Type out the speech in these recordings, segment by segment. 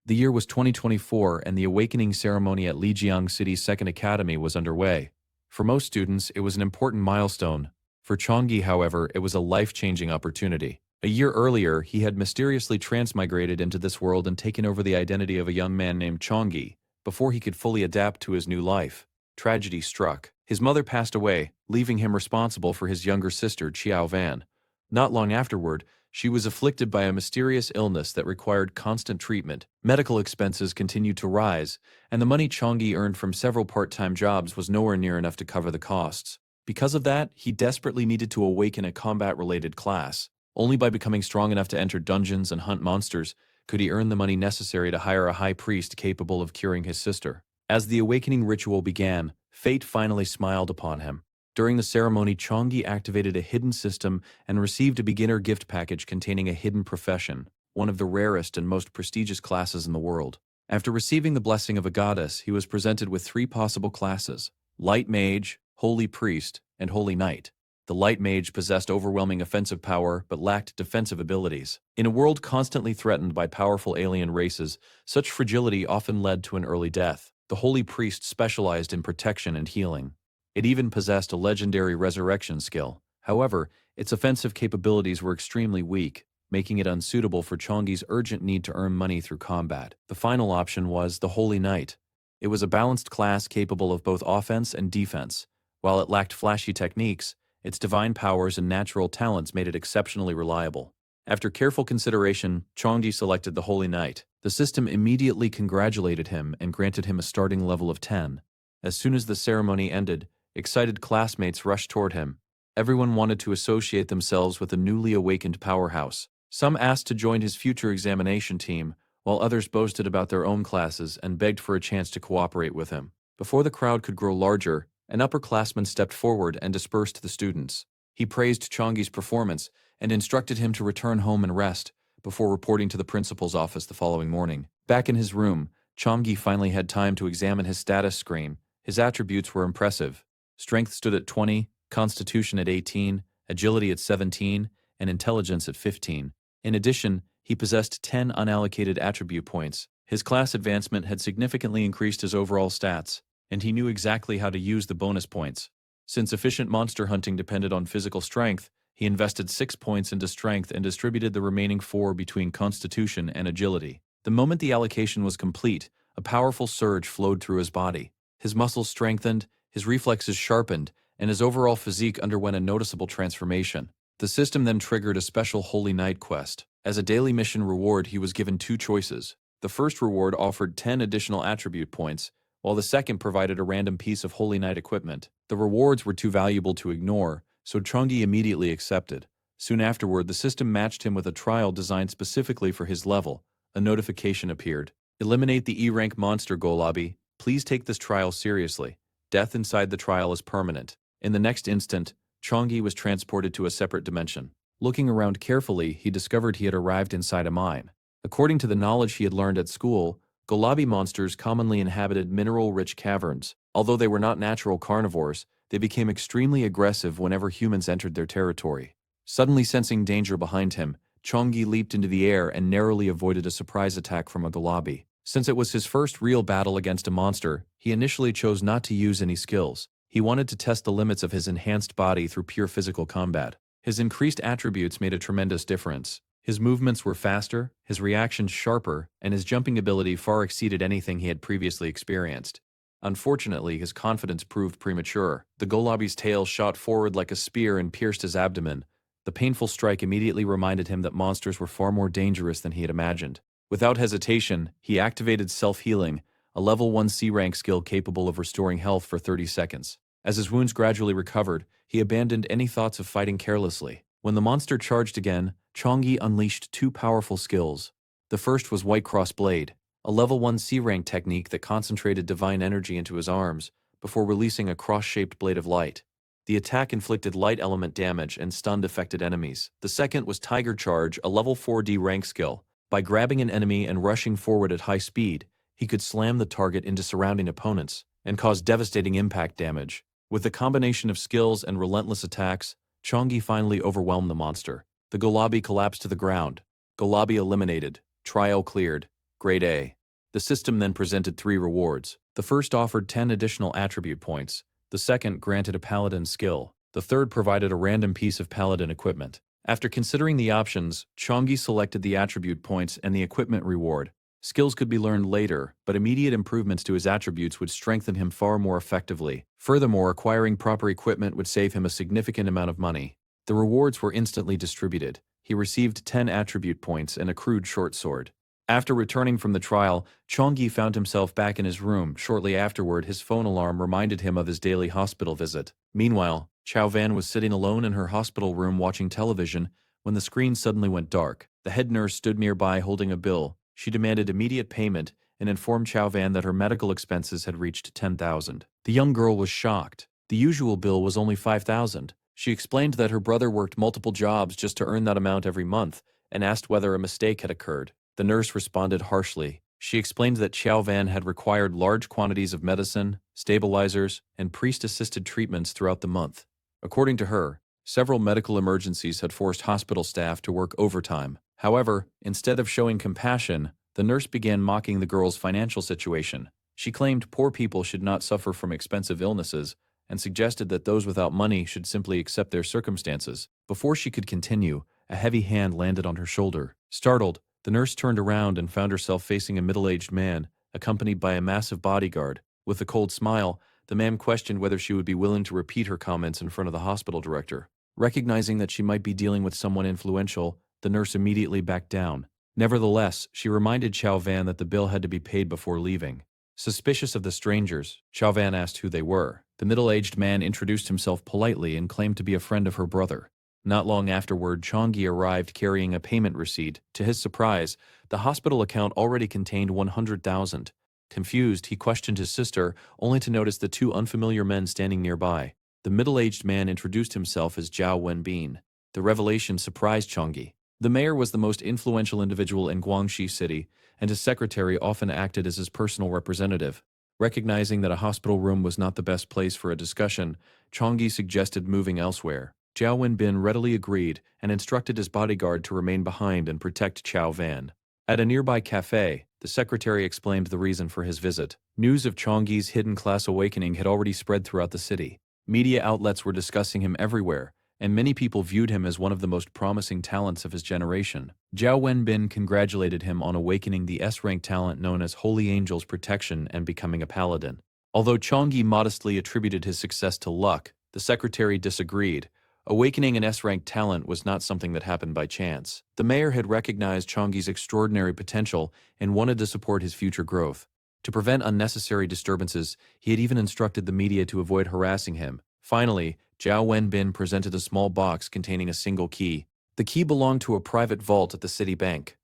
The year was 2024 and the awakening ceremony at Lijiang City's Second Academy was underway. For most students, it was an important milestone. For Changyi, however, it was a life-changing opportunity. A year earlier, he had mysteriously transmigrated into this world and taken over the identity of a young man named Changyi. Before he could fully adapt to his new life, tragedy struck. His mother passed away, leaving him responsible for his younger sister, Qiao Van. Not long afterward, she was afflicted by a mysterious illness that required constant treatment. Medical expenses continued to rise, and the money Changyi earned from several part-time jobs was nowhere near enough to cover the costs. Because of that, he desperately needed to awaken a combat-related class. Only by becoming strong enough to enter dungeons and hunt monsters could he earn the money necessary to hire a high priest capable of curing his sister. As the awakening ritual began, fate finally smiled upon him. During the ceremony, Changyi activated a hidden system and received a beginner gift package containing a hidden profession, one of the rarest and most prestigious classes in the world. After receiving the blessing of a goddess, he was presented with 3 possible classes: Light Mage, Holy Priest, and Holy Knight. The Light Mage possessed overwhelming offensive power but lacked defensive abilities. In a world constantly threatened by powerful alien races, such fragility often led to an early death. The Holy Priest specialized in protection and healing. It even possessed a legendary resurrection skill. However, its offensive capabilities were extremely weak, making it unsuitable for Changyi's urgent need to earn money through combat. The final option was the Holy Knight. It was a balanced class capable of both offense and defense. While it lacked flashy techniques, its divine powers and natural talents made it exceptionally reliable. After careful consideration, Changyi selected the Holy Knight. The system immediately congratulated him and granted him a starting level of 10. As soon as the ceremony ended, excited classmates rushed toward him. Everyone wanted to associate themselves with a newly awakened powerhouse. Some asked to join his future examination team, while others boasted about their own classes and begged for a chance to cooperate with him. Before the crowd could grow larger, an upperclassman stepped forward and dispersed the students. He praised Changyi's performance and instructed him to return home and rest, before reporting to the principal's office the following morning. Back in his room, Changyi finally had time to examine his status screen. His attributes were impressive. Strength stood at 20, Constitution at 18, Agility at 17, and Intelligence at 15. In addition, he possessed 10 unallocated attribute points. His class advancement had significantly increased his overall stats, and he knew exactly how to use the bonus points. Since efficient monster hunting depended on physical strength, he invested 6 points into strength and distributed the remaining 4 between Constitution and Agility. The moment the allocation was complete, a powerful surge flowed through his body. His muscles strengthened, his reflexes sharpened, and his overall physique underwent a noticeable transformation. The system then triggered a special Holy Knight quest. As a daily mission reward, he was given 2 choices. The first reward offered 10 additional attribute points, while the second provided a random piece of Holy Knight equipment. The rewards were too valuable to ignore, so Changyi immediately accepted. Soon afterward, the system matched him with a trial designed specifically for his level. A notification appeared. Eliminate the E-rank monster Golabi. Please take this trial seriously. Death inside the trial is permanent. In the next instant, Changyi was transported to a separate dimension. Looking around carefully, he discovered he had arrived inside a mine. According to the knowledge he had learned at school, Golabi monsters commonly inhabited mineral-rich caverns. Although they were not natural carnivores, they became extremely aggressive whenever humans entered their territory. Suddenly sensing danger behind him, Changyi leaped into the air and narrowly avoided a surprise attack from a Golabi. Since it was his first real battle against a monster, he initially chose not to use any skills. He wanted to test the limits of his enhanced body through pure physical combat. His increased attributes made a tremendous difference. His movements were faster, his reactions sharper, and his jumping ability far exceeded anything he had previously experienced. Unfortunately, his confidence proved premature. The Golabi's tail shot forward like a spear and pierced his abdomen. The painful strike immediately reminded him that monsters were far more dangerous than he had imagined. Without hesitation, he activated self-healing, a level 1 C-rank skill capable of restoring health for 30 seconds. As his wounds gradually recovered, he abandoned any thoughts of fighting carelessly. When the monster charged again, Changyi unleashed 2 powerful skills. The first was White Cross Blade, a level 1 C-rank technique that concentrated divine energy into his arms before releasing a cross-shaped blade of light. The attack inflicted light element damage and stunned affected enemies. The second was Tiger Charge, a level 4 D rank skill. By grabbing an enemy and rushing forward at high speed, he could slam the target into surrounding opponents and cause devastating impact damage. With a combination of skills and relentless attacks, Changyi finally overwhelmed the monster. The Golabi collapsed to the ground. Golabi eliminated. Trial cleared. grade A. The system then presented 3 rewards. The first offered 10 additional attribute points. The second granted a paladin skill. The third provided a random piece of paladin equipment. After considering the options, Chongi selected the attribute points and the equipment reward. Skills could be learned later, but immediate improvements to his attributes would strengthen him far more effectively. Furthermore, acquiring proper equipment would save him a significant amount of money. The rewards were instantly distributed. He received 10 attribute points and a crude short sword. After returning from the trial, Chongi found himself back in his room. Shortly afterward, his phone alarm reminded him of his daily hospital visit. Meanwhile, Chao Van was sitting alone in her hospital room watching television when the screen suddenly went dark. The head nurse stood nearby holding a bill. She demanded immediate payment and informed Chao Van that her medical expenses had reached 10,000. The young girl was shocked. The usual bill was only 5,000. She explained that her brother worked multiple jobs just to earn that amount every month and asked whether a mistake had occurred. The nurse responded harshly. She explained that Chao Van had required large quantities of medicine, stabilizers, and priest-assisted treatments throughout the month. According to her, several medical emergencies had forced hospital staff to work overtime. However, instead of showing compassion, the nurse began mocking the girl's financial situation. She claimed poor people should not suffer from expensive illnesses and suggested that those without money should simply accept their circumstances. Before she could continue, a heavy hand landed on her shoulder. Startled, the nurse turned around and found herself facing a middle-aged man, accompanied by a massive bodyguard. With a cold smile, the man questioned whether she would be willing to repeat her comments in front of the hospital director. Recognizing that she might be dealing with someone influential, the nurse immediately backed down. Nevertheless, she reminded Chao Van that the bill had to be paid before leaving. Suspicious of the strangers, Chao Van asked who they were. The middle-aged man introduced himself politely and claimed to be a friend of her brother. Not long afterward, Chongi arrived carrying a payment receipt. To his surprise, the hospital account already contained 100,000. Confused, he questioned his sister, only to notice the 2 unfamiliar men standing nearby. The middle-aged man introduced himself as Zhao Wenbin. The revelation surprised Chongi. The mayor was the most influential individual in Guangxi City, and his secretary often acted as his personal representative. Recognizing that a hospital room was not the best place for a discussion, Chongi suggested moving elsewhere. Zhao Wenbin readily agreed and instructed his bodyguard to remain behind and protect Chao Van. At a nearby cafe, the secretary explained the reason for his visit. News of Chongi's hidden class awakening had already spread throughout the city. Media outlets were discussing him everywhere, and many people viewed him as one of the most promising talents of his generation. Zhao Wenbin congratulated him on awakening the S-rank talent known as Holy Angel's protection and becoming a paladin. Although Chongi modestly attributed his success to luck, the secretary disagreed. Awakening an S-rank talent was not something that happened by chance. The mayor had recognized Chongi's extraordinary potential and wanted to support his future growth. To prevent unnecessary disturbances, he had even instructed the media to avoid harassing him. Finally, Zhao Wenbin presented a small box containing a single key. The key belonged to a private vault at the city bank.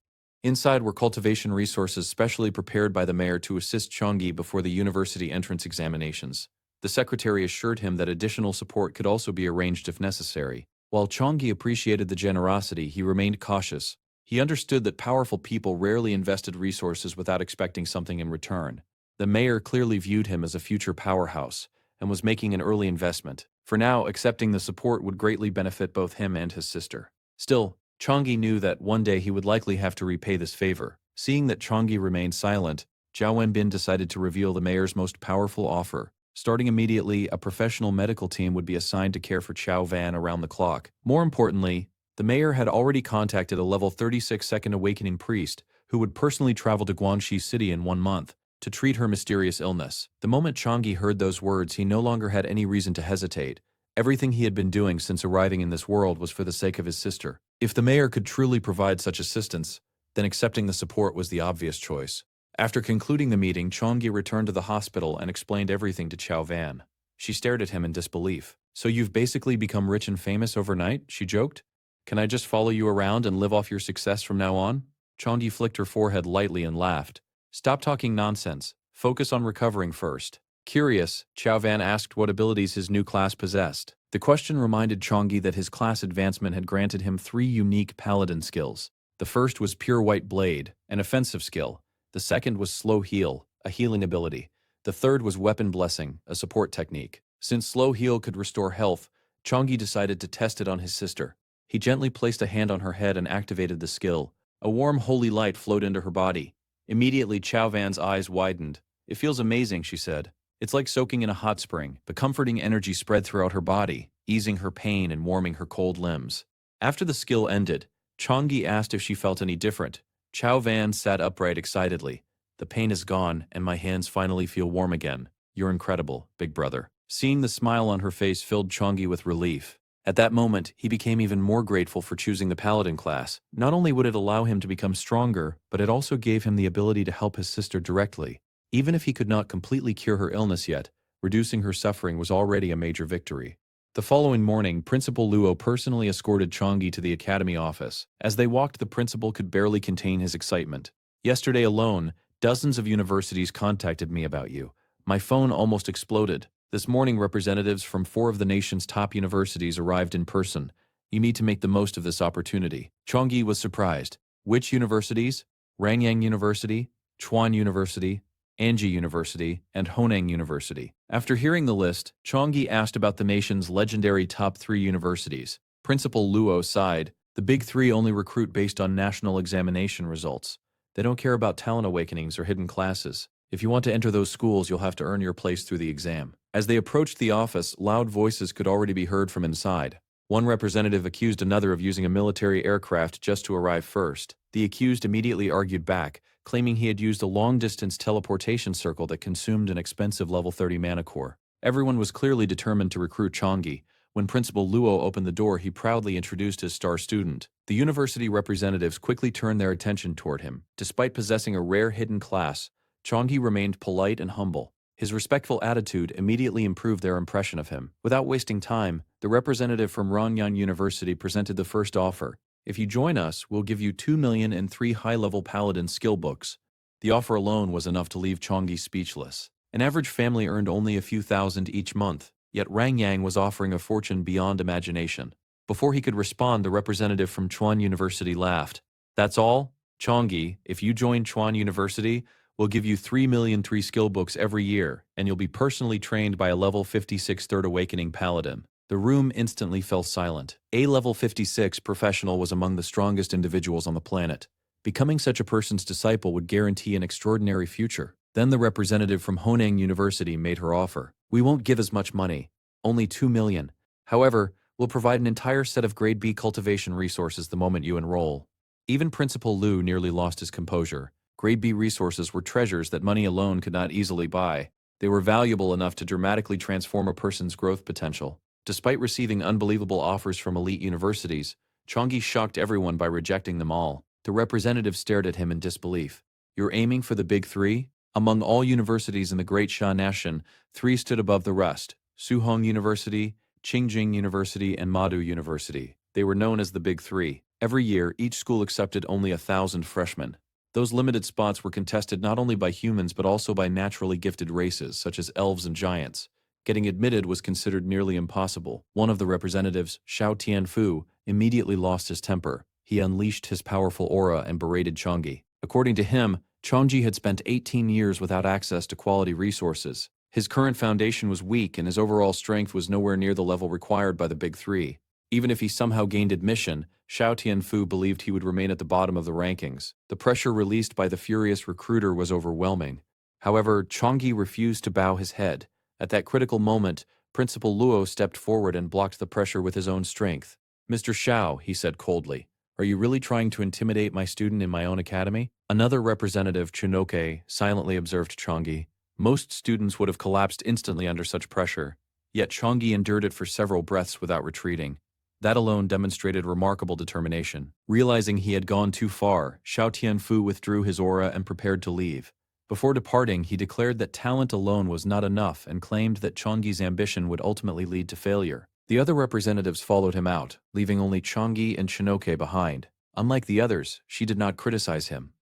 Inside were cultivation resources specially prepared by the mayor to assist Chongi before the university entrance examinations. The secretary assured him that additional support could also be arranged if necessary. While Chongi appreciated the generosity, he remained cautious. He understood that powerful people rarely invested resources without expecting something in return. The mayor clearly viewed him as a future powerhouse and was making an early investment. For now, accepting the support would greatly benefit both him and his sister. Still, Chongi knew that one day he would likely have to repay this favor. Seeing that Chongi remained silent, Zhao Wenbin decided to reveal the mayor's most powerful offer. Starting immediately, a professional medical team would be assigned to care for Chao Van around the clock. More importantly, the mayor had already contacted a level 36 second awakening priest who would personally travel to Guangxi City in 1 month to treat her mysterious illness. The moment Chongi heard those words, he no longer had any reason to hesitate. Everything he had been doing since arriving in this world was for the sake of his sister. If the mayor could truly provide such assistance, then accepting the support was the obvious choice. After concluding the meeting, Chongi returned to the hospital and explained everything to Chao Van. She stared at him in disbelief. "So you've basically become rich and famous overnight?" she joked. "Can I just follow you around and live off your success from now on?" Chongi flicked her forehead lightly and laughed. "Stop talking nonsense. Focus on recovering first." Curious, Chao Van asked what abilities his new class possessed. The question reminded Chongi that his class advancement had granted him 3 unique paladin skills. The first was Pure White Blade, an offensive skill. The second was Slow Heal, a healing ability. The third was Weapon Blessing, a support technique. Since Slow Heal could restore health, Chongi decided to test it on his sister. He gently placed a hand on her head and activated the skill. A warm holy light flowed into her body. Immediately, Chao Van's eyes widened. It feels amazing, she said. It's like soaking in a hot spring. The comforting energy spread throughout her body, easing her pain and warming her cold limbs. After the skill ended, Changyi asked if she felt any different. Chao Van sat upright excitedly. The pain is gone, and my hands finally feel warm again. You're incredible, big brother. Seeing the smile on her face filled Changyi with relief. At that moment, he became even more grateful for choosing the Paladin class. Not only would it allow him to become stronger, but it also gave him the ability to help his sister directly. Even if he could not completely cure her illness yet, reducing her suffering was already a major victory. The following morning, Principal Luo personally escorted Changyi to the academy office. As they walked, the principal could barely contain his excitement. Yesterday alone, dozens of universities contacted me about you. My phone almost exploded. This morning, representatives from 4 of the nation's top universities arrived in person. You need to make the most of this opportunity. Changyi was surprised. Which universities? Rangyang University, Chuan University, Anji University, and Honeng University. After hearing the list, Changyi asked about the nation's legendary top 3 universities. Principal Luo sighed. The big 3 only recruit based on national examination results. They don't care about talent awakenings or hidden classes. If you want to enter those schools, you'll have to earn your place through the exam. As they approached the office, loud voices could already be heard from inside. One representative accused another of using a military aircraft just to arrive first. The accused immediately argued back, claiming he had used a long-distance teleportation circle that consumed an expensive level 30 mana core. Everyone was clearly determined to recruit Changyi. When Principal Luo opened the door, he proudly introduced his star student. The university representatives quickly turned their attention toward him. Despite possessing a rare hidden class, Changyi remained polite and humble. His respectful attitude immediately improved their impression of him. Without wasting time, the representative from Rangyang University presented the first offer. If you join us, we'll give you 2 million and 3 high-level paladin skill books. The offer alone was enough to leave Changyi speechless. An average family earned only a few thousand each month, yet Rangyang was offering a fortune beyond imagination. Before he could respond, the representative from Chuan University laughed. That's all? Changyi, if you join Chuan University, we'll give you 3 million 3 skill books every year, and you'll be personally trained by a level 56 Third Awakening Paladin. The room instantly fell silent. A level 56 professional was among the strongest individuals on the planet. Becoming such a person's disciple would guarantee an extraordinary future. Then the representative from Honeng University made her offer. We won't give as much money, only 2 million. However, we'll provide an entire set of grade B cultivation resources the moment you enroll. Even Principal Lu nearly lost his composure. Grade B resources were treasures that money alone could not easily buy. They were valuable enough to dramatically transform a person's growth potential. Despite receiving unbelievable offers from elite universities, Changyi shocked everyone by rejecting them all. The representative stared at him in disbelief. You're aiming for the big 3? Among all universities in the Great Sha Nation, 3 stood above the rest: Suhong University, Qingjing University, and Madu University. They were known as the Big 3. Every year, each school accepted only 1,000 freshmen. Those limited spots were contested not only by humans but also by naturally gifted races, such as elves and giants. Getting admitted was considered nearly impossible. One of the representatives, Xiao Tianfu, immediately lost his temper. He unleashed his powerful aura and berated Changyi. According to him, Changyi had spent 18 years without access to quality resources. His current foundation was weak and his overall strength was nowhere near the level required by the Big 3. Even if he somehow gained admission, Xiao Tianfu believed he would remain at the bottom of the rankings. The pressure released by the furious recruiter was overwhelming. However, Changyi refused to bow his head. At that critical moment, Principal Luo stepped forward and blocked the pressure with his own strength. Mr. Xiao, he said coldly, are you really trying to intimidate my student in my own academy? Another representative, Chinoke, silently observed Changyi. Most students would have collapsed instantly under such pressure. Yet Changyi endured it for several breaths without retreating. That alone demonstrated remarkable determination. Realizing he had gone too far, Xiao Tianfu withdrew his aura and prepared to leave. Before departing, he declared that talent alone was not enough and claimed that Changyi's ambition would ultimately lead to failure. The other representatives followed him out, leaving only Changyi and Chinoke behind. Unlike the others, she did not criticize him.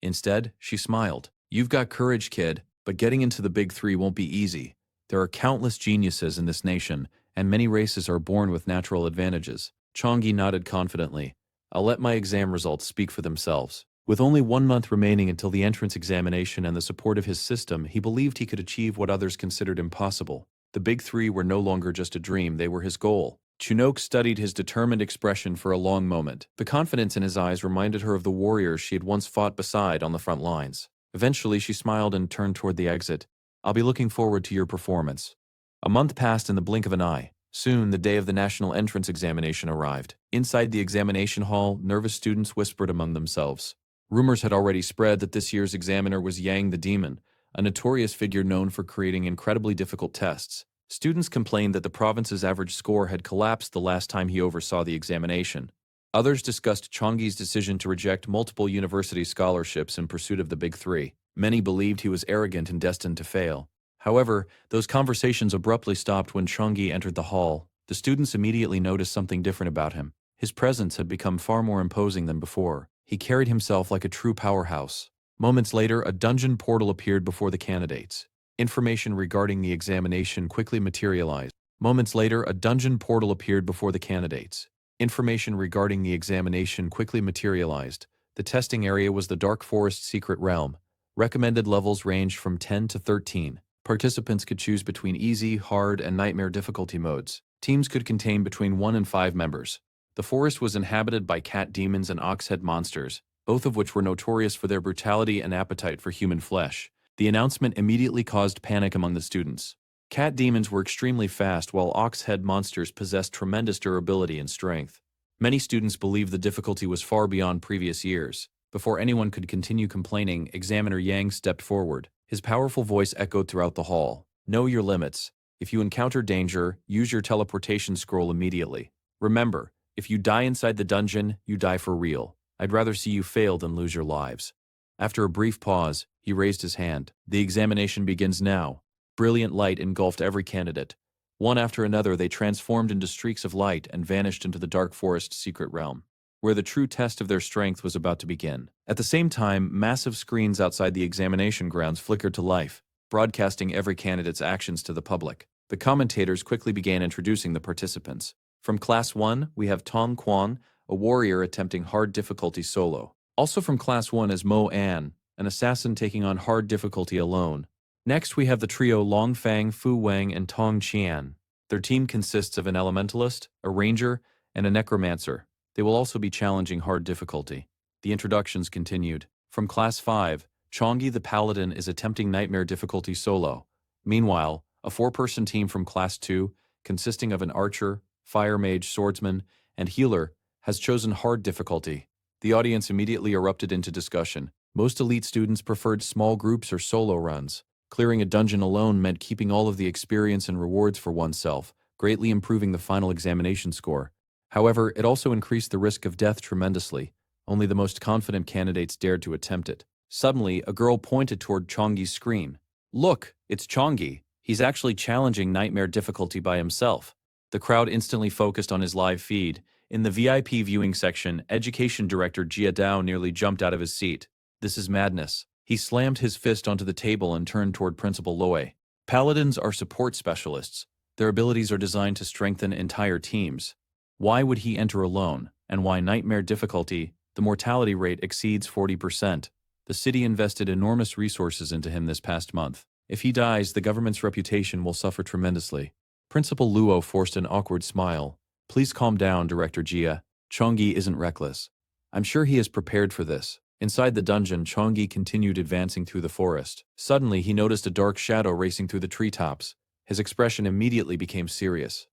Instead, she smiled. You've got courage, kid, but getting into the Big 3 won't be easy. There are countless geniuses in this nation, and many races are born with natural advantages. Changyi nodded confidently. I'll let my exam results speak for themselves. With only 1 month remaining until the entrance examination and the support of his system, he believed he could achieve what others considered impossible. The Big 3 were no longer just a dream, they were his goal. Chinoke studied his determined expression for a long moment. The confidence in his eyes reminded her of the warriors she had once fought beside on the front lines. Eventually, she smiled and turned toward the exit. I'll be looking forward to your performance. A month passed in the blink of an eye. Soon, the day of the national entrance examination arrived. Inside the examination hall, nervous students whispered among themselves. Rumors had already spread that this year's examiner was Yang the Demon, a notorious figure known for creating incredibly difficult tests. Students complained that the province's average score had collapsed the last time he oversaw the examination. Others discussed Chongyi's decision to reject multiple university scholarships in pursuit of the Big Three. Many believed he was arrogant and destined to fail. However, those conversations abruptly stopped when Chongyi entered the hall. The students immediately noticed something different about him. His presence had become far more imposing than before. He carried himself like a true powerhouse. Moments later, a dungeon portal appeared before the candidates. Information regarding the examination quickly materialized. Moments later, a dungeon portal appeared before the candidates. Information regarding the examination quickly materialized. The testing area was the Dark Forest Secret Realm. Recommended levels ranged from 10 to 13. Participants could choose between easy, hard, and nightmare difficulty modes. Teams could contain between 1 and 5 members. The forest was inhabited by cat demons and ox-head monsters, both of which were notorious for their brutality and appetite for human flesh. The announcement immediately caused panic among the students. Cat demons were extremely fast, while ox-head monsters possessed tremendous durability and strength. Many students believed the difficulty was far beyond previous years. Before anyone could continue complaining, Examiner Yang stepped forward. His powerful voice echoed throughout the hall. Know your limits. If you encounter danger, use your teleportation scroll immediately. Remember, if you die inside the dungeon, you die for real. I'd rather see you fail than lose your lives. After a brief pause, he raised his hand. The examination begins now. Brilliant light engulfed every candidate. One after another, they transformed into streaks of light and vanished into the Dark Forest Secret Realm, where the true test of their strength was about to begin. At the same time, massive screens outside the examination grounds flickered to life, broadcasting every candidate's actions to the public. The commentators quickly began introducing the participants. From Class 1, we have Tong Quan, a warrior attempting hard difficulty solo. Also from Class 1 is Mo An, an assassin taking on hard difficulty alone. Next, we have the trio Long Fang, Fu Wang, and Tong Qian. Their team consists of an elementalist, a ranger, and a necromancer. They will also be challenging hard difficulty. The introductions continued. From Class 5, Chongyi the Paladin is attempting nightmare difficulty solo. Meanwhile, a 4-person team from Class 2, consisting of an archer, fire mage, swordsman, and healer, has chosen hard difficulty. The audience immediately erupted into discussion. Most elite students preferred small groups or solo runs. Clearing a dungeon alone meant keeping all of the experience and rewards for oneself, greatly improving the final examination score. However, it also increased the risk of death tremendously. Only the most confident candidates dared to attempt it. Suddenly, a girl pointed toward Chongyi's screen. Look, it's Chongyi. He's actually challenging nightmare difficulty by himself. The crowd instantly focused on his live feed. In the VIP viewing section, Education Director Jia Dao nearly jumped out of his seat. This is madness. He slammed his fist onto the table and turned toward Principal Loy. Paladins are support specialists. Their abilities are designed to strengthen entire teams. Why would he enter alone? And why nightmare difficulty? The mortality rate exceeds 40%. The city invested enormous resources into him this past month. If he dies, the government's reputation will suffer tremendously. Principal Luo forced an awkward smile. Please calm down, Director Jia. Chongyi isn't reckless. I'm sure he is prepared for this. Inside the dungeon, Chongyi continued advancing through the forest. Suddenly, he noticed a dark shadow racing through the treetops. His expression immediately became serious.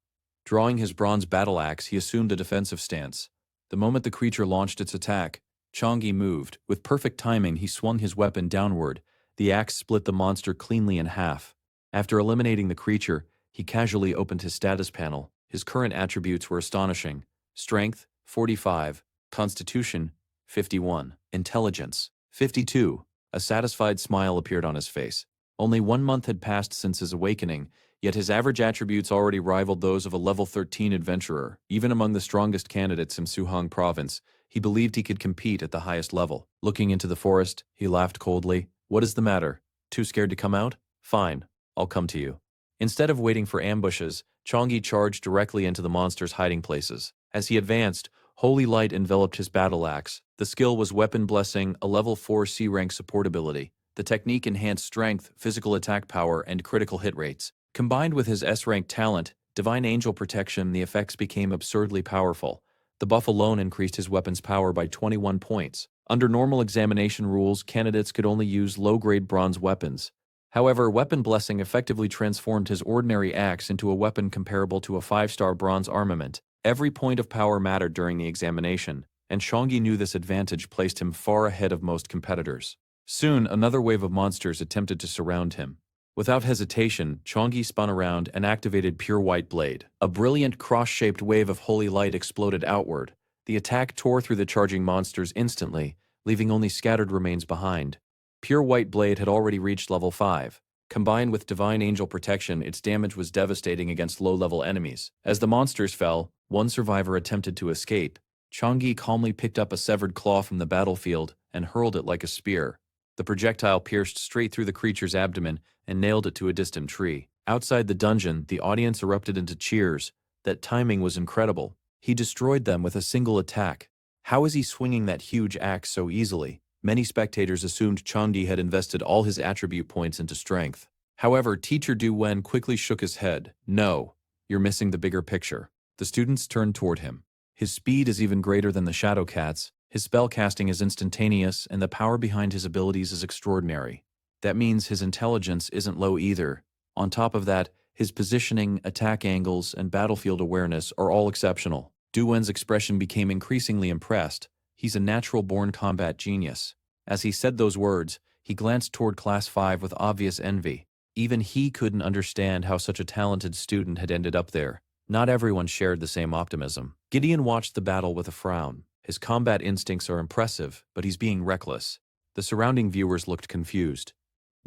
Drawing his bronze battle axe, he assumed a defensive stance. The moment the creature launched its attack, Chongyi moved. With perfect timing, he swung his weapon downward. The axe split the monster cleanly in half. After eliminating the creature, he casually opened his status panel. His current attributes were astonishing. Strength, 45. Constitution, 51. Intelligence, 52. A satisfied smile appeared on his face. Only 1 month had passed since his awakening, yet his average attributes already rivaled those of a level 13 adventurer. Even among the strongest candidates in Suhong Province, he believed he could compete at the highest level. Looking into the forest, he laughed coldly. What is the matter? Too scared to come out? Fine, I'll come to you. Instead of waiting for ambushes, Chongyi charged directly into the monster's hiding places. As he advanced, holy light enveloped his battle axe. The skill was Weapon Blessing, a level 4 C-rank support ability. The technique enhanced strength, physical attack power, and critical hit rates. Combined with his S-rank talent, Divine Angel Protection, the effects became absurdly powerful. The buff alone increased his weapon's power by 21 points. Under normal examination rules, candidates could only use low-grade bronze weapons. However, Weapon Blessing effectively transformed his ordinary axe into a weapon comparable to a 5-star bronze armament. Every point of power mattered during the examination, and Zhou Yi knew this advantage placed him far ahead of most competitors. Soon, another wave of monsters attempted to surround him. Without hesitation, Zhou Yi spun around and activated Pure White Blade. A brilliant cross-shaped wave of holy light exploded outward. The attack tore through the charging monsters instantly, leaving only scattered remains behind. Pure White Blade had already reached level 5. Combined with Divine Angel Protection, its damage was devastating against low-level enemies. As the monsters fell, one survivor attempted to escape. Zhou Yi calmly picked up a severed claw from the battlefield and hurled it like a spear. The projectile pierced straight through the creature's abdomen and nailed it to a distant tree. Outside the dungeon, the audience erupted into cheers. That timing was incredible. He destroyed them with a single attack. How is he swinging that huge axe so easily? Many spectators assumed Zhou Yi had invested all his attribute points into strength. However, Teacher Du Wen quickly shook his head. No, you're missing the bigger picture. The students turned toward him. His speed is even greater than the Shadow Cat's, his spellcasting is instantaneous, and the power behind his abilities is extraordinary. That means his intelligence isn't low either. On top of that, his positioning, attack angles, and battlefield awareness are all exceptional. Du Wen's expression became increasingly impressed. He's a natural-born combat genius. As he said those words, he glanced toward Class 5 with obvious envy. Even he couldn't understand how such a talented student had ended up there. Not everyone shared the same optimism. Gideon watched the battle with a frown. His combat instincts are impressive, but he's being reckless. The surrounding viewers looked confused.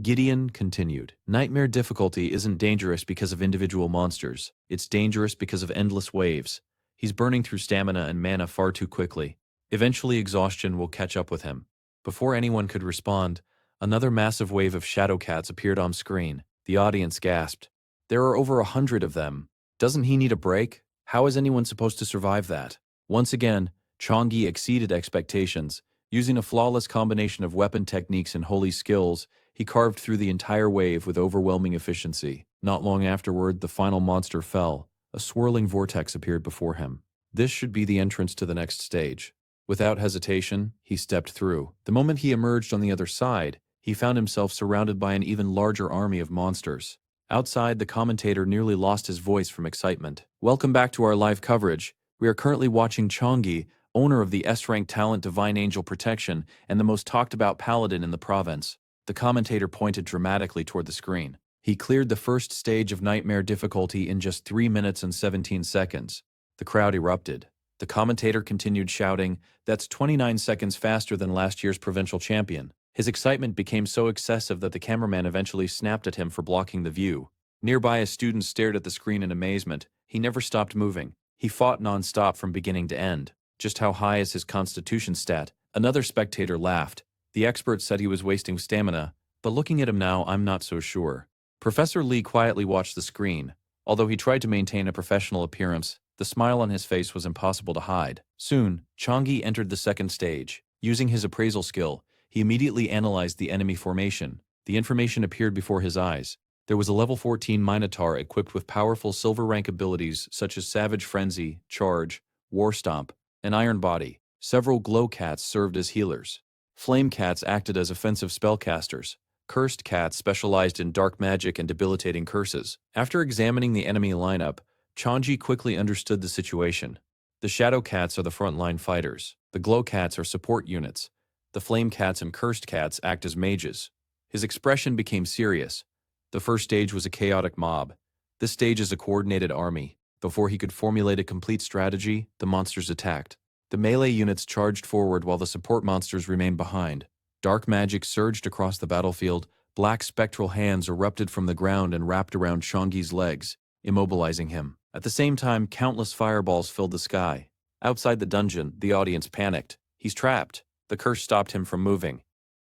Gideon continued. Nightmare difficulty isn't dangerous because of individual monsters. It's dangerous because of endless waves. He's burning through stamina and mana far too quickly. Eventually, exhaustion will catch up with him. Before anyone could respond, another massive wave of Shadow Cats appeared on screen. The audience gasped. There are over 100 of them. Doesn't he need a break? How is anyone supposed to survive that? Once again, Zhou Yi exceeded expectations. Using a flawless combination of weapon techniques and holy skills, he carved through the entire wave with overwhelming efficiency. Not long afterward, the final monster fell. A swirling vortex appeared before him. This should be the entrance to the next stage. Without hesitation, he stepped through. The moment he emerged on the other side, he found himself surrounded by an even larger army of monsters. Outside, the commentator nearly lost his voice from excitement. Welcome back to our live coverage. We are currently watching Zhou Yi, owner of the S-rank talent Divine Angel Protection and the most talked-about paladin in the province. The commentator pointed dramatically toward the screen. He cleared the first stage of nightmare difficulty in just 3 minutes and 17 seconds. The crowd erupted. The commentator continued shouting, "That's 29 seconds faster than last year's provincial champion." His excitement became so excessive that the cameraman eventually snapped at him for blocking the view. Nearby, a student stared at the screen in amazement. He never stopped moving. He fought non-stop from beginning to end. Just how high is his constitution stat? Another spectator laughed. The expert said he was wasting stamina, but looking at him now, I'm not so sure. Professor Lee quietly watched the screen. Although he tried to maintain a professional appearance, the smile on his face was impossible to hide. Soon, Zhou Yi entered the second stage. Using his appraisal skill, he immediately analyzed the enemy formation. The information appeared before his eyes. There was a level 14 Minotaur equipped with powerful silver rank abilities such as Savage Frenzy, Charge, War Stomp, and Iron Body. Several Glow Cats served as healers. Flame Cats acted as offensive spellcasters. Cursed Cats specialized in dark magic and debilitating curses. After examining the enemy lineup, Zhou Yi quickly understood the situation. The Shadow Cats are the frontline fighters. The Glow Cats are support units. The Flame Cats and Cursed Cats act as mages. His expression became serious. The first stage was a chaotic mob. This stage is a coordinated army. Before he could formulate a complete strategy, the monsters attacked. The melee units charged forward while the support monsters remained behind. Dark magic surged across the battlefield. Black spectral hands erupted from the ground and wrapped around Zhou Yi's legs, immobilizing him. At the same time, countless fireballs filled the sky. Outside the dungeon, the audience panicked. He's trapped. The curse stopped him from moving.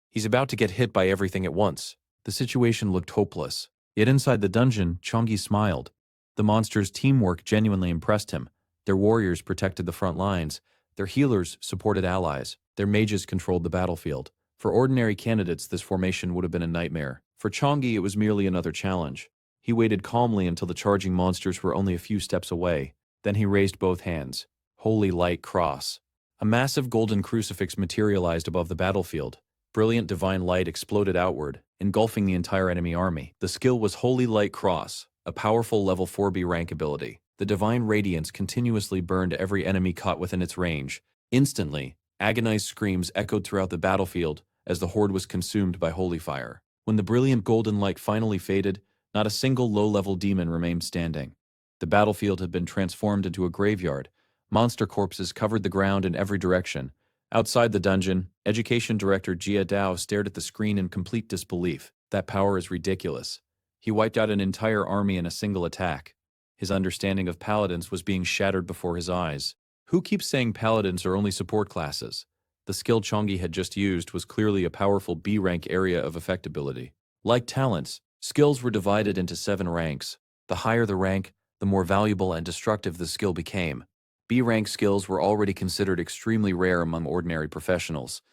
He's about to get hit by everything at once. The situation looked hopeless. Yet inside the dungeon, Zhou Yi smiled. The monsters' teamwork genuinely impressed him. Their warriors protected the front lines. Their healers supported allies. Their mages controlled the battlefield. For ordinary candidates, this formation would have been a nightmare. For Zhou Yi, it was merely another challenge. He waited calmly until the charging monsters were only a few steps away. Then he raised both hands. Holy Light Cross. A massive golden crucifix materialized above the battlefield. Brilliant divine light exploded outward, engulfing the entire enemy army. The skill was Holy Light Cross, a powerful level 4B rank ability. The divine radiance continuously burned every enemy caught within its range. Instantly, agonized screams echoed throughout the battlefield as the horde was consumed by holy fire. When the brilliant golden light finally faded, not a single low-level demon remained standing. The battlefield had been transformed into a graveyard. Monster corpses covered the ground in every direction. Outside the dungeon, Education Director Jia Dao stared at the screen in complete disbelief. That power is ridiculous. He wiped out an entire army in a single attack. His understanding of paladins was being shattered before his eyes. Who keeps saying paladins are only support classes? The skill Chongi had just used was clearly a powerful B-rank area of effectability. Like talents, skills were divided into 7 ranks. The higher the rank, the more valuable and destructive the skill became. B-rank skills were already considered extremely rare among ordinary professionals.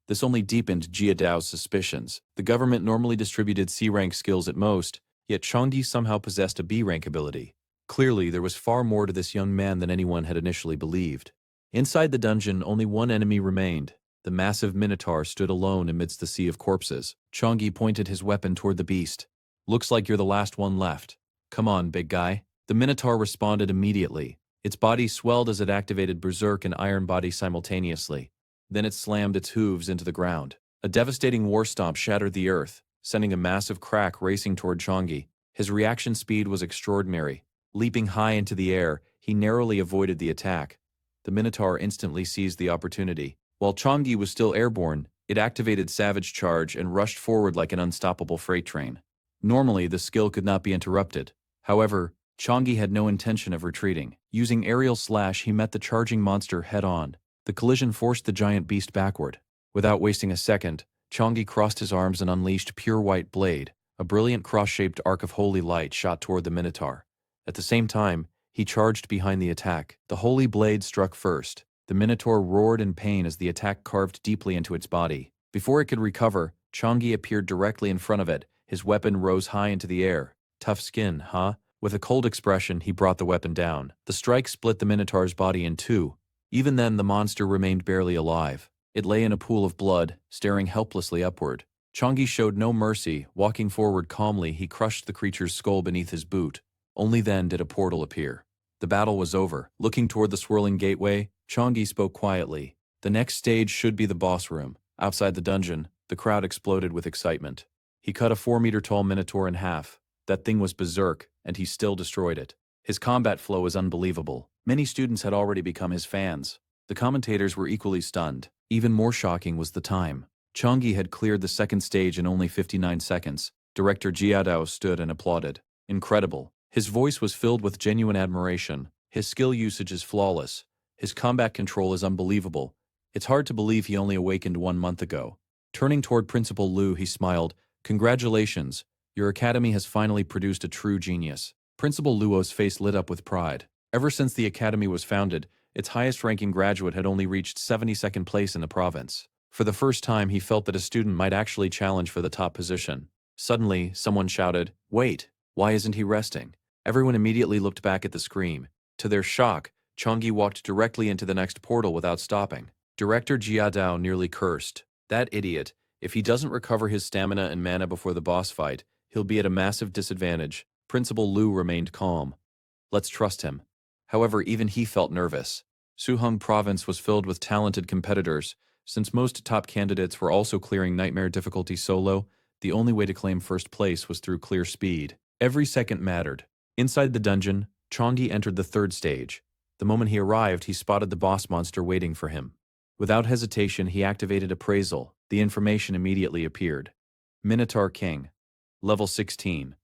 This only deepened Jia Dao's suspicions. The government normally distributed C-rank skills at most, yet Chongi somehow possessed a B-rank ability. Clearly, there was far more to this young man than anyone had initially believed. Inside the dungeon, only one enemy remained. The massive Minotaur stood alone amidst the sea of corpses. Chongi pointed his weapon toward the beast. "Looks like you're the last one left. Come on, big guy." The Minotaur responded immediately. Its body swelled as it activated Berserk and Iron Body simultaneously. Then it slammed its hooves into the ground. A devastating war stomp shattered the earth, sending a massive crack racing toward Chongi. His reaction speed was extraordinary. Leaping high into the air, he narrowly avoided the attack. The Minotaur instantly seized the opportunity. While Chongi was still airborne, it activated Savage Charge and rushed forward like an unstoppable freight train. Normally, the skill could not be interrupted. However, Chongi had no intention of retreating. Using Aerial Slash, he met the charging monster head-on. The collision forced the giant beast backward. Without wasting a second, Chongi crossed his arms and unleashed Pure White Blade. A brilliant cross-shaped arc of holy light shot toward the Minotaur. At the same time, he charged behind the attack. The holy blade struck first. The Minotaur roared in pain as the attack carved deeply into its body. Before it could recover, Chongi appeared directly in front of it. His weapon rose high into the air. "Tough skin, huh?" With a cold expression, he brought the weapon down. The strike split the Minotaur's body in two. Even then, the monster remained barely alive. It lay in a pool of blood, staring helplessly upward. Chongi showed no mercy. Walking forward calmly, he crushed the creature's skull beneath his boot. Only then did a portal appear. The battle was over. Looking toward the swirling gateway, Chongi spoke quietly. The next stage should be the boss room. Outside the dungeon, the crowd exploded with excitement. He cut a 4-meter-tall Minotaur in half. That thing was berserk, and he still destroyed it. His combat flow was unbelievable. Many students had already become his fans. The commentators were equally stunned. Even more shocking was the time. Chongi had cleared the second stage in only 59 seconds. Director Jiadao stood and applauded. Incredible. His voice was filled with genuine admiration. His skill usage is flawless. His combat control is unbelievable. It's hard to believe he only awakened 1 month ago. Turning toward Principal Liu, he smiled. "Congratulations. Your academy has finally produced a true genius." Principal Luo's face lit up with pride. Ever since the academy was founded, its highest-ranking graduate had only reached 72nd place in the province. For the first time, he felt that a student might actually challenge for the top position. Suddenly, someone shouted, "Wait, why isn't he resting?" Everyone immediately looked back at the screen. To their shock, Chongi walked directly into the next portal without stopping. Director Jiadao nearly cursed. "That idiot. If he doesn't recover his stamina and mana before the boss fight, he'll be at a massive disadvantage." Principal Liu remained calm. "Let's trust him." However, even he felt nervous. Suheng Province was filled with talented competitors. Since most top candidates were also clearing Nightmare difficulty solo, the only way to claim first place was through clear speed. Every second mattered. Inside the dungeon, Chongi entered the third stage. The moment he arrived, he spotted the boss monster waiting for him. Without hesitation, he activated Appraisal. The information immediately appeared. Minotaur King. Level 16.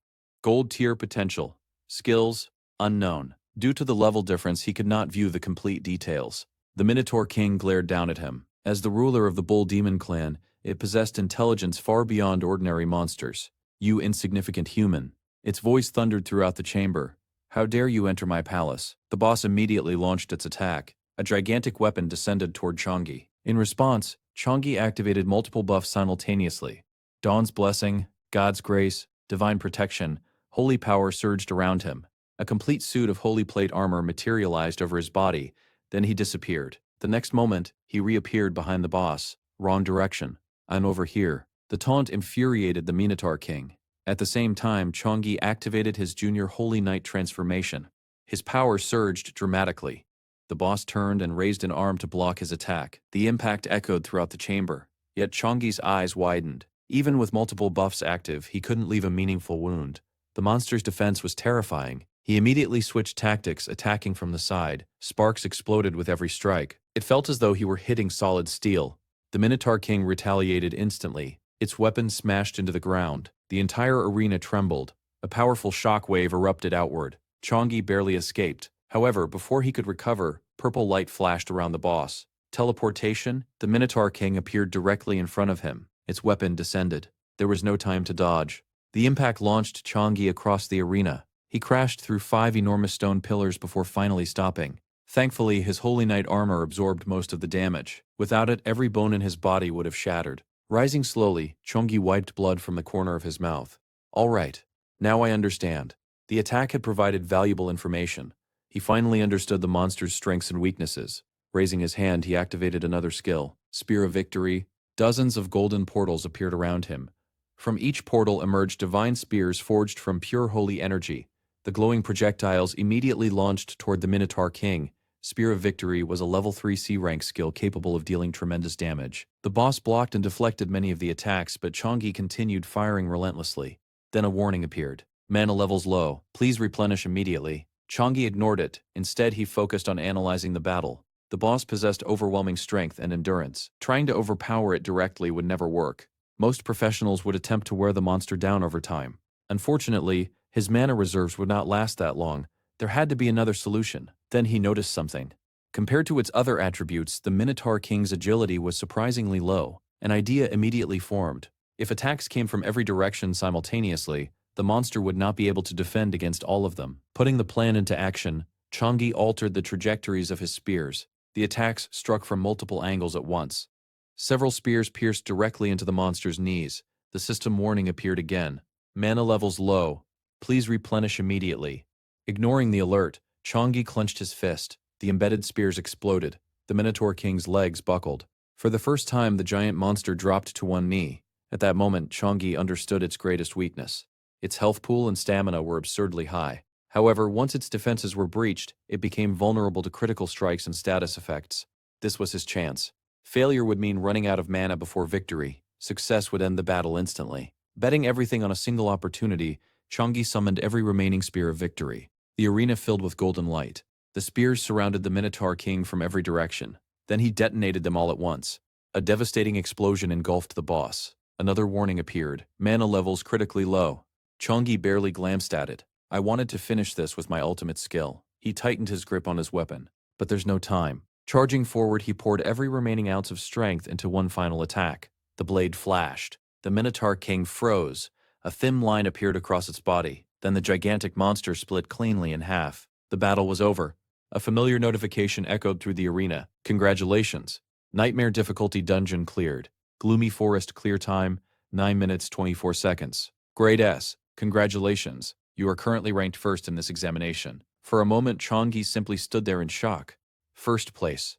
Gold tier potential. Skills, unknown. Due to the level difference, he could not view the complete details. The Minotaur King glared down at him. As the ruler of the Bull Demon clan, it possessed intelligence far beyond ordinary monsters. "You insignificant human." Its voice thundered throughout the chamber. "How dare you enter my palace?" The boss immediately launched its attack. A gigantic weapon descended toward Chongi. In response, Chongi activated multiple buffs simultaneously. Dawn's Blessing, God's Grace, Divine Protection, Holy Power surged around him. A complete suit of Holy Plate armor materialized over his body, then he disappeared. The next moment, he reappeared behind the boss. Wrong direction. I'm over here. The taunt infuriated the Minotaur King. At the same time, Chongi activated his junior Holy Knight transformation. His power surged dramatically. The boss turned and raised an arm to block his attack. The impact echoed throughout the chamber. Yet Chongi's eyes widened. Even with multiple buffs active, he couldn't leave a meaningful wound. The monster's defense was terrifying. He immediately switched tactics, attacking from the side. Sparks exploded with every strike. It felt as though he were hitting solid steel. The Minotaur King retaliated instantly. Its weapon smashed into the ground. The entire arena trembled. A powerful shockwave erupted outward. Chongi barely escaped. However, before he could recover, purple light flashed around the boss. Teleportation, the Minotaur King appeared directly in front of him. Its weapon descended. There was no time to dodge. The impact launched Chongi across the arena. He crashed through 5 enormous stone pillars before finally stopping. Thankfully, his Holy Knight armor absorbed most of the damage. Without it, every bone in his body would have shattered. Rising slowly, Chongi wiped blood from the corner of his mouth. All right. Now I understand. The attack had provided valuable information. He finally understood the monster's strengths and weaknesses. Raising his hand, he activated another skill, Spear of Victory. Dozens of golden portals appeared around him. From each portal emerged divine spears forged from pure holy energy. The glowing projectiles immediately launched toward the Minotaur King. Spear of Victory was a level 3 C-rank skill capable of dealing tremendous damage. The boss blocked and deflected many of the attacks, but Chongi continued firing relentlessly. Then a warning appeared. Mana levels low. Please replenish immediately. Chongi ignored it. Instead, he focused on analyzing the battle. The boss possessed overwhelming strength and endurance. Trying to overpower it directly would never work. Most professionals would attempt to wear the monster down over time. Unfortunately, his mana reserves would not last that long. There had to be another solution. Then he noticed something. Compared to its other attributes, the Minotaur King's agility was surprisingly low. An idea immediately formed. If attacks came from every direction simultaneously, the monster would not be able to defend against all of them. Putting the plan into action, Chongi altered the trajectories of his spears. The attacks struck from multiple angles at once. Several spears pierced directly into the monster's knees. The system warning appeared again. Mana levels low. Please replenish immediately. Ignoring the alert, Chongi clenched his fist. The embedded spears exploded. The Minotaur King's legs buckled. For the first time, the giant monster dropped to one knee. At that moment, Chongi understood its greatest weakness. Its health pool and stamina were absurdly high. However, once its defenses were breached, it became vulnerable to critical strikes and status effects. This was his chance. Failure would mean running out of mana before victory. Success would end the battle instantly. Betting everything on a single opportunity, Chongi summoned every remaining Spear of Victory. The arena filled with golden light. The spears surrounded the Minotaur King from every direction. Then he detonated them all at once. A devastating explosion engulfed the boss. Another warning appeared. Mana levels critically low. Chongi barely glanced at it. I wanted to finish this with my ultimate skill. He tightened his grip on his weapon. But there's no time. Charging forward, he poured every remaining ounce of strength into one final attack. The blade flashed. The Minotaur King froze. A thin line appeared across its body. Then the gigantic monster split cleanly in half. The battle was over. A familiar notification echoed through the arena. Congratulations. Nightmare difficulty dungeon cleared. Gloomy forest clear time, 9 minutes 24 seconds. Grade S. Congratulations. You are currently ranked first in this examination. For a moment, Chongi simply stood there in shock. First place.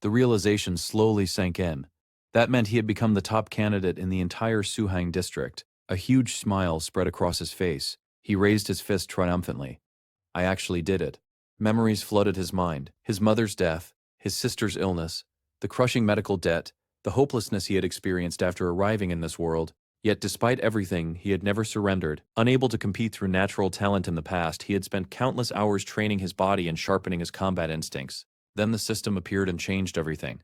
The realization slowly sank in. That meant he had become the top candidate in the entire Suhang district. A huge smile spread across his face. He raised his fist triumphantly. I actually did it. Memories flooded his mind. His mother's death, his sister's illness, the crushing medical debt, the hopelessness he had experienced after arriving in this world. Yet despite everything, he had never surrendered. Unable to compete through natural talent in the past, he had spent countless hours training his body and sharpening his combat instincts. Then the system appeared and changed everything.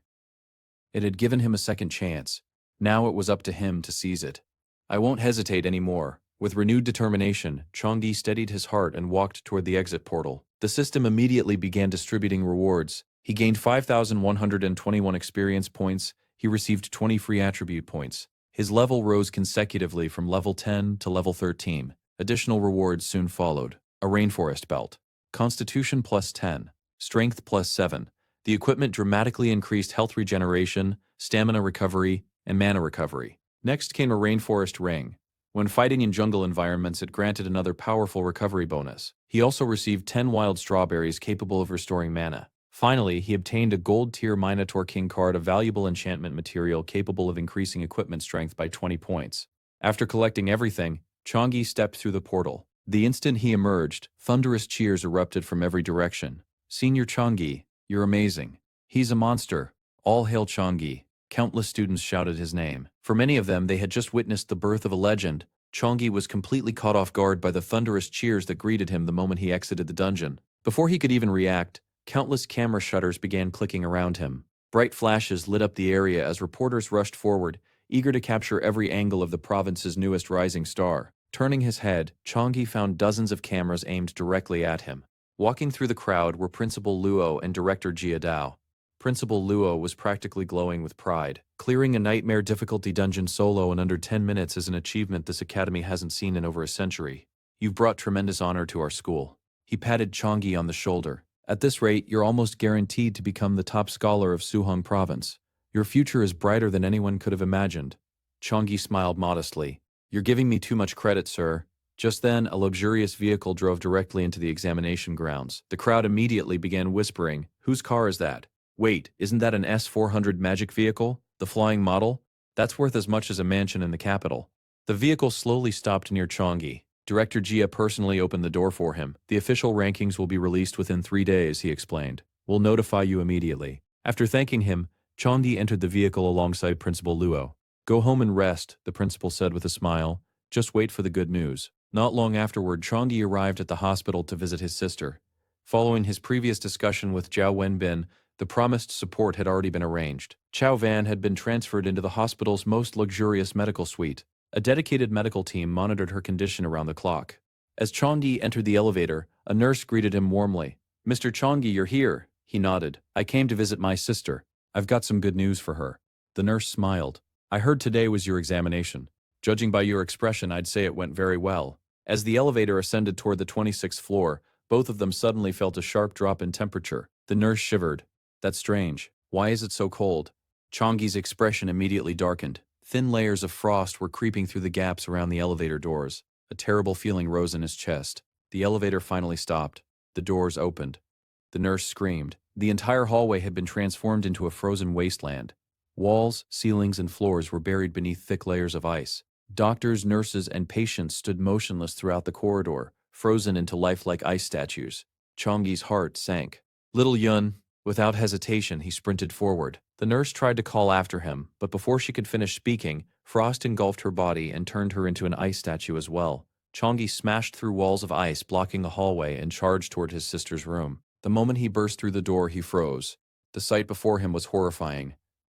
It had given him a second chance. Now it was up to him to seize it. I won't hesitate anymore. With renewed determination, Chongi steadied his heart and walked toward the exit portal. The system immediately began distributing rewards. He gained 5,121 experience points. He received 20 free attribute points. His level rose consecutively from level 10 to level 13. Additional rewards soon followed. A rainforest belt. Constitution plus 10. Strength plus 7. The equipment dramatically increased health regeneration, stamina recovery, and mana recovery. Next came a rainforest ring. When fighting in jungle environments, it granted another powerful recovery bonus. He also received 10 wild strawberries capable of restoring mana. Finally, he obtained a gold-tier Minotaur King card, a valuable enchantment material capable of increasing equipment strength by 20 points. After collecting everything, Chang'e stepped through the portal. The instant he emerged, thunderous cheers erupted from every direction. "Senior Chang'e, you're amazing. He's a monster. All hail Chang'e." Countless students shouted his name. For many of them, they had just witnessed the birth of a legend. Chang'e was completely caught off guard by the thunderous cheers that greeted him the moment he exited the dungeon. Before he could even react, countless camera shutters began clicking around him. Bright flashes lit up the area as reporters rushed forward, eager to capture every angle of the province's newest rising star. Turning his head, Chang'e found dozens of cameras aimed directly at him. Walking through the crowd were Principal Luo and Director Jia Dao. Principal Luo was practically glowing with pride. Clearing a nightmare difficulty dungeon solo in under 10 minutes is an achievement this academy hasn't seen in over a century. You've brought tremendous honor to our school. He patted Chang'e on the shoulder. At this rate, you're almost guaranteed to become the top scholar of Suhong Province. Your future is brighter than anyone could have imagined. Chang'e smiled modestly. You're giving me too much credit, sir. Just then, a luxurious vehicle drove directly into the examination grounds. The crowd immediately began whispering, "Whose car is that? Wait, isn't that an S-400 magic vehicle? The flying model? That's worth as much as a mansion in the capital." The vehicle slowly stopped near Chang'e. Director Jia personally opened the door for him. "The official rankings will be released within 3 days," he explained. "We'll notify you immediately." After thanking him, Chang'e entered the vehicle alongside Principal Luo. "Go home and rest," the principal said with a smile. "Just wait for the good news." Not long afterward, Chang'e arrived at the hospital to visit his sister. Following his previous discussion with Zhao Wenbin, the promised support had already been arranged. Chao Van had been transferred into the hospital's most luxurious medical suite. A dedicated medical team monitored her condition around the clock. As Chang'e entered the elevator, a nurse greeted him warmly. "Mr. Chang'e, you're here." He nodded. "I came to visit my sister. I've got some good news for her." The nurse smiled. "I heard today was your examination. Judging by your expression, I'd say it went very well." As the elevator ascended toward the 26th floor, both of them suddenly felt a sharp drop in temperature. The nurse shivered. "That's strange. Why is it so cold?" Chang'e's expression immediately darkened. Thin layers of frost were creeping through the gaps around the elevator doors. A terrible feeling rose in his chest. The elevator finally stopped. The doors opened. The nurse screamed. The entire hallway had been transformed into a frozen wasteland. Walls, ceilings, and floors were buried beneath thick layers of ice. Doctors, nurses, and patients stood motionless throughout the corridor, frozen into lifelike ice statues. Chang'e's heart sank. "Little Yun." Without hesitation, he sprinted forward. The nurse tried to call after him, but before she could finish speaking, frost engulfed her body and turned her into an ice statue as well. Chang'e smashed through walls of ice blocking the hallway and charged toward his sister's room. The moment he burst through the door, he froze. The sight before him was horrifying.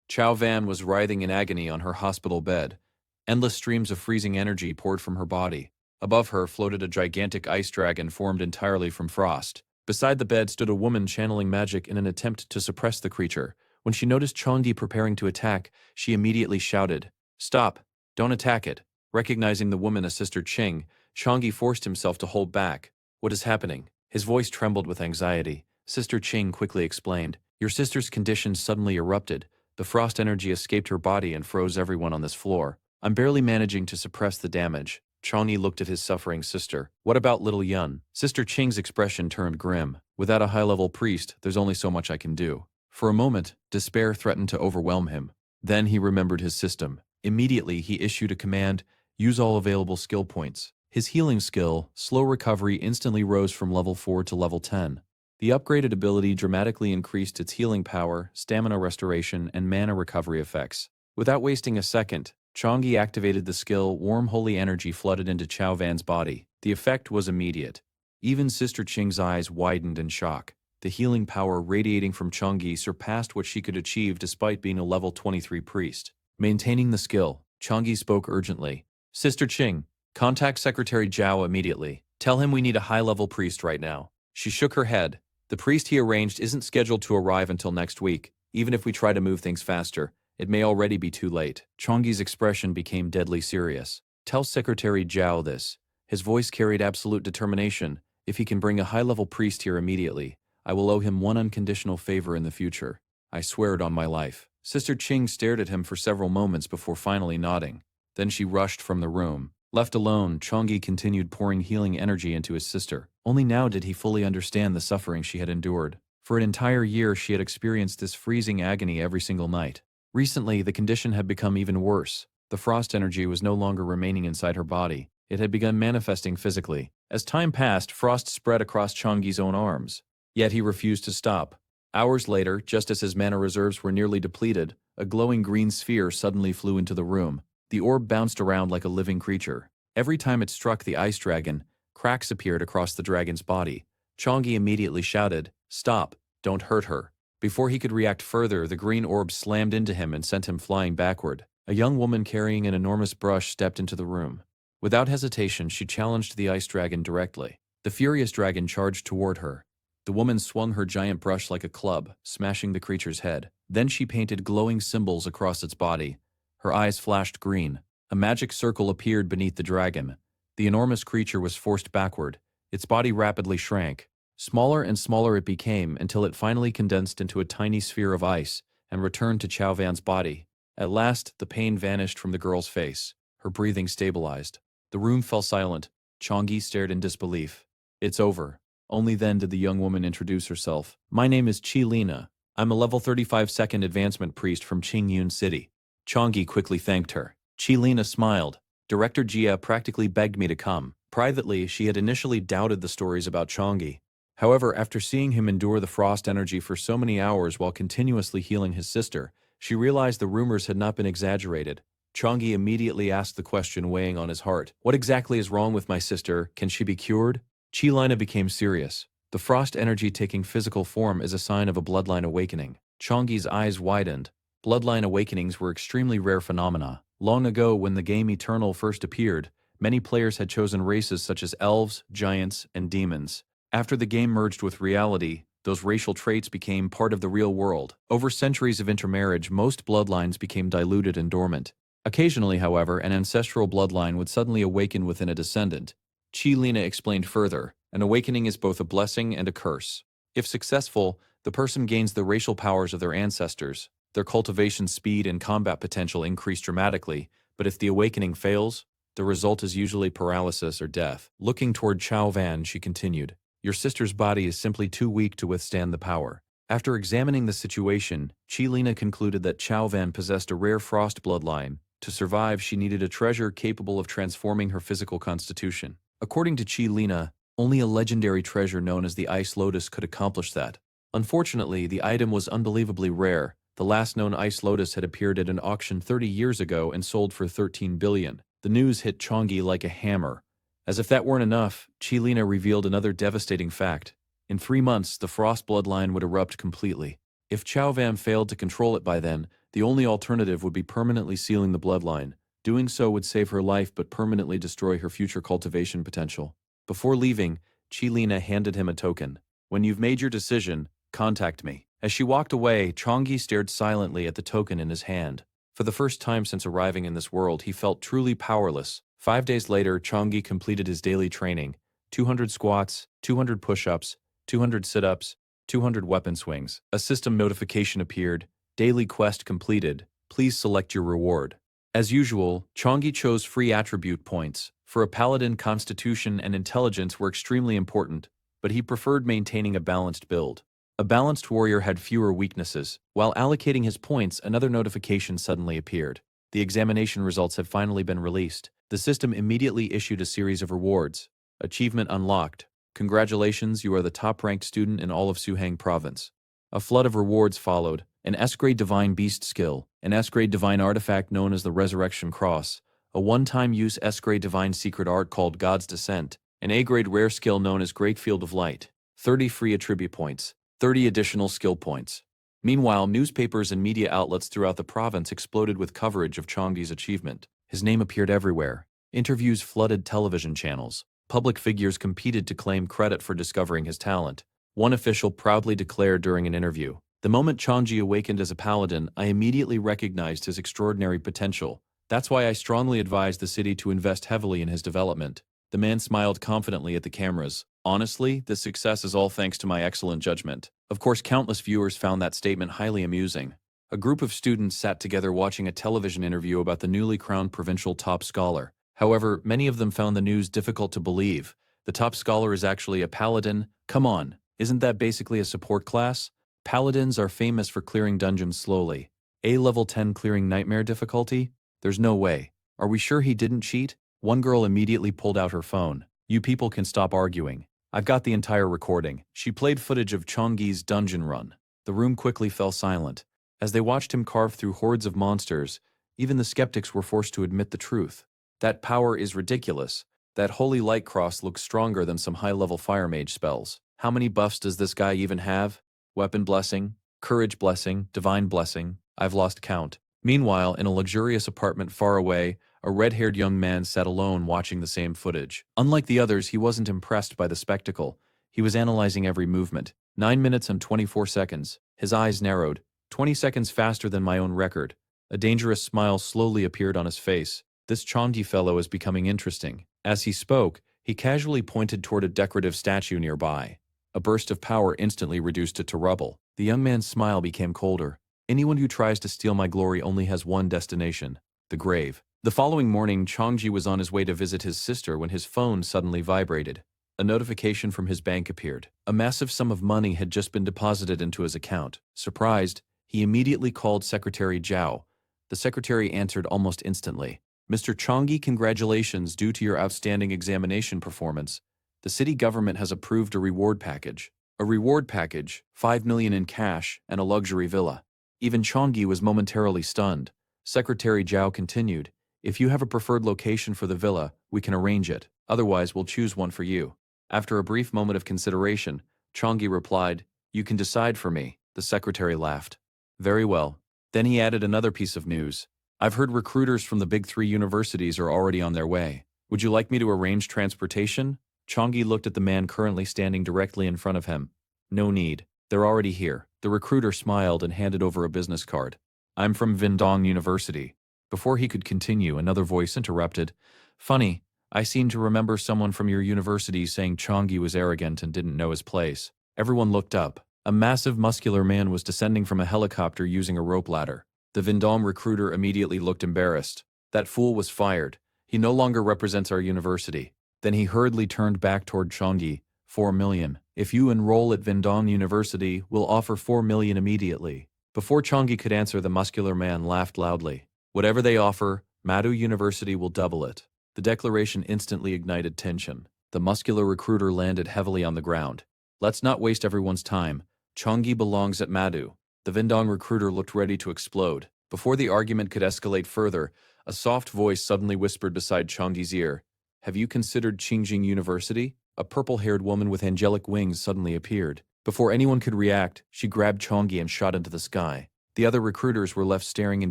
Chao Van was writhing in agony on her hospital bed. Endless streams of freezing energy poured from her body. Above her floated a gigantic ice dragon formed entirely from frost. Beside the bed stood a woman channeling magic in an attempt to suppress the creature. When she noticed Chang'e preparing to attack, she immediately shouted, "Stop! Don't attack it!" Recognizing the woman as Sister Qing, Chang'e forced himself to hold back. "What is happening?" His voice trembled with anxiety. Sister Qing quickly explained, "Your sister's condition suddenly erupted. The frost energy escaped her body and froze everyone on this floor. I'm barely managing to suppress the damage." Chang'e looked at his suffering sister. "What about little Yun?" Sister Qing's expression turned grim. "Without a high-level priest, there's only so much I can do." For a moment, despair threatened to overwhelm him. Then he remembered his system. Immediately, he issued a command, "Use all available skill points." His healing skill, Slow Recovery, instantly rose from level 4 to level 10. The upgraded ability dramatically increased its healing power, stamina restoration, and mana recovery effects. Without wasting a second, Chang'e activated the skill. Warm holy energy flooded into Chao Van's body. The effect was immediate. Even Sister Qing's eyes widened in shock. The healing power radiating from Chang'e surpassed what she could achieve despite being a level 23 priest. Maintaining the skill, Chang'e spoke urgently. "Sister Qing, contact Secretary Zhao immediately. Tell him we need a high-level priest right now." She shook her head. "The priest he arranged isn't scheduled to arrive until next week. Even if we try to move things faster, it may already be too late." Chang'e's expression became deadly serious. "Tell Secretary Zhao this." His voice carried absolute determination. "If he can bring a high-level priest here immediately, I will owe him one unconditional favor in the future. I swear it on my life." Sister Qing stared at him for several moments before finally nodding. Then she rushed from the room. Left alone, Chang'e continued pouring healing energy into his sister. Only now did he fully understand the suffering she had endured. For an entire year, she had experienced this freezing agony every single night. Recently, the condition had become even worse. The frost energy was no longer remaining inside her body. It had begun manifesting physically. As time passed, frost spread across Changgi's own arms. Yet he refused to stop. Hours later, just as his mana reserves were nearly depleted, a glowing green sphere suddenly flew into the room. The orb bounced around like a living creature. Every time it struck the ice dragon, cracks appeared across the dragon's body. Changgi immediately shouted, "Stop, don't hurt her." Before he could react further, the green orb slammed into him and sent him flying backward. A young woman carrying an enormous brush stepped into the room. Without hesitation, she challenged the ice dragon directly. The furious dragon charged toward her. The woman swung her giant brush like a club, smashing the creature's head. Then she painted glowing symbols across its body. Her eyes flashed green. A magic circle appeared beneath the dragon. The enormous creature was forced backward. Its body rapidly shrank. Smaller and smaller it became until it finally condensed into a tiny sphere of ice and returned to Chao Van's body. At last, the pain vanished from the girl's face. Her breathing stabilized. The room fell silent. Changgi stared in disbelief. "It's over." Only then did the young woman introduce herself. "My name is Qi Lina. I'm a level 35 second advancement priest from Qingyun City." Changgi quickly thanked her. Qi Lina smiled. "Director Jia practically begged me to come." Privately, she had initially doubted the stories about Changgi. However, after seeing him endure the frost energy for so many hours while continuously healing his sister, she realized the rumors had not been exaggerated. Changgi immediately asked the question weighing on his heart. "What exactly is wrong with my sister? Can she be cured?" Qi Lina became serious. The frost energy taking physical form is a sign of a bloodline awakening. Changgi's eyes widened. Bloodline awakenings were extremely rare phenomena. Long ago, when the game Eternal first appeared, many players had chosen races such as elves, giants, and demons. After the game merged with reality, those racial traits became part of the real world. Over centuries of intermarriage, most bloodlines became diluted and dormant. Occasionally, however, an ancestral bloodline would suddenly awaken within a descendant. Qi Lina explained further, "An awakening is both a blessing and a curse. If successful, the person gains the racial powers of their ancestors. Their cultivation speed and combat potential increase dramatically, but if the awakening fails, the result is usually paralysis or death." Looking toward Chao Van, she continued, "Your sister's body is simply too weak to withstand the power." After examining the situation, Qi Lina concluded that Chao Van possessed a rare frost bloodline. To survive, she needed a treasure capable of transforming her physical constitution. According to Qi Lina, only a legendary treasure known as the Ice Lotus could accomplish that. Unfortunately, the item was unbelievably rare. The last known Ice Lotus had appeared at an auction 30 years ago and sold for 13 billion. The news hit Changgi like a hammer. As if that weren't enough, Qi Lina revealed another devastating fact. In 3 months, the Frost bloodline would erupt completely. If Chao Van failed to control it by then, the only alternative would be permanently sealing the bloodline. Doing so would save her life but permanently destroy her future cultivation potential. Before leaving, Qi Lina handed him a token. "When you've made your decision, contact me." As she walked away, Changgi stared silently at the token in his hand. For the first time since arriving in this world, he felt truly powerless. 5 days later, Changgi completed his daily training. 200 squats, 200 push-ups, 200 sit-ups, 200 weapon swings. A system notification appeared. "Daily quest completed. Please select your reward." As usual, Changgi chose free attribute points. For a paladin, constitution and intelligence were extremely important, but he preferred maintaining a balanced build. A balanced warrior had fewer weaknesses. While allocating his points, another notification suddenly appeared. The examination results had finally been released. The system immediately issued a series of rewards. Achievement unlocked. Congratulations, you are the top-ranked student in all of Suhang Province. A flood of rewards followed. An S-grade Divine Beast skill, an S-grade Divine artifact known as the Resurrection Cross, a one-time use S-grade Divine secret art called God's Descent, an A-grade rare skill known as Great Field of Light, 30 free attribute points, 30 additional skill points. Meanwhile, newspapers and media outlets throughout the province exploded with coverage of Changgi's achievement. His name appeared everywhere. Interviews flooded television channels. Public figures competed to claim credit for discovering his talent. One official proudly declared during an interview, "The moment Changgi awakened as a paladin, I immediately recognized his extraordinary potential. That's why I strongly advise the city to invest heavily in his development." The man smiled confidently at the cameras. "Honestly, this success is all thanks to my excellent judgment." Of course, countless viewers found that statement highly amusing. A group of students sat together watching a television interview about the newly crowned provincial top scholar. However, many of them found the news difficult to believe. The top scholar is actually a paladin? Come on. Isn't that basically a support class? Paladins are famous for clearing dungeons slowly. A level 10 clearing nightmare difficulty? There's no way. Are we sure he didn't cheat? One girl immediately pulled out her phone. You people can stop arguing. I've got the entire recording. She played footage of Chongyi's dungeon run. The room quickly fell silent. As they watched him carve through hordes of monsters, even the skeptics were forced to admit the truth. That power is ridiculous. That holy light cross looks stronger than some high-level fire mage spells. How many buffs does this guy even have? Weapon blessing, courage blessing, divine blessing. I've lost count. Meanwhile, in a luxurious apartment far away, a red-haired young man sat alone watching the same footage. Unlike the others, he wasn't impressed by the spectacle. He was analyzing every movement. 9 minutes and 24 seconds. His eyes narrowed. 20 seconds faster than my own record. A dangerous smile slowly appeared on his face. This Chongyi fellow is becoming interesting. As he spoke, he casually pointed toward a decorative statue nearby. A burst of power instantly reduced it to rubble. The young man's smile became colder. Anyone who tries to steal my glory only has one destination: the grave. The following morning, Chongyi was on his way to visit his sister when his phone suddenly vibrated. A notification from his bank appeared. A massive sum of money had just been deposited into his account. Surprised, he immediately called Secretary Zhao. The secretary answered almost instantly. Mr. Chongyi, congratulations due to your outstanding examination performance. The city government has approved a reward package. A reward package, 5 million in cash, and a luxury villa. Even Chongyi was momentarily stunned. Secretary Zhao continued, if you have a preferred location for the villa, we can arrange it. Otherwise, we'll choose one for you. After a brief moment of consideration, Chongyi replied, you can decide for me. The secretary laughed. Very well. Then he added another piece of news. I've heard recruiters from the big 3 universities are already on their way. Would you like me to arrange transportation? Chongyi looked at the man currently standing directly in front of him. No need. They're already here. The recruiter smiled and handed over a business card. I'm from Vindong University. Before he could continue, another voice interrupted. Funny, I seem to remember someone from your university saying Chongyi was arrogant and didn't know his place. Everyone looked up. A massive muscular man was descending from a helicopter using a rope ladder. The Vindong recruiter immediately looked embarrassed. That fool was fired. He no longer represents our university. Then he hurriedly turned back toward Chongyi. 4 million. If you enroll at Vindong University, we'll offer 4 million immediately. Before Chongyi could answer, the muscular man laughed loudly. Whatever they offer, Manhwa University will double it. The declaration instantly ignited tension. The muscular recruiter landed heavily on the ground. Let's not waste everyone's time. Chongyi belongs at Manhwa. The Vindong recruiter looked ready to explode. Before the argument could escalate further, a soft voice suddenly whispered beside Chongyi's ear. Have you considered Qingjing University? A purple-haired woman with angelic wings suddenly appeared. Before anyone could react, she grabbed Chongyi and shot into the sky. The other recruiters were left staring in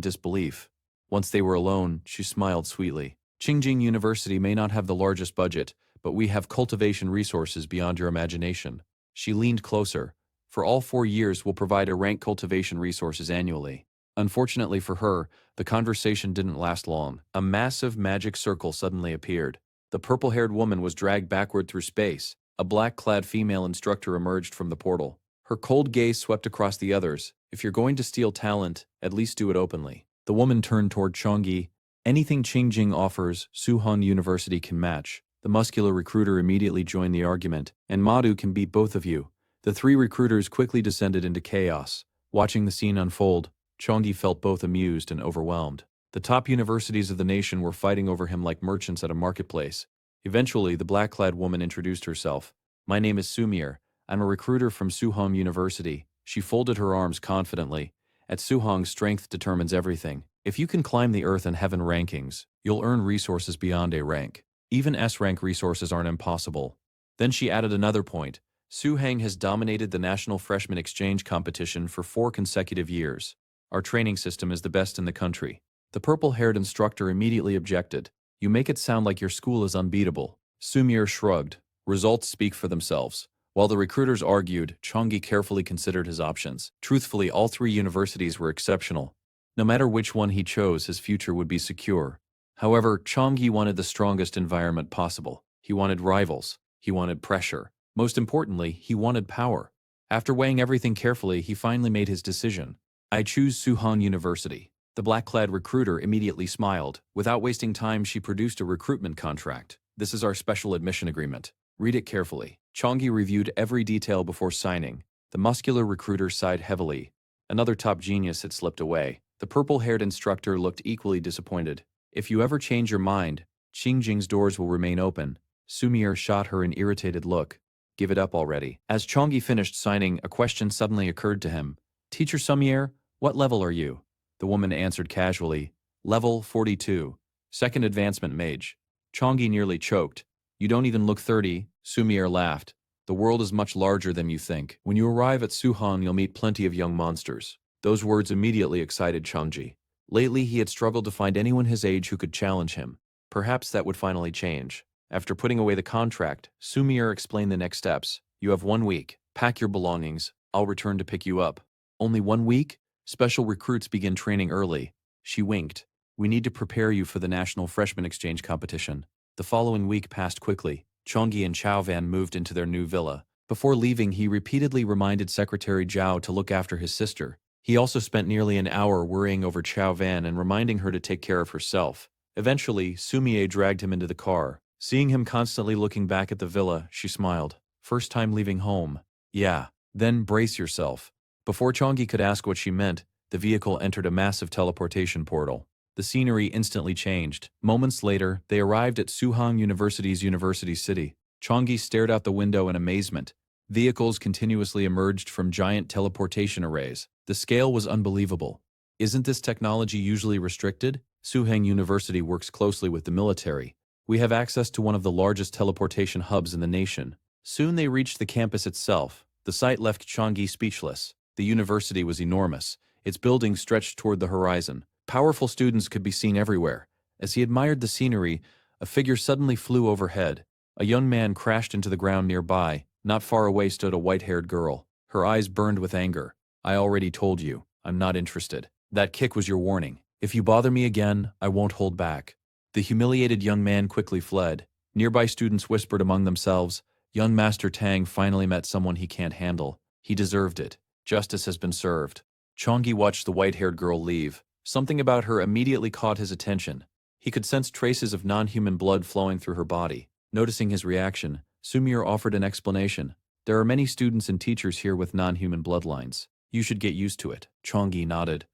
disbelief. Once they were alone, she smiled sweetly. Qingjing University may not have the largest budget, but we have cultivation resources beyond your imagination. She leaned closer. For all 4 years, we'll provide a rank cultivation resources annually. Unfortunately for her, the conversation didn't last long. A massive magic circle suddenly appeared. The purple-haired woman was dragged backward through space. A black-clad female instructor emerged from the portal. Her cold gaze swept across the others. If you're going to steal talent, at least do it openly. The woman turned toward Chongyi. Anything Qingjing offers, Suhan University can match. The muscular recruiter immediately joined the argument, and Manhwa can beat both of you. The 3 recruiters quickly descended into chaos. Watching the scene unfold, Chongyi felt both amused and overwhelmed. The top universities of the nation were fighting over him like merchants at a marketplace. Eventually, the black-clad woman introduced herself. My name is Sumir. I'm a recruiter from Suhong University. She folded her arms confidently. At Suhong, strength determines everything. If you can climb the Earth and Heaven rankings, you'll earn resources beyond A rank. Even S-rank resources aren't impossible. Then she added another point. Suhang has dominated the National Freshman Exchange competition for 4 consecutive years. Our training system is the best in the country. The purple-haired instructor immediately objected. You make it sound like your school is unbeatable. Sumir shrugged. Results speak for themselves. While the recruiters argued, Chongyi carefully considered his options. Truthfully, all 3 universities were exceptional. No matter which one he chose, his future would be secure. However, Chongyi wanted the strongest environment possible. He wanted rivals. He wanted pressure. Most importantly, he wanted power. After weighing everything carefully, he finally made his decision. I choose Suhan University. The black-clad recruiter immediately smiled. Without wasting time, she produced a recruitment contract. This is our special admission agreement. Read it carefully. Changyi reviewed every detail before signing. The muscular recruiter sighed heavily. Another top genius had slipped away. The purple-haired instructor looked equally disappointed. If you ever change your mind, Qingjing's doors will remain open. Sumier shot her an irritated look. Give it up already. As Changyi finished signing, a question suddenly occurred to him. Teacher Sumier, what level are you? The woman answered casually. Level 42. Second advancement mage. Changyi nearly choked. You don't even look 30, Sumier laughed. The world is much larger than you think. When you arrive at Suhan, you'll meet plenty of young monsters. Those words immediately excited Changyi. Lately, he had struggled to find anyone his age who could challenge him. Perhaps that would finally change. After putting away the contract, Sumier explained the next steps. You have 1 week. Pack your belongings. I'll return to pick you up. Only 1 week? Special recruits begin training early. She winked. We need to prepare you for the National Freshman Exchange competition. The following week passed quickly. Changyi and Chao Van moved into their new villa. Before leaving, he repeatedly reminded Secretary Zhao to look after his sister. He also spent nearly an hour worrying over Chao Van and reminding her to take care of herself. Eventually, Sumier dragged him into the car. Seeing him constantly looking back at the villa, she smiled. First time leaving home. Yeah. Then brace yourself. Before Changyi could ask what she meant, the vehicle entered a massive teleportation portal. The scenery instantly changed. Moments later, they arrived at Suhang University's University City. Changyi stared out the window in amazement. Vehicles continuously emerged from giant teleportation arrays. The scale was unbelievable. Isn't this technology usually restricted? Suhang University works closely with the military. We have access to one of the largest teleportation hubs in the nation. Soon they reached the campus itself. The sight left Changyi speechless. The university was enormous. Its buildings stretched toward the horizon. Powerful students could be seen everywhere. As he admired the scenery, a figure suddenly flew overhead. A young man crashed into the ground nearby. Not far away stood a white-haired girl. Her eyes burned with anger. I already told you, I'm not interested. That kick was your warning. If you bother me again, I won't hold back. The humiliated young man quickly fled. Nearby students whispered among themselves, young Master Tang finally met someone he can't handle. He deserved it. Justice has been served. Changyi watched the white-haired girl leave. Something about her immediately caught his attention. He could sense traces of non-human blood flowing through her body. Noticing his reaction, Sumier offered an explanation. There are many students and teachers here with non-human bloodlines. You should get used to it. Changyi nodded.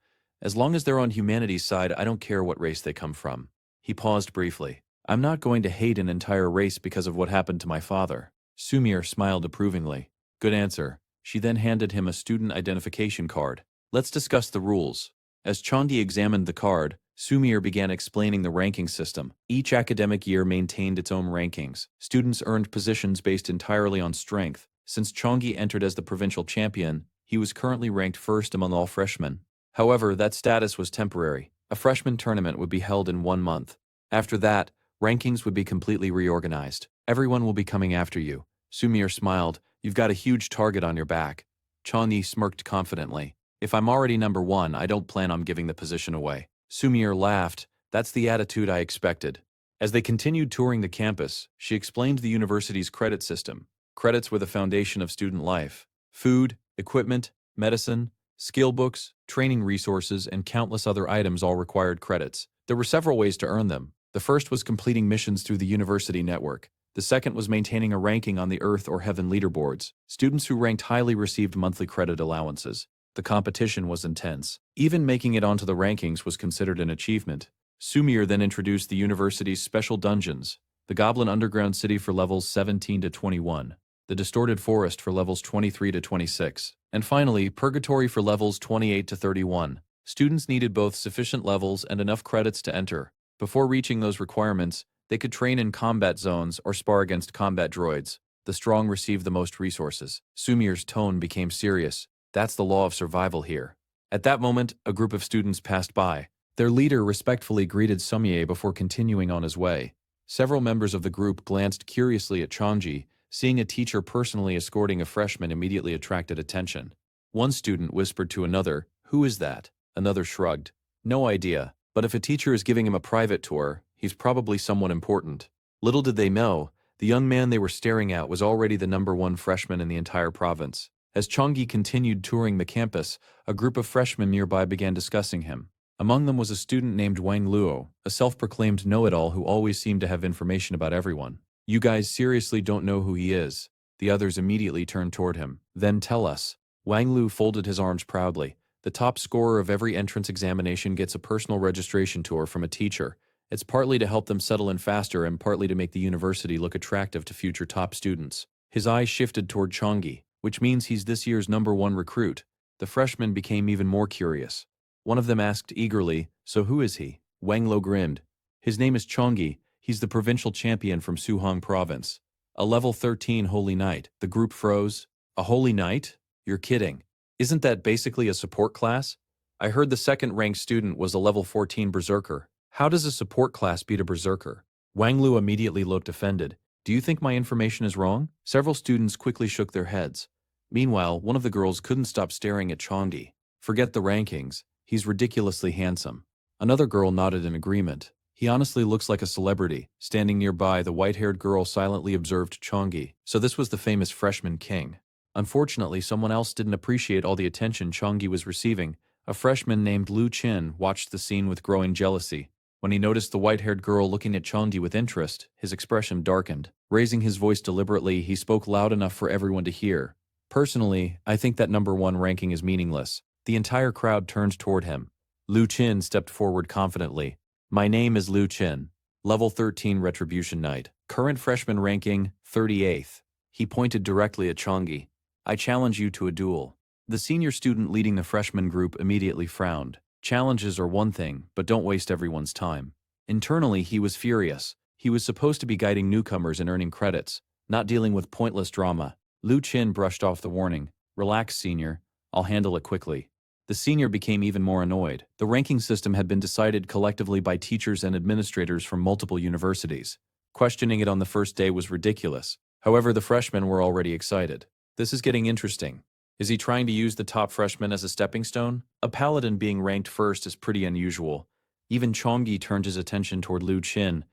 As long as they're on humanity's side, I don't care what race they come from. He paused briefly. I'm not going to hate an entire race because of what happened to my father. Sumier smiled approvingly. Good answer. She then handed him a student identification card. Let's discuss the rules. As Changyi examined the card, Sumier began explaining the ranking system. Each academic year maintained its own rankings. Students earned positions based entirely on strength. Since Changyi entered as the provincial champion, he was currently ranked first among all freshmen. However, that status was temporary. A freshman tournament would be held in 1 month. After that, rankings would be completely reorganized. Everyone will be coming after you. Sumier smiled. You've got a huge target on your back. Changyi smirked confidently. If I'm already number 1, I don't plan on giving the position away. Sumier laughed. That's the attitude I expected. As they continued touring the campus, she explained the university's credit system. Credits were the foundation of student life. Food, equipment, medicine, skill books, training resources, and countless other items all required credits. There were several ways to earn them. The first was completing missions through the university network. The second was maintaining a ranking on the Earth or Heaven leaderboards. Students who ranked highly received monthly credit allowances. The competition was intense. Even making it onto the rankings was considered an achievement. Sumier then introduced the university's special dungeons, the Goblin Underground City for levels 17 to 21, the Distorted Forest for levels 23 to 26, and finally, Purgatory for levels 28 to 31. Students needed both sufficient levels and enough credits to enter. Before reaching those requirements, they could train in combat zones or spar against combat droids. The strong received the most resources. Sumier's tone became serious. That's the law of survival here. At that moment, a group of students passed by. Their leader respectfully greeted Sumier before continuing on his way. Several members of the group glanced curiously at Changyi. Seeing a teacher personally escorting a freshman immediately attracted attention. One student whispered to another, "Who is that?" Another shrugged. "No idea, but if a teacher is giving him a private tour, he's probably someone important." Little did they know, the young man they were staring at was already the number 1 freshman in the entire province. As Changyi continued touring the campus, a group of freshmen nearby began discussing him. Among them was a student named Wang Luo, a self-proclaimed know-it-all who always seemed to have information about everyone. You guys seriously don't know who he is. The others immediately turned toward him. Then tell us. Wang Lu folded his arms proudly. The top scorer of every entrance examination gets a personal registration tour from a teacher. It's partly to help them settle in faster and partly to make the university look attractive to future top students. His eyes shifted toward Chang'e, which means he's this year's #1 recruit. The freshmen became even more curious. One of them asked eagerly, "So who is he?" Wang Lo grinned. "His name is Chang'e. He's the provincial champion from Suhong province. A level 13 holy knight." The group froze. "A holy knight? You're kidding. Isn't that basically a support class? I heard the second-ranked student was a level 14 berserker. How does a support class beat a berserker?" Wang Lu immediately looked offended. "Do you think my information is wrong?" Several students quickly shook their heads. Meanwhile, one of the girls couldn't stop staring at Chang'e. "Forget the rankings. He's ridiculously handsome." Another girl nodded in agreement. "He honestly looks like a celebrity." Standing nearby, the white-haired girl silently observed Chang'e. So this was the famous freshman king. Unfortunately, someone else didn't appreciate all the attention Chang'e was receiving. A freshman named Lu Qin watched the scene with growing jealousy. When he noticed the white-haired girl looking at Chang'e with interest, his expression darkened. Raising his voice deliberately, he spoke loud enough for everyone to hear. "Personally, I think that #1 ranking is meaningless." The entire crowd turned toward him. Lu Qin stepped forward confidently. "My name is Lu Qin, level 13 Retribution Knight. Current freshman ranking, 38th. He pointed directly at Chang'e. "I challenge you to a duel." The senior student leading the freshman group immediately frowned. Challenges are one thing, but don't waste everyone's time. Internally, he was furious. He was supposed to be guiding newcomers and earning credits, not dealing with pointless drama. Lu Qin brushed off the warning. "Relax, senior. I'll handle it quickly." The senior became even more annoyed. The ranking system had been decided collectively by teachers and administrators from multiple universities. Questioning it on the first day was ridiculous. However, the freshmen were already excited. "This is getting interesting. Is he trying to use the top freshman as a stepping stone?" A paladin being ranked first is pretty unusual. Even Chang'e turned his attention toward Lu Qin.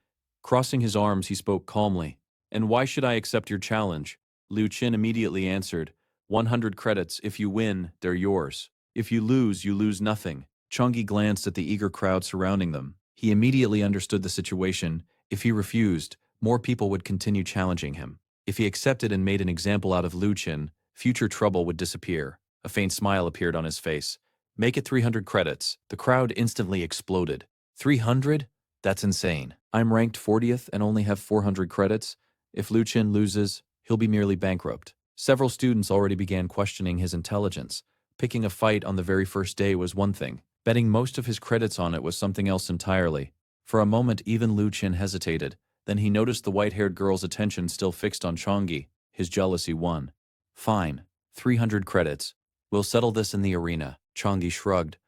Crossing his arms, he spoke calmly. "And why should I accept your challenge?" Lu Qin immediately answered, 100 credits. If you win, they're yours. If you lose nothing." Chang'e glanced at the eager crowd surrounding them. He immediately understood the situation. If he refused, more people would continue challenging him. If he accepted and made an example out of Lu Qin, future trouble would disappear. A faint smile appeared on his face. "Make it 300 credits." The crowd instantly exploded. 300? That's insane. I'm ranked 40th and only have 400 credits. If Lu Qin loses, he'll be merely bankrupt. Several students already began questioning his intelligence. Picking a fight on the very first day was one thing. Betting most of his credits on it was something else entirely. For a moment, even Lu Qin hesitated. Then he noticed the white-haired girl's attention still fixed on Chang'e. His jealousy won. "Fine. 300 credits. We'll settle this in the arena." Chang'e shrugged.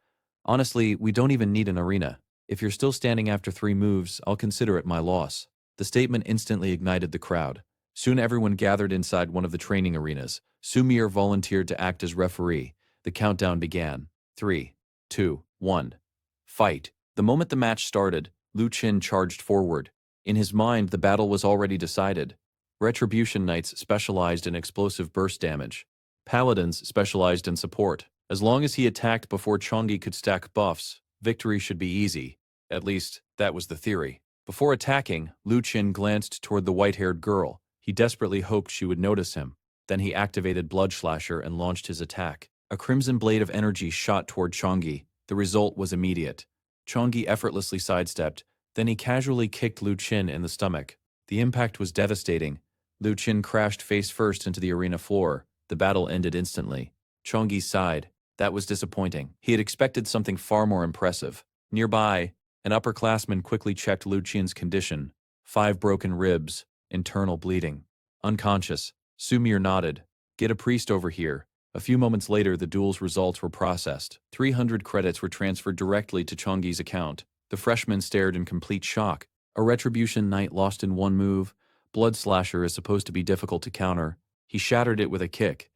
"Honestly, we don't even need an arena. If you're still standing after 3 moves, I'll consider it my loss." The statement instantly ignited the crowd. Soon everyone gathered inside one of the training arenas. Sumir volunteered to act as referee. The countdown began. 3, 2, 1. Fight. The moment the match started, Lu Qin charged forward. In his mind, the battle was already decided. Retribution Knights specialized in explosive burst damage. Paladins specialized in support. As long as he attacked before Chang'e could stack buffs, victory should be easy. At least, that was the theory. Before attacking, Lu Qin glanced toward the white-haired girl. He desperately hoped she would notice him. Then he activated Blood Slasher and launched his attack. A crimson blade of energy shot toward Chang'e. The result was immediate. Chang'e effortlessly sidestepped. Then he casually kicked Lu Qin in the stomach. The impact was devastating. Lu Qin crashed face first into the arena floor. The battle ended instantly. Chang'e sighed. That was disappointing. He had expected something far more impressive. Nearby, an upperclassman quickly checked Lu Qin's condition. 5 broken ribs, internal bleeding. Unconscious. Sumir nodded. "Get a priest over here." A few moments later, the duel's results were processed. 300 credits were transferred directly to Chang'e's account. The freshman stared in complete shock. A Retribution Knight lost in 1 move. Blood Slasher is supposed to be difficult to counter. He shattered it with a kick.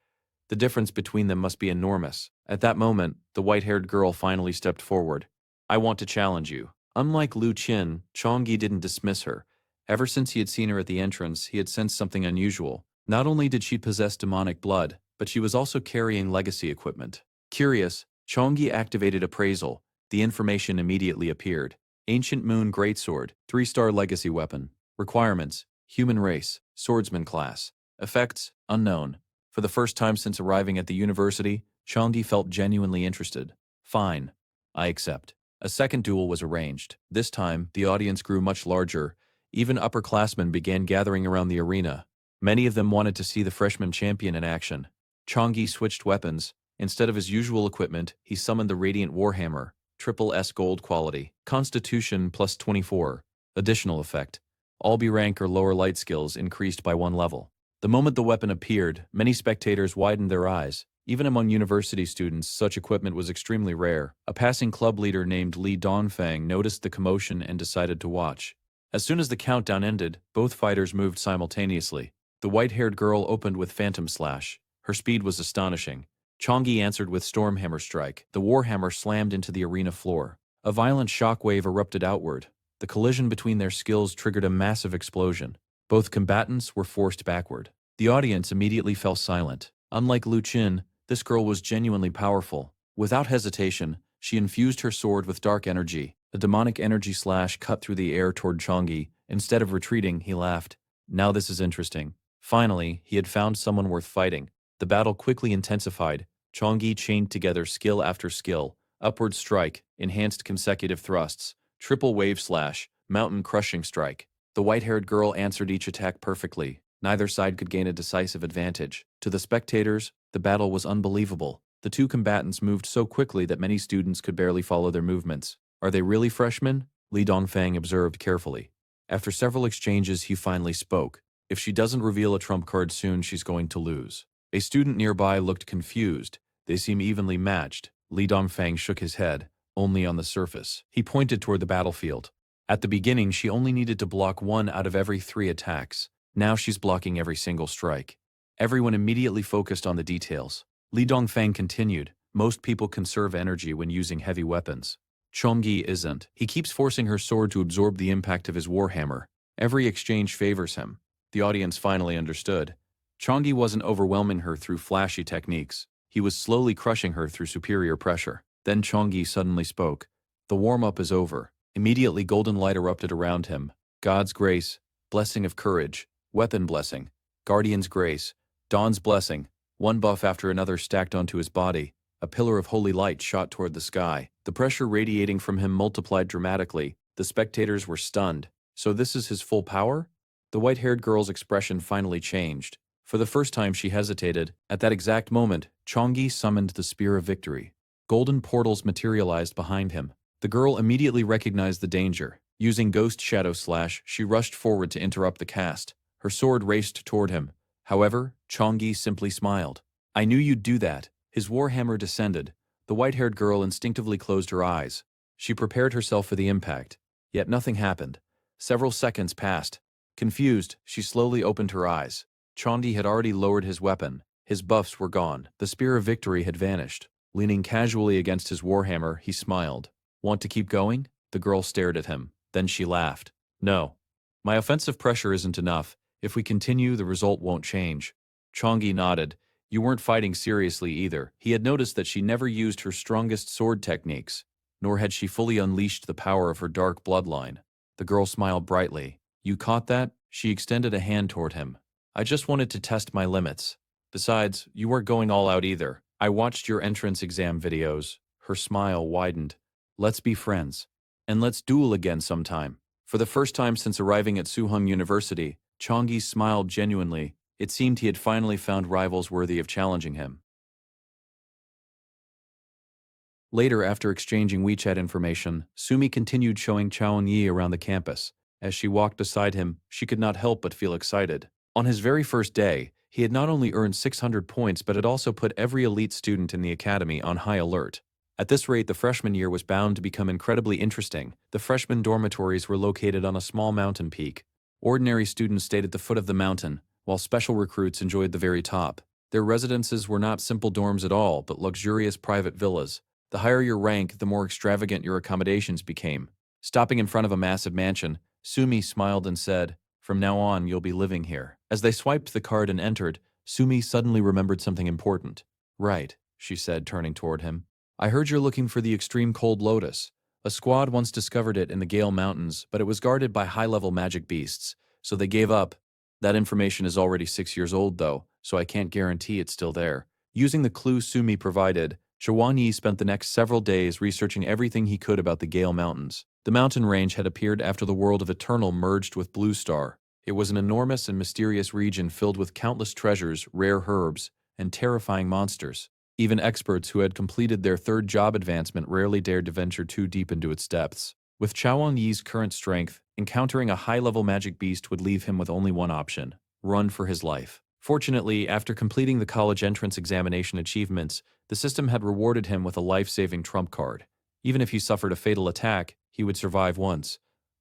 The difference between them must be enormous. At that moment, the white-haired girl finally stepped forward. "I want to challenge you." Unlike Lu Qin, Chang'e didn't dismiss her. Ever since he had seen her at the entrance, he had sensed something unusual. Not only did she possess demonic blood, but she was also carrying legacy equipment. Curious, Chang'e activated Appraisal. The information immediately appeared. Ancient Moon Greatsword, 3-star legacy weapon. Requirements: Human race, swordsman class. Effects, unknown. For the first time since arriving at the university, Changyi felt genuinely interested. Fine. I accept. A second duel was arranged. This time, the audience grew much larger. Even upperclassmen began gathering around the arena. Many of them wanted to see the freshman champion in action. Changyi switched weapons. Instead of his usual equipment, he summoned the Radiant Warhammer, triple S gold quality, Constitution plus 24. Additional effect. All B rank or lower light skills increased by 1 level. The moment the weapon appeared, many spectators widened their eyes. Even among university students, such equipment was extremely rare. A passing club leader named Li Dongfang noticed the commotion and decided to watch. As soon as the countdown ended, both fighters moved simultaneously. The white-haired girl opened with Phantom Slash. Her speed was astonishing. Changyi answered with Stormhammer Strike. The Warhammer slammed into the arena floor. A violent shockwave erupted outward. The collision between their skills triggered a massive explosion. Both combatants were forced backward. The audience immediately fell silent. Unlike Lu Qin, this girl was genuinely powerful. Without hesitation, she infused her sword with dark energy. A demonic energy slash cut through the air toward Changyi. Instead of retreating, he laughed. Now this is interesting. Finally, he had found someone worth fighting. The battle quickly intensified. Changyi chained together skill after skill. Upward strike, enhanced consecutive thrusts, triple wave slash, mountain crushing strike. The white-haired girl answered each attack perfectly. Neither side could gain a decisive advantage. To the spectators, the battle was unbelievable. The two combatants moved so quickly that many students could barely follow their movements. Are they really freshmen? Li Dongfang observed carefully. After several exchanges, he finally spoke. If she doesn't reveal a trump card soon, she's going to lose. A student nearby looked confused. They seem evenly matched. Li Dongfang shook his head, only on the surface. He pointed toward the battlefield. At the beginning, she only needed to block 1 out of every 3 attacks. Now she's blocking every single strike. Everyone immediately focused on the details. Li Dongfang continued. Most people conserve energy when using heavy weapons. Changyi isn't. He keeps forcing her sword to absorb the impact of his warhammer. Every exchange favors him. The audience finally understood. Changyi wasn't overwhelming her through flashy techniques. He was slowly crushing her through superior pressure. Then Changyi suddenly spoke. The warm-up is over. Immediately golden light erupted around him. God's grace, blessing of courage, weapon blessing, guardian's grace, dawn's blessing. One buff after another stacked onto his body. A pillar of holy light shot toward the sky. The pressure radiating from him multiplied dramatically. The spectators were stunned. So this is his full power? The white-haired girl's expression finally changed. For the first time she hesitated. At that exact moment, Changyi summoned the Spear of Victory. Golden portals materialized behind him. The girl immediately recognized the danger. Using Ghost Shadow Slash, she rushed forward to interrupt the cast. Her sword raced toward him. However, Changyi simply smiled. I knew you'd do that. His warhammer descended. The white-haired girl instinctively closed her eyes. She prepared herself for the impact. Yet nothing happened. Several seconds passed. Confused, she slowly opened her eyes. Changyi had already lowered his weapon. His buffs were gone. The Spear of Victory had vanished. Leaning casually against his warhammer, he smiled. Want to keep going? The girl stared at him. Then she laughed. No. My offensive pressure isn't enough. If we continue, the result won't change. Changyi nodded. You weren't fighting seriously either. He had noticed that she never used her strongest sword techniques, nor had she fully unleashed the power of her dark bloodline. The girl smiled brightly. You caught that? She extended a hand toward him. I just wanted to test my limits. Besides, you weren't going all out either. I watched your entrance exam videos. Her smile widened. Let's be friends. And let's duel again sometime. For the first time since arriving at Suhung University, Changyi smiled genuinely. It seemed he had finally found rivals worthy of challenging him. Later, after exchanging WeChat information, Sumi continued showing Yi around the campus. As she walked beside him, she could not help but feel excited. On his very first day, he had not only earned 600 points but had also put every elite student in the academy on high alert. At this rate, the freshman year was bound to become incredibly interesting. The freshman dormitories were located on a small mountain peak. Ordinary students stayed at the foot of the mountain, while special recruits enjoyed the very top. Their residences were not simple dorms at all, but luxurious private villas. The higher your rank, the more extravagant your accommodations became. Stopping in front of a massive mansion, Sumi smiled and said, From now on, you'll be living here. As they swiped the card and entered, Sumi suddenly remembered something important. Right, she said, turning toward him. I heard you're looking for the extreme cold lotus. A squad once discovered it in the Gale Mountains, but it was guarded by high-level magic beasts, So they gave up. That information is already 6 years old, though, so I can't guarantee it's still there. Using the clue Sumi provided, Zhou Yi spent the next several days researching everything he could about the Gale Mountains. The mountain range had appeared after the world of Eternal merged with Blue Star. It was an enormous and mysterious region filled with countless treasures, rare herbs, and terrifying monsters. Even experts who had completed their third job advancement rarely dared to venture too deep into its depths. With Zhou Yi's current strength, encountering a high-level magic beast would leave him with only one option: run for his life. Fortunately, after completing the college entrance examination achievements, the system had rewarded him with a life-saving trump card. Even if he suffered a fatal attack, he would survive once.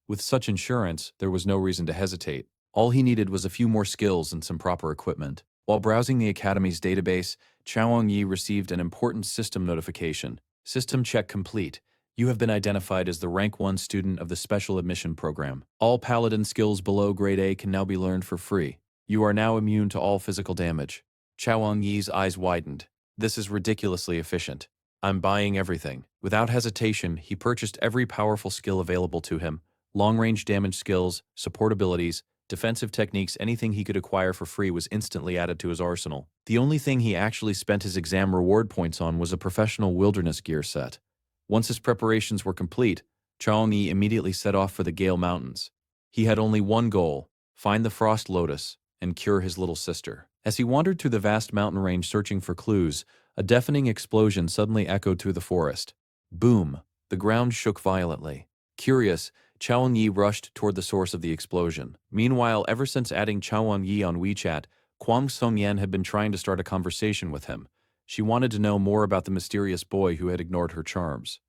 With such insurance, there was no reason to hesitate. All he needed was a few more skills and some proper equipment. While browsing the Academy's database, Zhou Yi received an important system notification. System check complete. You have been identified as the Rank 1 student of the Special Admission Program. All Paladin skills below Grade A can now be learned for free. You are now immune to all physical damage. Zhou Yi's eyes widened. This is ridiculously efficient. I'm buying everything. Without hesitation, he purchased every powerful skill available to him. Long-range damage skills, support abilities, defensive techniques, anything he could acquire for free was instantly added to his arsenal. The only thing he actually spent his exam reward points on was a professional wilderness gear set. Once his preparations were complete, Zhou Yi immediately set off for the Gale Mountains. He had only one goal: find the Frost Lotus and cure his little sister. As he wandered through the vast mountain range searching for clues, a deafening explosion suddenly echoed through the forest. Boom! The ground shook violently. Curious, Zhou Yi rushed toward the source of the explosion. Meanwhile, ever since adding Zhou Yi on WeChat, Kwang Song-yen had been trying to start a conversation with him. She wanted to know more about the mysterious boy who had ignored her charms.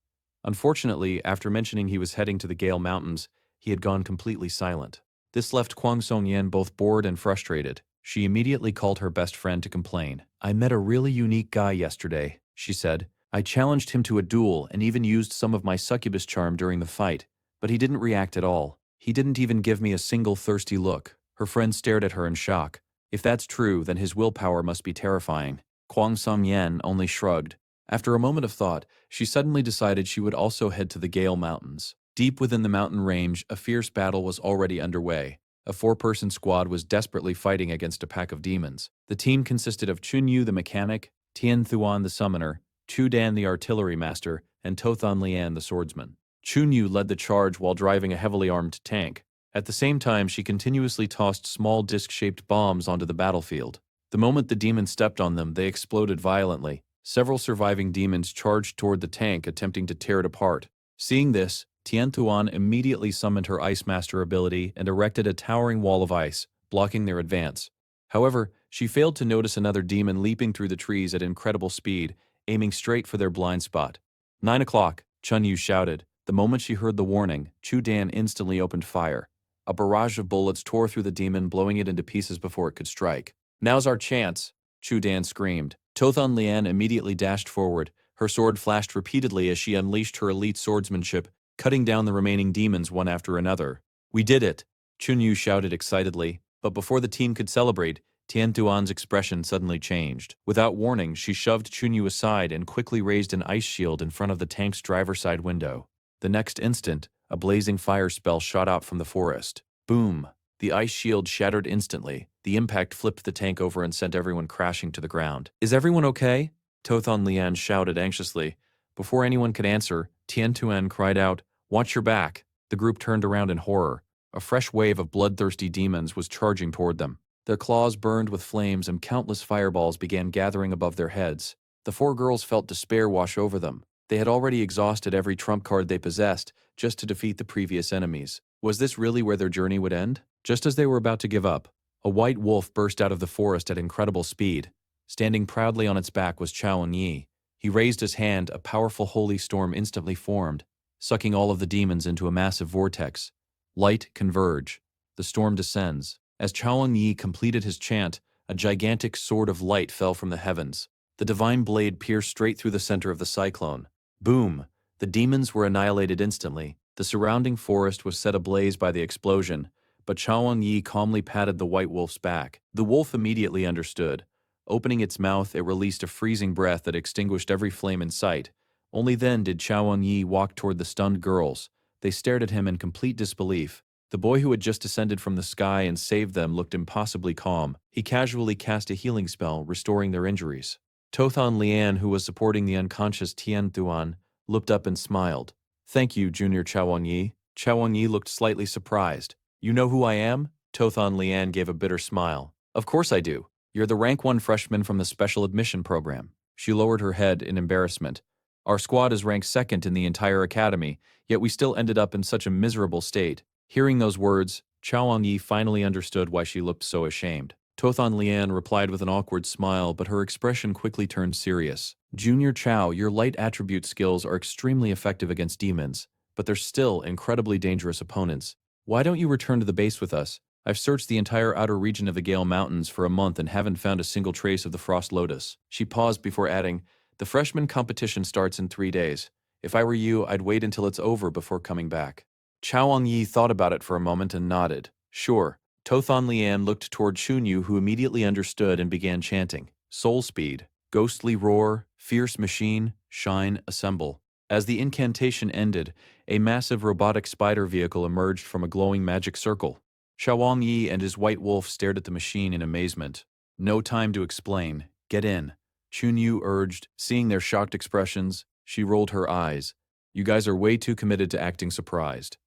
Unfortunately, after mentioning he was heading to the Gale Mountains, he had gone completely silent. This left Kwang Song-yen both bored and frustrated. She immediately called her best friend to complain. "I met a really unique guy yesterday," she said. "I challenged him to a duel and even used some of my succubus charm during the fight, but he didn't react at all. He didn't even give me a single thirsty look." Her friend stared at her in shock. If that's true, then his willpower must be terrifying. Kwang Song-yen only shrugged. After a moment of thought, she suddenly decided she would also head to the Gale Mountains. Deep within the mountain range, a fierce battle was already underway. A four-person squad was desperately fighting against a pack of demons. The team consisted of Chunyu the mechanic, Tian Thuan the summoner, Chu Dan the artillery master, and Tothan Lian the swordsman. Chunyu led the charge while driving a heavily armed tank. At the same time, she continuously tossed small disc-shaped bombs onto the battlefield. The moment the demons stepped on them, they exploded violently. Several surviving demons charged toward the tank, attempting to tear it apart. Seeing this, Tian Thuan immediately summoned her Ice Master ability and erected a towering wall of ice, blocking their advance. However, she failed to notice another demon leaping through the trees at incredible speed, aiming straight for their blind spot. 9 o'clock, Chunyu shouted. The moment she heard the warning, Chu Dan instantly opened fire. A barrage of bullets tore through the demon, blowing it into pieces before it could strike. "Now's our chance," Chu Dan screamed. Tothan Lian immediately dashed forward. Her sword flashed repeatedly as she unleashed her elite swordsmanship, cutting down the remaining demons one after another. "We did it!" Chunyu shouted excitedly, but before the team could celebrate, Tian Thuan's expression suddenly changed. Without warning, she shoved Chunyu aside and quickly raised an ice shield in front of the tank's driver's side window. The next instant, a blazing fire spell shot out from the forest. Boom! The ice shield shattered instantly. The impact flipped the tank over and sent everyone crashing to the ground. "Is everyone okay?" Tothan Lian shouted anxiously. Before anyone could answer, Tian Tuan cried out, "Watch your back!" The group turned around in horror. A fresh wave of bloodthirsty demons was charging toward them. Their claws burned with flames and countless fireballs began gathering above their heads. The four girls felt despair wash over them. They had already exhausted every trump card they possessed just to defeat the previous enemies. Was this really where their journey would end? Just as they were about to give up, a white wolf burst out of the forest at incredible speed. Standing proudly on its back was Zhou Yi. He raised his hand, a powerful holy storm instantly formed, sucking all of the demons into a massive vortex. Light converge. The storm descends. As Zhou Yi completed his chant, a gigantic sword of light fell from the heavens. The divine blade pierced straight through the center of the cyclone. Boom! The demons were annihilated instantly. The surrounding forest was set ablaze by the explosion, but Zhou Yi calmly patted the white wolf's back. The wolf immediately understood. Opening its mouth, it released a freezing breath that extinguished every flame in sight. Only then did Zhou Yi walk toward the stunned girls. They stared at him in complete disbelief. The boy who had just descended from the sky and saved them looked impossibly calm. He casually cast a healing spell, restoring their injuries. Tothan Lian, who was supporting the unconscious Tian Thuan, looked up and smiled. "Thank you, Junior Chaowang Yi." Chaowang Yi looked slightly surprised. "You know who I am?" Tothan Lian gave a bitter smile. "Of course I do. You're the rank 1 freshman from the special admission program." She lowered her head in embarrassment. "Our squad is ranked 2nd in the entire academy, yet we still ended up in such a miserable state." Hearing those words, Chaowang Yi finally understood why she looked so ashamed. Tothan Lian replied with an awkward smile, but her expression quickly turned serious. "Junior Chao, your light attribute skills are extremely effective against demons, but they're still incredibly dangerous opponents. Why don't you return to the base with us? I've searched the entire outer region of the Gale Mountains for a month and haven't found a single trace of the Frost Lotus." She paused before adding, "The freshman competition starts in 3 days. If I were you, I'd wait until it's over before coming back." Chaowang Yi thought about it for a moment and nodded. "Sure." Tothan Lian looked toward Chunyu, who immediately understood and began chanting. "Soul Speed, Ghostly Roar, Fierce Machine, Shine, Assemble." As the incantation ended, a massive robotic spider vehicle emerged from a glowing magic circle. Chaowang Yi and his white wolf stared at the machine in amazement. "No time to explain. Get in." Chunyu urged. Seeing their shocked expressions, she rolled her eyes. "You guys are way too committed to acting surprised."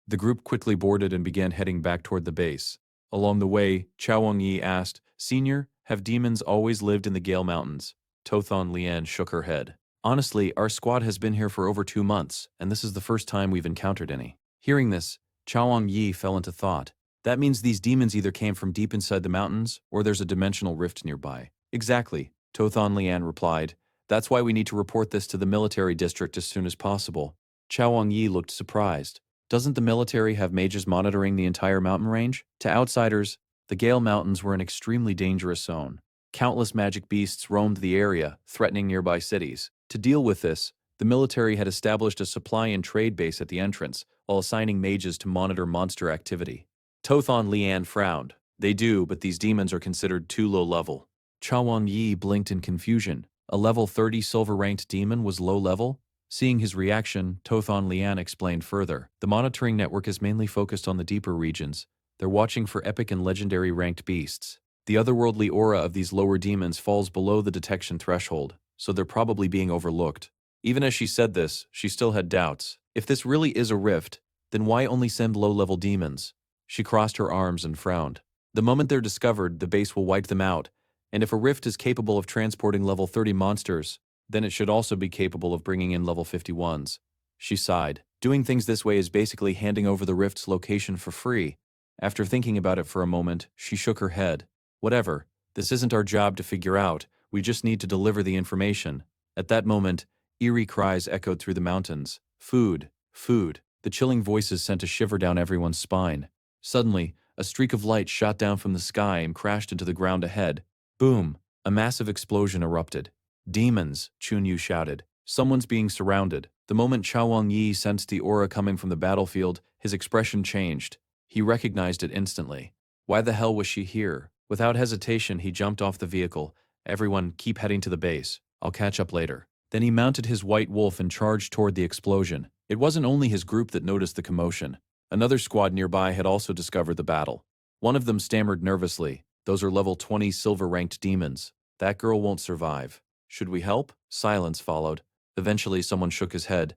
The group quickly boarded and began heading back toward the base. Along the way, Chaowang Yi asked, "Senior, have demons always lived in the Gale Mountains?" Tothan Lian shook her head. "Honestly, our squad has been here for over 2 months, and this is the first time we've encountered any." Hearing this, Chaowang Yi fell into thought. That means these demons either came from deep inside the mountains, or there's a dimensional rift nearby. "Exactly," Tothan Lian replied. "That's why we need to report this to the military district as soon as possible." Chaowang Yi looked surprised. Doesn't the military have mages monitoring the entire mountain range? To outsiders, the Gale Mountains were an extremely dangerous zone. Countless magic beasts roamed the area, threatening nearby cities. To deal with this, the military had established a supply and trade base at the entrance, while assigning mages to monitor monster activity. Tothan Lian frowned. "They do, but these demons are considered too low level." Chaowang Yi blinked in confusion. A level 30 silver-ranked demon was low level? Seeing his reaction, Tothan Lian explained further. "The monitoring network is mainly focused on the deeper regions. They're watching for epic and legendary ranked beasts. The otherworldly aura of these lower demons falls below the detection threshold, so they're probably being overlooked." Even as she said this, she still had doubts. If this really is a rift, then why only send low-level demons? She crossed her arms and frowned. The moment they're discovered, the base will wipe them out, and if a rift is capable of transporting level 30 monsters, then it should also be capable of bringing in level 51s. She sighed. Doing things this way is basically handing over the rift's location for free. After thinking about it for a moment, she shook her head. "Whatever. This isn't our job to figure out. We just need to deliver the information." At that moment, eerie cries echoed through the mountains. "Food! Food!" The chilling voices sent a shiver down everyone's spine. Suddenly, a streak of light shot down from the sky and crashed into the ground ahead. Boom! A massive explosion erupted. "Demons!" Chunyu shouted. "Someone's being surrounded." The moment Chaowang Yi sensed the aura coming from the battlefield, his expression changed. He recognized it instantly. Why the hell was she here? Without hesitation, he jumped off the vehicle. "Everyone, keep heading to the base. I'll catch up later." Then he mounted his white wolf and charged toward the explosion. It wasn't only his group that noticed the commotion. Another squad nearby had also discovered the battle. One of them stammered nervously. "Those are level 20 silver-ranked demons. That girl won't survive. Should we help?" Silence followed. Eventually, someone shook his head.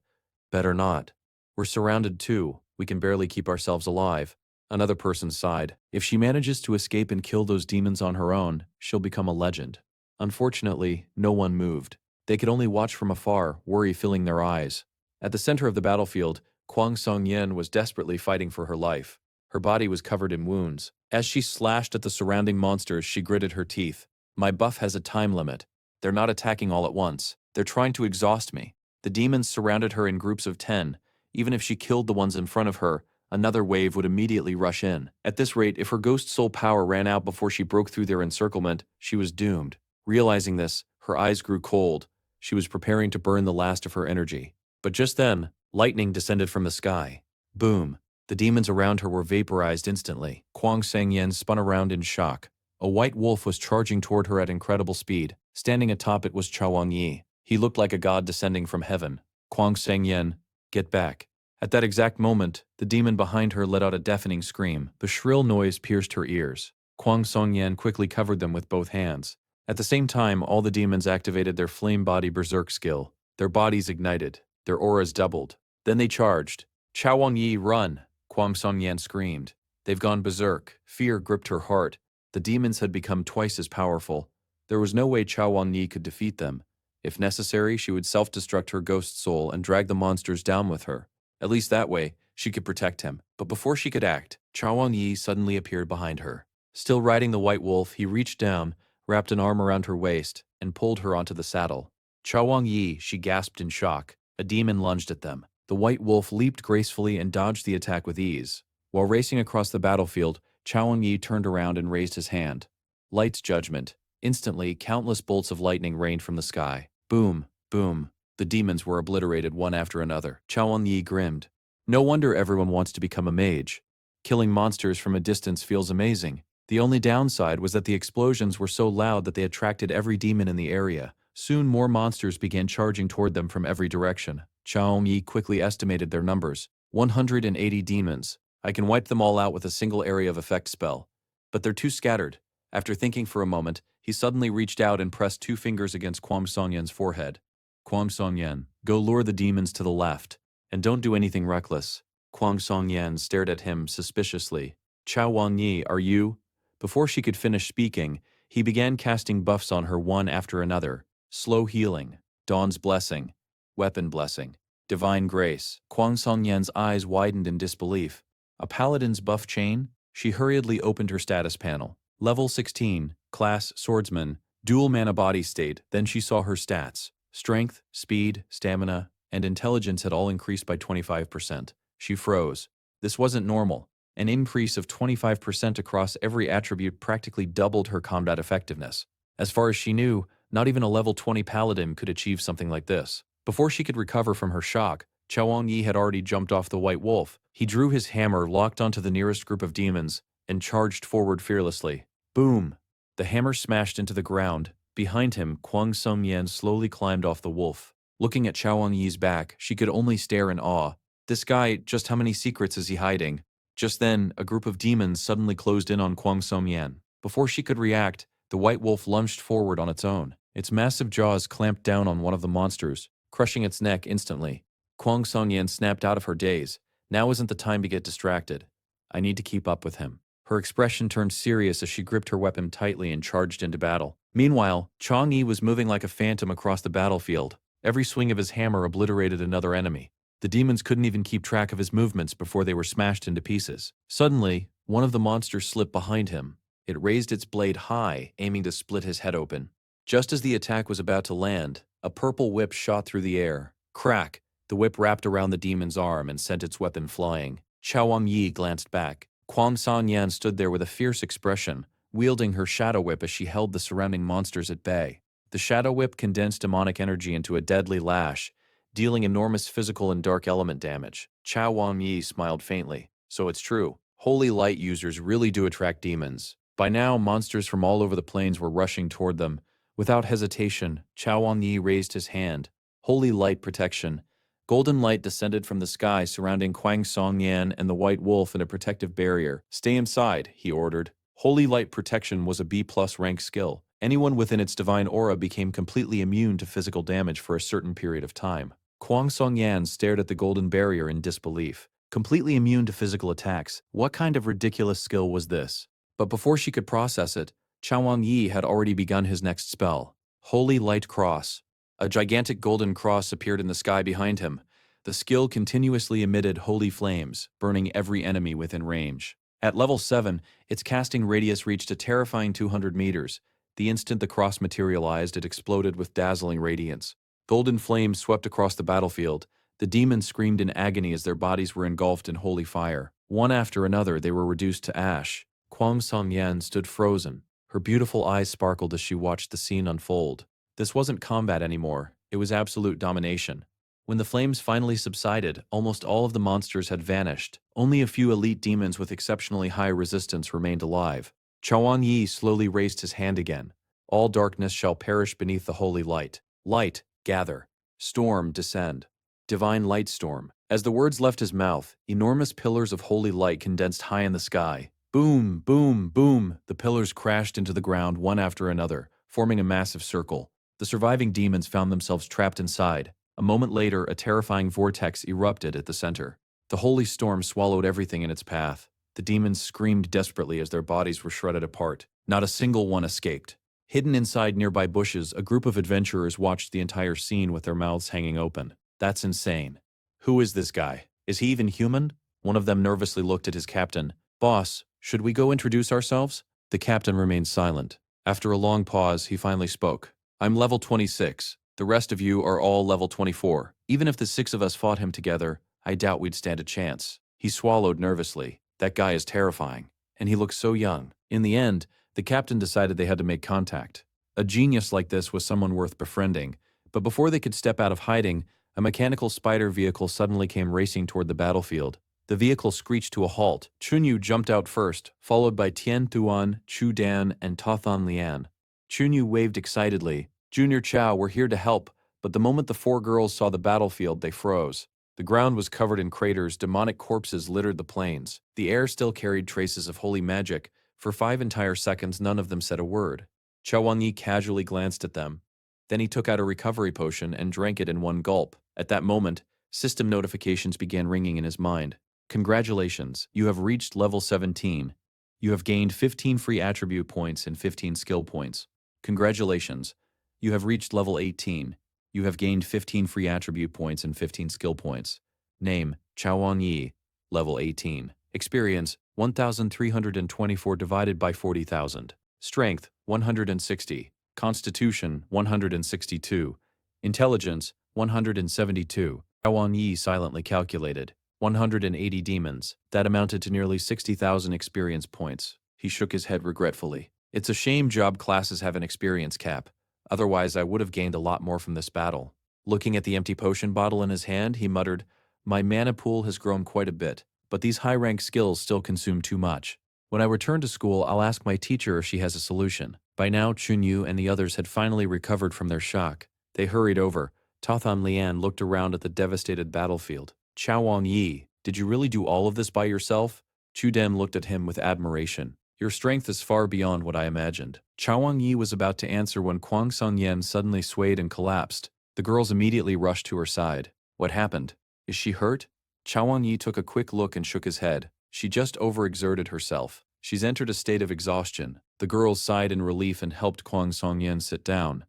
"Better not. We're surrounded too. We can barely keep ourselves alive." Another person sighed. "If she manages to escape and kill those demons on her own, she'll become a legend." Unfortunately, no one moved. They could only watch from afar, worry filling their eyes. At the center of the battlefield, Kwang Song-yen was desperately fighting for her life. Her body was covered in wounds. As she slashed at the surrounding monsters, she gritted her teeth. "My buff has a time limit. They're not attacking all at once. They're trying to exhaust me." The demons surrounded her in groups of 10. Even if she killed the ones in front of her, another wave would immediately rush in. At this rate, if her ghost soul power ran out before she broke through their encirclement, she was doomed. Realizing this, her eyes grew cold. She was preparing to burn the last of her energy. But just then, lightning descended from the sky. Boom! The demons around her were vaporized instantly. Kwang Sang-yen spun around in shock. A white wolf was charging toward her at incredible speed. Standing atop it was Chaowang Yi. He looked like a god descending from heaven. "Kwang Sang-yen, get back." At that exact moment, the demon behind her let out a deafening scream. The shrill noise pierced her ears. Kwang Song-yan quickly covered them with both hands. At the same time, all the demons activated their flame body berserk skill. Their bodies ignited. Their auras doubled. Then they charged. "Chao Wang-yi, run!" Kwang Song-yan screamed. They've gone berserk. Fear gripped her heart. The demons had become twice as powerful. There was no way Chao Wang-yi could defeat them. If necessary, she would self-destruct her ghost soul and drag the monsters down with her. At least that way, she could protect him. But before she could act, Chao Wang-yi suddenly appeared behind her. Still riding the white wolf, he reached down, wrapped an arm around her waist, and pulled her onto the saddle. "Chao Wang-yi," she gasped in shock. A demon lunged at them. The white wolf leaped gracefully and dodged the attack with ease. While racing across the battlefield, Chao Wang-yi turned around and raised his hand. Light's judgment. Instantly, countless bolts of lightning rained from the sky. Boom, boom. The demons were obliterated one after another. Chao Wang-yi grinned. No wonder everyone wants to become a mage. Killing monsters from a distance feels amazing. The only downside was that the explosions were so loud that they attracted every demon in the area. Soon more monsters began charging toward them from every direction. Chao Wang-yi quickly estimated their numbers. 180 demons. I can wipe them all out with a single area of effect spell. But they're too scattered. After thinking for a moment, he suddenly reached out and pressed 2 fingers against Kwang Song-yan's forehead. "Kwang Song-yan, go lure the demons to the left. And don't do anything reckless." Kwang Song-yan stared at him suspiciously. "Chao Wang-yi, are you?" Before she could finish speaking, he began casting buffs on her one after another. Slow healing, Dawn's blessing, weapon blessing, divine grace. Kwang Song-yan's eyes widened in disbelief. A paladin's buff chain? She hurriedly opened her status panel. Level 16, class swordsman, dual mana body state. Then she saw her stats. Strength, speed, stamina, and intelligence had all increased by 25%. She froze. This wasn't normal. An increase of 25% across every attribute practically doubled her combat effectiveness. As far as she knew, not even a level 20 paladin could achieve something like this. Before she could recover from her shock, Chao Wang-yi had already jumped off the white wolf. He drew his hammer, locked onto the nearest group of demons, and charged forward fearlessly. Boom! The hammer smashed into the ground. Behind him, Kwang Song-yan slowly climbed off the wolf. Looking at Chao Wang-yi's back, she could only stare in awe. This guy, just how many secrets is he hiding? Just then, a group of demons suddenly closed in on Kwang Song-yan. Before she could react, the white wolf lunged forward on its own. Its massive jaws clamped down on one of the monsters, crushing its neck instantly. Kwang Song-yan snapped out of her daze. Now isn't the time to get distracted. I need to keep up with him. Her expression turned serious as she gripped her weapon tightly and charged into battle. Meanwhile, Chang Yi was moving like a phantom across the battlefield. Every swing of his hammer obliterated another enemy. The demons couldn't even keep track of his movements before they were smashed into pieces. Suddenly, one of the monsters slipped behind him. It raised its blade high, aiming to split his head open. Just as the attack was about to land, a purple whip shot through the air. Crack! The whip wrapped around the demon's arm and sent its weapon flying. Chao Wang-yi glanced back. Kwang Song-yan stood there with a fierce expression, wielding her shadow whip as she held the surrounding monsters at bay. The shadow whip condensed demonic energy into a deadly lash, dealing enormous physical and dark element damage. Chao Wang-yi smiled faintly. So it's true. Holy light users really do attract demons. By now, monsters from all over the plains were rushing toward them. Without hesitation, Chao Wang-yi raised his hand. Holy light protection. Golden light descended from the sky surrounding Kwang Song-yan and the white wolf in a protective barrier. Stay inside, he ordered. Holy light protection was a B+ rank skill. Anyone within its divine aura became completely immune to physical damage for a certain period of time. Kwang Song-yan stared at the golden barrier in disbelief. Completely immune to physical attacks. What kind of ridiculous skill was this? But before she could process it, Chao Wang-yi had already begun his next spell. Holy Light Cross. A gigantic golden cross appeared in the sky behind him. The skill continuously emitted holy flames, burning every enemy within range. At level 7, its casting radius reached a terrifying 200 meters. The instant the cross materialized, it exploded with dazzling radiance. Golden flames swept across the battlefield. The demons screamed in agony as their bodies were engulfed in holy fire. One after another, they were reduced to ash. Kwang Song-yan stood frozen. Her beautiful eyes sparkled as she watched the scene unfold. This wasn't combat anymore, it was absolute domination. When the flames finally subsided, almost all of the monsters had vanished. Only a few elite demons with exceptionally high resistance remained alive. Chao Wang-yi slowly raised his hand again. All darkness shall perish beneath the holy light. Light, gather. Storm, descend. Divine light storm. As the words left his mouth, enormous pillars of holy light condensed high in the sky. Boom, boom, boom! The pillars crashed into the ground one after another, forming a massive circle. The surviving demons found themselves trapped inside. A moment later, a terrifying vortex erupted at the center. The holy storm swallowed everything in its path. The demons screamed desperately as their bodies were shredded apart. Not a single one escaped. Hidden inside nearby bushes, a group of adventurers watched the entire scene with their mouths hanging open. That's insane. Who is this guy? Is he even human? One of them nervously looked at his captain. Boss, should we go introduce ourselves? The captain remained silent. After a long pause, he finally spoke. I'm level 26. The rest of you are all level 24. Even if the 6 of us fought him together, I doubt we'd stand a chance. He swallowed nervously. That guy is terrifying. And he looks so young. In the end, the captain decided they had to make contact. A genius like this was someone worth befriending. But before they could step out of hiding, a mechanical spider vehicle suddenly came racing toward the battlefield. The vehicle screeched to a halt. Chunyu jumped out first, followed by Tian Thuan, Chu Dan, and Tothan Lian. Chunyu waved excitedly. Junior Chow, we're here to help, but the moment the 4 girls saw the battlefield, they froze. The ground was covered in craters, demonic corpses littered the plains. The air still carried traces of holy magic. For 5 entire seconds, none of them said a word. Chow Wang-yi casually glanced at them. Then he took out a recovery potion and drank it in one gulp. At that moment, system notifications began ringing in his mind. Congratulations, you have reached level 17. You have gained 15 free attribute points and 15 skill points. Congratulations, you have reached level 18. You have gained 15 free attribute points and 15 skill points. Name, Chow Wang-yi, level 18. Experience, 1,324 divided by 40,000. Strength, 160. Constitution, 162. Intelligence, 172. Chow Wang-yi silently calculated. 180 demons. That amounted to nearly 60,000 experience points. He shook his head regretfully. It's a shame job classes have an experience cap. Otherwise, I would have gained a lot more from this battle. Looking at the empty potion bottle in his hand, he muttered, My mana pool has grown quite a bit, but these high-rank skills still consume too much. When I return to school, I'll ask my teacher if she has a solution. By now, Chunyu and the others had finally recovered from their shock. They hurried over. Tothan Lian looked around at the devastated battlefield. Chow Wang-yi, did you really do all of this by yourself? Chu Dem looked at him with admiration. Your strength is far beyond what I imagined. Chow Wang-yi was about to answer when Kwang Song-yen suddenly swayed and collapsed. The girls immediately rushed to her side. What happened? Is she hurt? Chow Wang-yi took a quick look and shook his head. She just overexerted herself. She's entered a state of exhaustion. The girls sighed in relief and helped Kwang Song-yen sit down.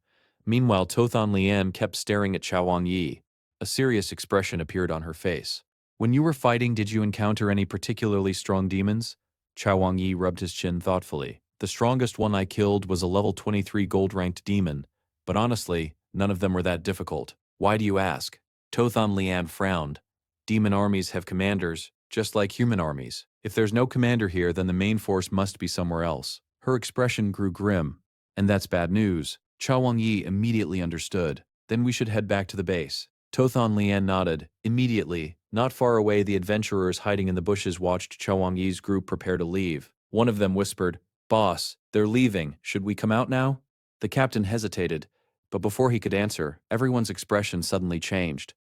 Meanwhile, Tothan Lian kept staring at Chow Wang-yi. A serious expression appeared on her face. When you were fighting, did you encounter any particularly strong demons? Chow Wang-yi rubbed his chin thoughtfully. The strongest one I killed was a level 23 gold-ranked demon, but honestly, none of them were that difficult. Why do you ask? Tothan Lian frowned. Demon armies have commanders, just like human armies. If there's no commander here, then the main force must be somewhere else. Her expression grew grim. And that's bad news. Chow Wang-yi immediately understood. Then we should head back to the base. Tothan Lian nodded. Immediately, not far away, the adventurers hiding in the bushes watched Chow Wang-yi's group prepare to leave. One of them whispered, Boss, they're leaving. Should we come out now? The captain hesitated, but before he could answer, everyone's expression suddenly changed.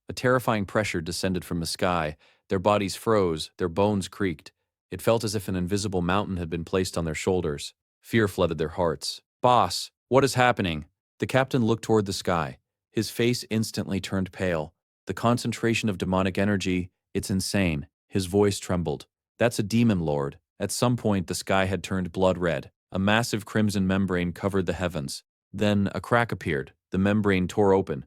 A terrifying pressure descended from the sky. Their bodies froze, their bones creaked. It felt as if an invisible mountain had been placed on their shoulders. Fear flooded their hearts. Boss, what is happening? The captain looked toward the sky. His face instantly turned pale. The concentration of demonic energy, it's insane. His voice trembled. That's a demon lord. At some point, the sky had turned blood red. A massive crimson membrane covered the heavens. Then a crack appeared. The membrane tore open.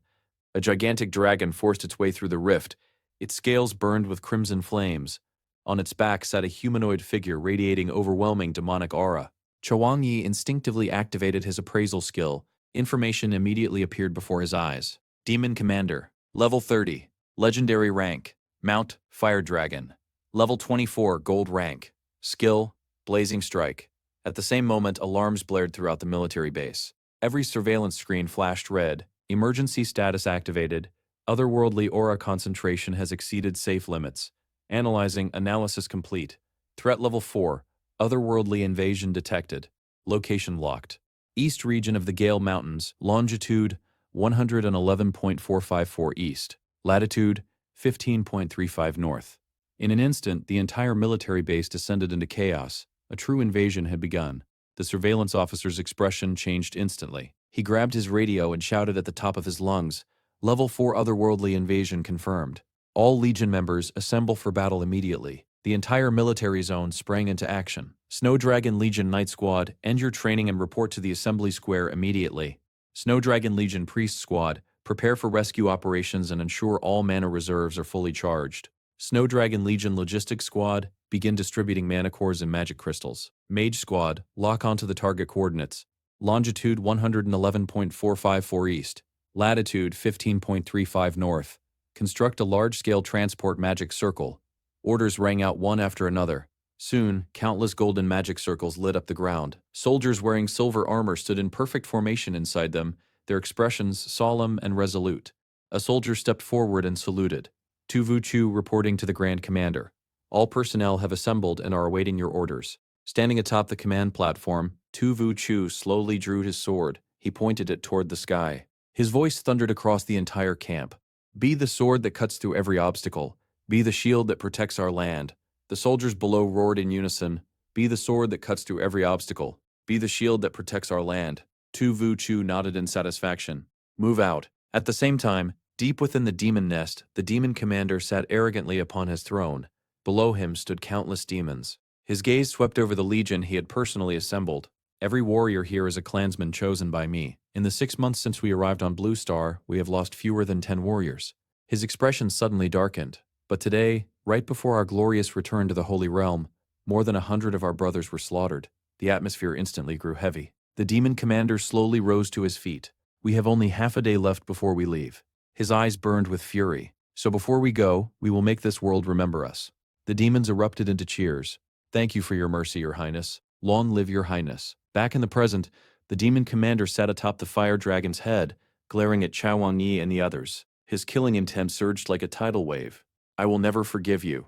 A gigantic dragon forced its way through the rift. Its scales burned with crimson flames. On its back sat a humanoid figure radiating overwhelming demonic aura. Chow Wang-yi instinctively activated his appraisal skill. Information immediately appeared before his eyes. Demon Commander. Level 30. Legendary rank. Mount, Fire Dragon. Level 24, Gold rank. Skill, Blazing Strike. At the same moment, alarms blared throughout the military base. Every surveillance screen flashed red. Emergency status activated. Otherworldly aura concentration has exceeded safe limits. Analyzing, analysis complete. Threat level 4. Otherworldly invasion detected. Location locked. East region of the Gale Mountains, longitude 111.454 east. latitude 15.35 north. In an instant, the entire military base descended into chaos. A true invasion had begun. The surveillance officer's expression changed instantly. He grabbed his radio and shouted at the top of his lungs, "Level 4 otherworldly invasion confirmed. All Legion members assemble for battle immediately." The entire military zone sprang into action. Snowdragon Legion Night Squad, end your training and report to the Assembly Square immediately. Snowdragon Legion Priest Squad, prepare for rescue operations and ensure all mana reserves are fully charged. Snowdragon Legion Logistics Squad, begin distributing mana cores and magic crystals. Mage Squad, lock onto the target coordinates. Longitude 111.454 east, latitude 15.35 north. Construct a large-scale transport magic circle. Orders rang out one after another. Soon, countless golden magic circles lit up the ground. Soldiers wearing silver armor stood in perfect formation inside them, their expressions solemn and resolute. A soldier stepped forward and saluted. Tu Vu Chu reporting to the Grand Commander. All personnel have assembled and are awaiting your orders. Standing atop the command platform, Tu Vu Chu slowly drew his sword. He pointed it toward the sky. His voice thundered across the entire camp. Be the sword that cuts through every obstacle. Be the shield that protects our land. The soldiers below roared in unison. Be the sword that cuts through every obstacle. Be the shield that protects our land. Tu Vu Chu nodded in satisfaction. Move out. At the same time, deep within the demon nest, the demon commander sat arrogantly upon his throne. Below him stood countless demons. His gaze swept over the legion he had personally assembled. Every warrior here is a clansman chosen by me. In the 6 months since we arrived on Blue Star, we have lost fewer than 10 warriors. His expression suddenly darkened. But today, right before our glorious return to the Holy Realm, more than 100 of our brothers were slaughtered. The atmosphere instantly grew heavy. The demon commander slowly rose to his feet. We have only half a day left before we leave. His eyes burned with fury. So before we go, we will make this world remember us. The demons erupted into cheers. Thank you for your mercy, Your Highness. Long live Your Highness. Back in the present, the demon commander sat atop the fire dragon's head, glaring at Chao Yi and the others. His killing intent surged like a tidal wave. I will never forgive you.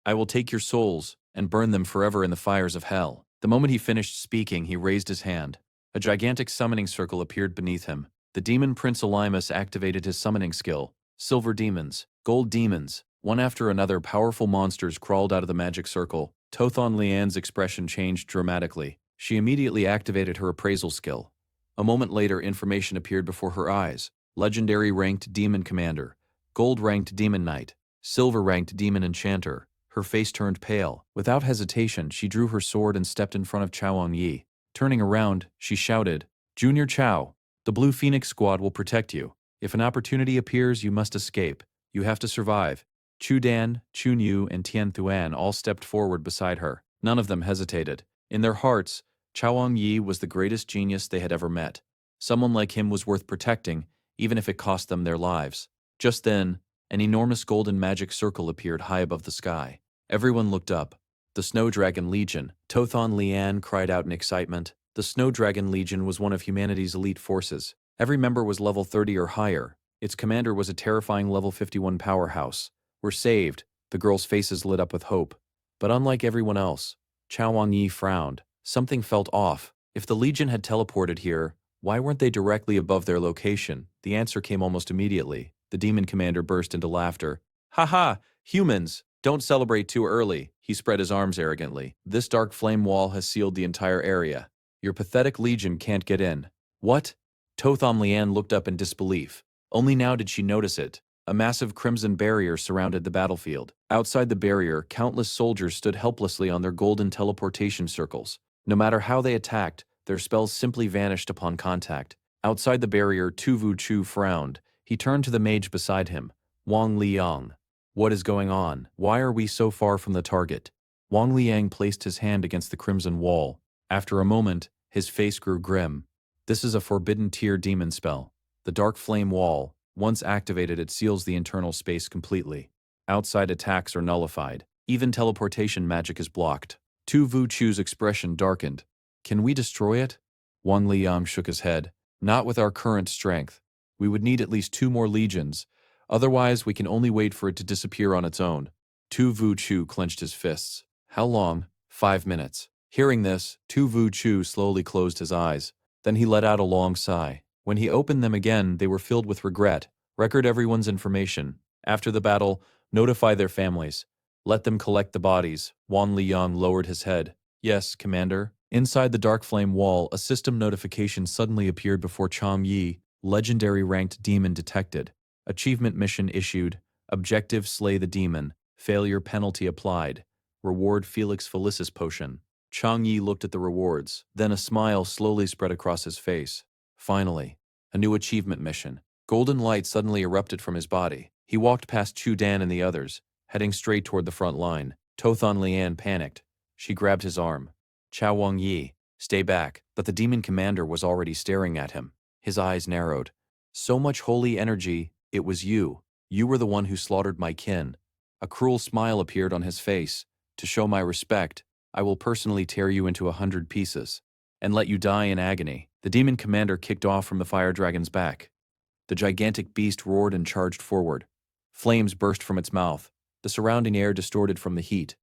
I will take your souls and burn them forever in the fires of hell. The moment he finished speaking, he raised his hand. A gigantic summoning circle appeared beneath him. The demon Prince Elimus activated his summoning skill. Silver demons, gold demons, one after another powerful monsters crawled out of the magic circle. Tothon Lian's expression changed dramatically. She immediately activated her appraisal skill. A moment later, information appeared before her eyes. Legendary ranked demon commander, gold ranked demon knight, silver-ranked demon enchanter. Her face turned pale. Without hesitation, she drew her sword and stepped in front of Chao Yi. Turning around, she shouted, Junior Chao, the Blue Phoenix Squad will protect you. If an opportunity appears, you must escape. You have to survive. Chu Dan, Chun Yu, and Tian Thuan all stepped forward beside her. None of them hesitated. In their hearts, Chao Yi was the greatest genius they had ever met. Someone like him was worth protecting, even if it cost them their lives. Just then, an enormous golden magic circle appeared high above the sky. Everyone looked up. The Snowdragon Legion. Tothon Lian cried out in excitement. The Snowdragon Legion was one of humanity's elite forces. Every member was level 30 or higher. Its commander was a terrifying level 51 powerhouse. We're saved. The girls' faces lit up with hope. But unlike everyone else, Chao Yi frowned. Something felt off. If the Legion had teleported here, why weren't they directly above their location? The answer came almost immediately. The demon commander burst into laughter. Ha ha! Humans! Don't celebrate too early. He spread his arms arrogantly. This dark flame wall has sealed the entire area. Your pathetic legion can't get in. What? Tothom Lian looked up in disbelief. Only now did she notice it. A massive crimson barrier surrounded the battlefield. Outside the barrier, countless soldiers stood helplessly on their golden teleportation circles. No matter how they attacked, their spells simply vanished upon contact. Outside the barrier, Tu Vu Chu frowned. He turned to the mage beside him. Wang Liang. What is going on? Why are we so far from the target? Wang Liang placed his hand against the crimson wall. After a moment, his face grew grim. This is a forbidden tier demon spell. The dark flame wall, once activated, it seals the internal space completely. Outside attacks are nullified. Even teleportation magic is blocked. Tu Vu Chu's expression darkened. Can we destroy it? Wang Liang shook his head. Not with our current strength. We would need at least 2 more legions. Otherwise, we can only wait for it to disappear on its own. Tu Vu Chu clenched his fists. How long? 5 minutes. Hearing this, Tu Vu Chu slowly closed his eyes. Then he let out a long sigh. When he opened them again, they were filled with regret. Record everyone's information. After the battle, notify their families. Let them collect the bodies. Wan Liang lowered his head. Yes, Commander. Inside the dark flame wall, a system notification suddenly appeared before Zhou Yi. Legendary ranked demon detected. Achievement mission issued. Objective slay the demon. Failure penalty applied. Reward Felix Felicis potion. Zhou Yi looked at the rewards. Then a smile slowly spread across his face. Finally, a new achievement mission. Golden light suddenly erupted from his body. He walked past Chu Dan and the others, heading straight toward the front line. Tothon Lian panicked. She grabbed his arm. Chao Wang Yi, stay back. But the demon commander was already staring at him. His eyes narrowed. So much holy energy, it was you. You were the one who slaughtered my kin. A cruel smile appeared on his face. To show my respect, I will personally tear you into 100 pieces and let you die in agony. The demon commander kicked off from the fire dragon's back. The gigantic beast roared and charged forward. Flames burst from its mouth. The surrounding air distorted from the heat.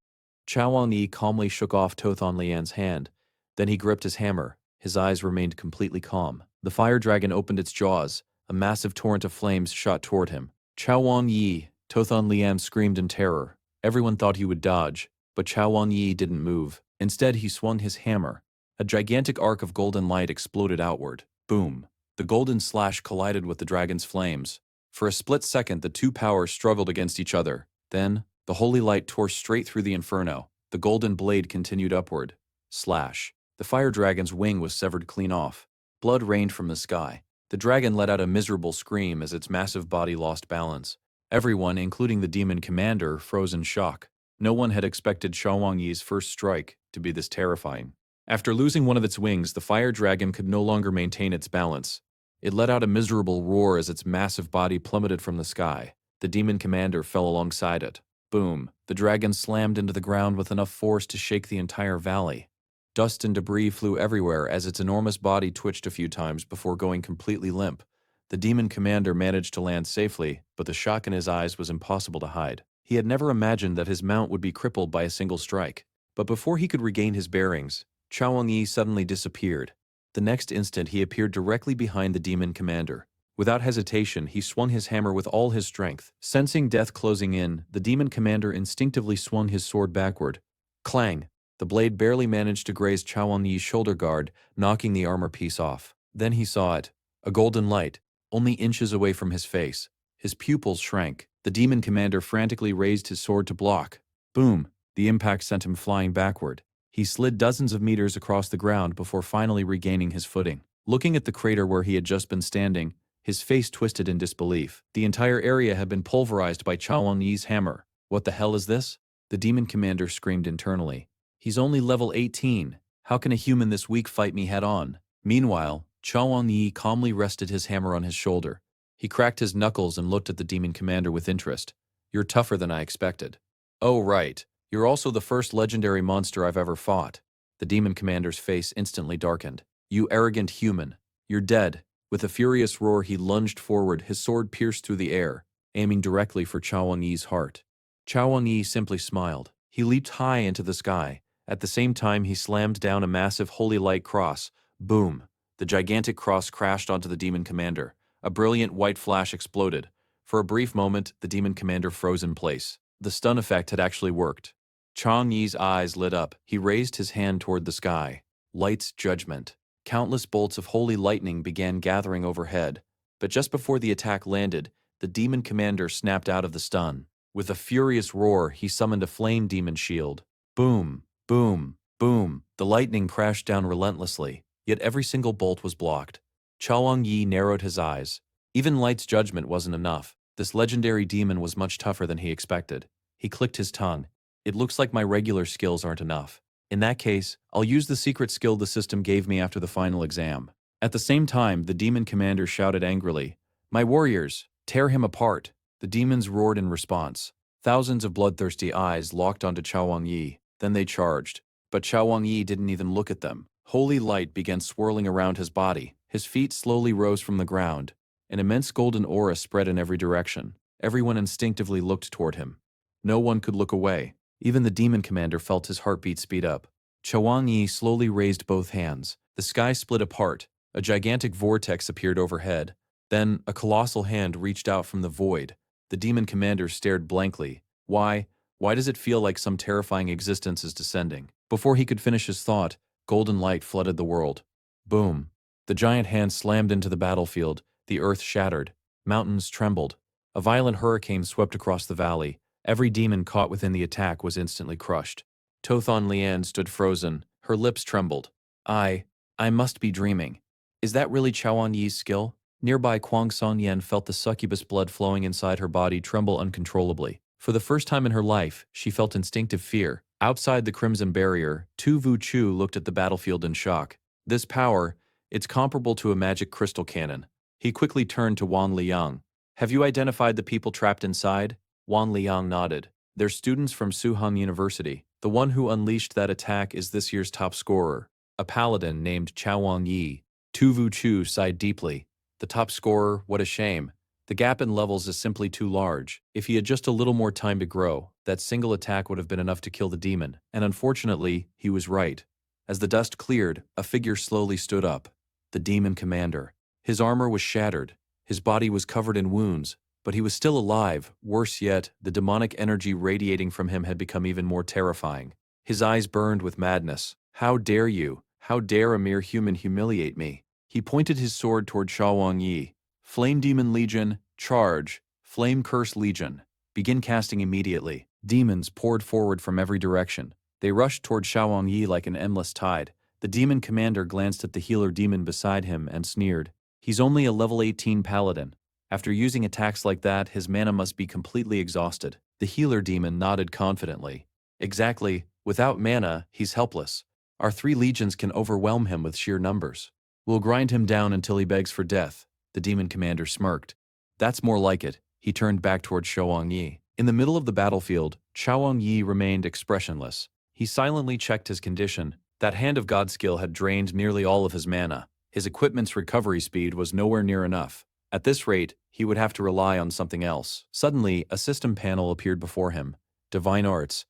Chao Wang Yi calmly shook off Tothon Lian's hand. Then he gripped his hammer. His eyes remained completely calm. The fire dragon opened its jaws. A massive torrent of flames shot toward him. Chao Wang Yi, Tothon Lian screamed in terror. Everyone thought he would dodge, but Chao Wang Yi didn't move. Instead, he swung his hammer. A gigantic arc of golden light exploded outward. Boom. The golden slash collided with the dragon's flames. For a split second, the two powers struggled against each other. Then, the holy light tore straight through the inferno. The golden blade continued upward. Slash. The fire dragon's wing was severed clean off. Blood rained from the sky. The dragon let out a miserable scream as its massive body lost balance. Everyone, including the demon commander, froze in shock. No one had expected Chao Wang Yi's first strike to be this terrifying. After losing one of its wings, the fire dragon could no longer maintain its balance. It let out a miserable roar as its massive body plummeted from the sky. The demon commander fell alongside it. Boom. The dragon slammed into the ground with enough force to shake the entire valley. Dust and debris flew everywhere as its enormous body twitched a few times before going completely limp. The demon commander managed to land safely, but the shock in his eyes was impossible to hide. He had never imagined that his mount would be crippled by a single strike. But before he could regain his bearings, Chao Wang Yi suddenly disappeared. The next instant, he appeared directly behind the demon commander. Without hesitation, he swung his hammer with all his strength. Sensing death closing in, the demon commander instinctively swung his sword backward. Clang! The blade barely managed to graze Chao Wang Yi's shoulder guard, knocking the armor piece off. Then he saw it. A golden light, only inches away from his face. His pupils shrank. The demon commander frantically raised his sword to block. Boom! The impact sent him flying backward. He slid dozens of meters across the ground before finally regaining his footing. Looking at the crater where he had just been standing, his face twisted in disbelief. The entire area had been pulverized by Chao Wang Yi's hammer. What the hell is this? The demon commander screamed internally. He's only level 18. How can a human this weak fight me head on? Meanwhile, Chao Wang Yi calmly rested his hammer on his shoulder. He cracked his knuckles and looked at the demon commander with interest. You're tougher than I expected. Oh, right. You're also the first legendary monster I've ever fought. The demon commander's face instantly darkened. You arrogant human. You're dead. With a furious roar, he lunged forward, his sword pierced through the air, aiming directly for Chao Wang Yi's heart. Chao Wang Yi simply smiled. He leaped high into the sky. At the same time, he slammed down a massive holy light cross. Boom! The gigantic cross crashed onto the demon commander. A brilliant white flash exploded. For a brief moment, the demon commander froze in place. The stun effect had actually worked. Chao Yi's eyes lit up. He raised his hand toward the sky. Light's judgment. Countless bolts of holy lightning began gathering overhead. But just before the attack landed, the demon commander snapped out of the stun. With a furious roar, he summoned a flame demon shield. Boom, boom, boom. The lightning crashed down relentlessly, yet every single bolt was blocked. Chao Wang Yi narrowed his eyes. Even Light's judgment wasn't enough. This legendary demon was much tougher than he expected. He clicked his tongue. It looks like my regular skills aren't enough. In that case, I'll use the secret skill the system gave me after the final exam. At the same time, the demon commander shouted angrily, "My warriors, tear him apart!" The demons roared in response. Thousands of bloodthirsty eyes locked onto Chao Wang Yi. Then they charged. But Chao Wang Yi didn't even look at them. Holy light began swirling around his body. His feet slowly rose from the ground. An immense golden aura spread in every direction. Everyone instinctively looked toward him. No one could look away. Even the demon commander felt his heartbeat speed up. Chao Wang Yi slowly raised both hands. The sky split apart. A gigantic vortex appeared overhead. Then, a colossal hand reached out from the void. The demon commander stared blankly. Why? Why does it feel like some terrifying existence is descending? Before he could finish his thought, golden light flooded the world. Boom. The giant hand slammed into the battlefield, the earth shattered, mountains trembled. A violent hurricane swept across the valley. Every demon caught within the attack was instantly crushed. Tothon Lian stood frozen, her lips trembled. I must be dreaming. Is that really Chaoan Yi's skill? Nearby Kuang Songyan felt the succubus blood flowing inside her body tremble uncontrollably. For the first time in her life, she felt instinctive fear. Outside the crimson barrier, Tu Vu Chu looked at the battlefield in shock. This power, it's comparable to a magic crystal cannon. He quickly turned to Wang Liang. Have you identified the people trapped inside? Wang Liang nodded. They're students from Suhan University. The one who unleashed that attack is this year's top scorer, a paladin named Chaoan Yi. Tu Vu Chu sighed deeply. The top scorer, what a shame. The gap in levels is simply too large. If he had just a little more time to grow, that single attack would have been enough to kill the demon, and unfortunately, he was right. As the dust cleared, a figure slowly stood up. The demon commander. His armor was shattered. His body was covered in wounds, but he was still alive. Worse yet, the demonic energy radiating from him had become even more terrifying. His eyes burned with madness. How dare you? How dare a mere human humiliate me? He pointed his sword toward Shaowang Yi. Flame Demon Legion, charge. Flame Curse Legion. Begin casting immediately. Demons poured forward from every direction. They rushed toward Shaowang Yi like an endless tide. The demon commander glanced at the healer demon beside him and sneered. He's only a level 18 paladin. After using attacks like that, his mana must be completely exhausted. The healer demon nodded confidently. Exactly. Without mana, he's helpless. Our 3 legions can overwhelm him with sheer numbers. We'll grind him down until he begs for death. The demon commander smirked. That's more like it. He turned back toward Shaowang Yi. In the middle of the battlefield, Shaowang Yi remained expressionless. He silently checked his condition. That Hand of God skill had drained nearly all of his mana. His equipment's recovery speed was nowhere near enough. At this rate, he would have to rely on something else. Suddenly, a system panel appeared before him. Divine Arts.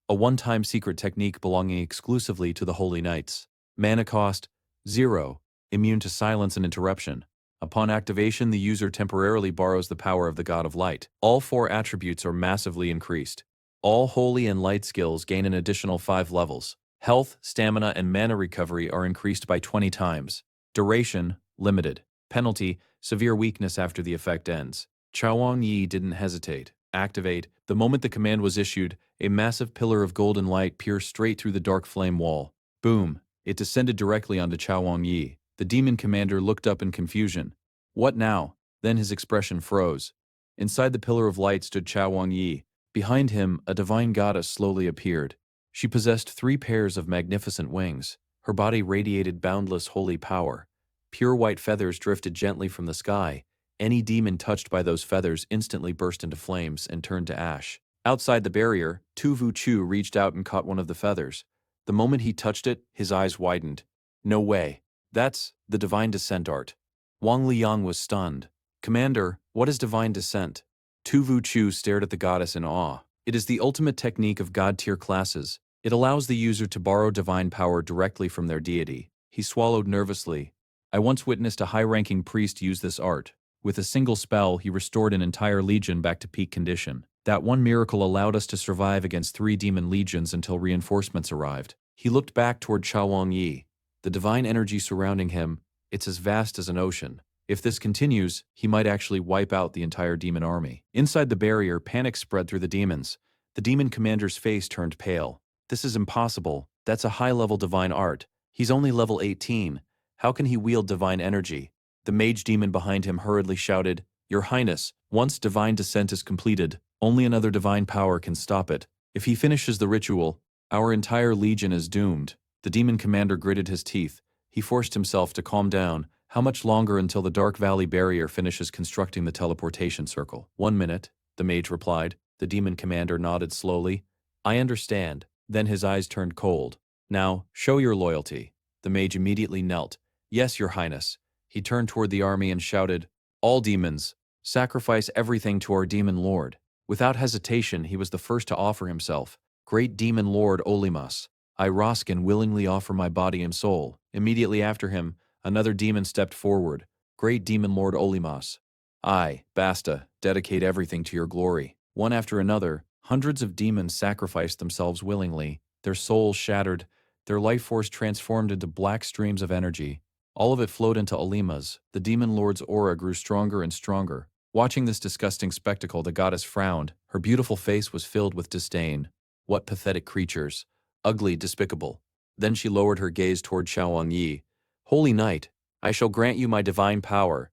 A one-time secret technique belonging exclusively to the Holy Knights. Mana cost, 0. Immune to silence and interruption. Upon activation, the user temporarily borrows the power of the God of Light. All 4 attributes are massively increased. All holy and light skills gain an additional 5 levels. Health, stamina, and mana recovery are increased by 20 times. Duration, limited. Penalty, severe weakness after the effect ends. Chaoan Yi didn't hesitate. Activate. The moment the command was issued, a massive pillar of golden light pierced straight through the dark flame wall. Boom! It descended directly onto Chaoan Yi. The demon commander looked up in confusion. What now? Then his expression froze. Inside the pillar of light stood Chaoan Yi. Behind him, a divine goddess slowly appeared. She possessed 3 pairs of magnificent wings. Her body radiated boundless holy power. Pure white feathers drifted gently from the sky. Any demon touched by those feathers instantly burst into flames and turned to ash. Outside the barrier, Tu Vu Chu reached out and caught one of the feathers. The moment he touched it, his eyes widened. No way. That's the Divine Descent art. Wang Liang was stunned. Commander, what is Divine Descent? Tu Vu Chu stared at the goddess in awe. It is the ultimate technique of God-tier classes. It allows the user to borrow divine power directly from their deity. He swallowed nervously. I once witnessed a high-ranking priest use this art. With a single spell, he restored an entire legion back to peak condition. That one miracle allowed us to survive against 3 demon legions until reinforcements arrived. He looked back toward Chaoan Yi. The divine energy surrounding him, it's as vast as an ocean. If this continues, he might actually wipe out the entire demon army. Inside the barrier, panic spread through the demons. The demon commander's face turned pale. This is impossible. That's a high-level divine art. He's only level 18. How can he wield divine energy? The mage demon behind him hurriedly shouted, Your Highness, once divine descent is completed, only another divine power can stop it. If he finishes the ritual, our entire legion is doomed. The demon commander gritted his teeth. He forced himself to calm down. How much longer until the Dark Valley barrier finishes constructing the teleportation circle? 1 minute, the mage replied. The demon commander nodded slowly. I understand. Then his eyes turned cold. Now, show your loyalty. The mage immediately knelt. Yes, your highness. He turned toward the army and shouted, All demons, sacrifice everything to our demon lord. Without hesitation, he was the first to offer himself. Great demon lord Olimas, I, Roskin, willingly offer my body and soul. Immediately after him, another demon stepped forward. Great demon lord Olimas, "Aye, basta, dedicate everything to your glory." One after another, hundreds of demons sacrificed themselves willingly, their souls shattered, their life force transformed into black streams of energy. All of it flowed into Alima's. The demon lord's aura grew stronger and stronger. Watching this disgusting spectacle, the goddess frowned. Her beautiful face was filled with disdain. What pathetic creatures. Ugly, despicable. Then she lowered her gaze toward Xiao Yi. "Holy Knight, I shall grant you my divine power."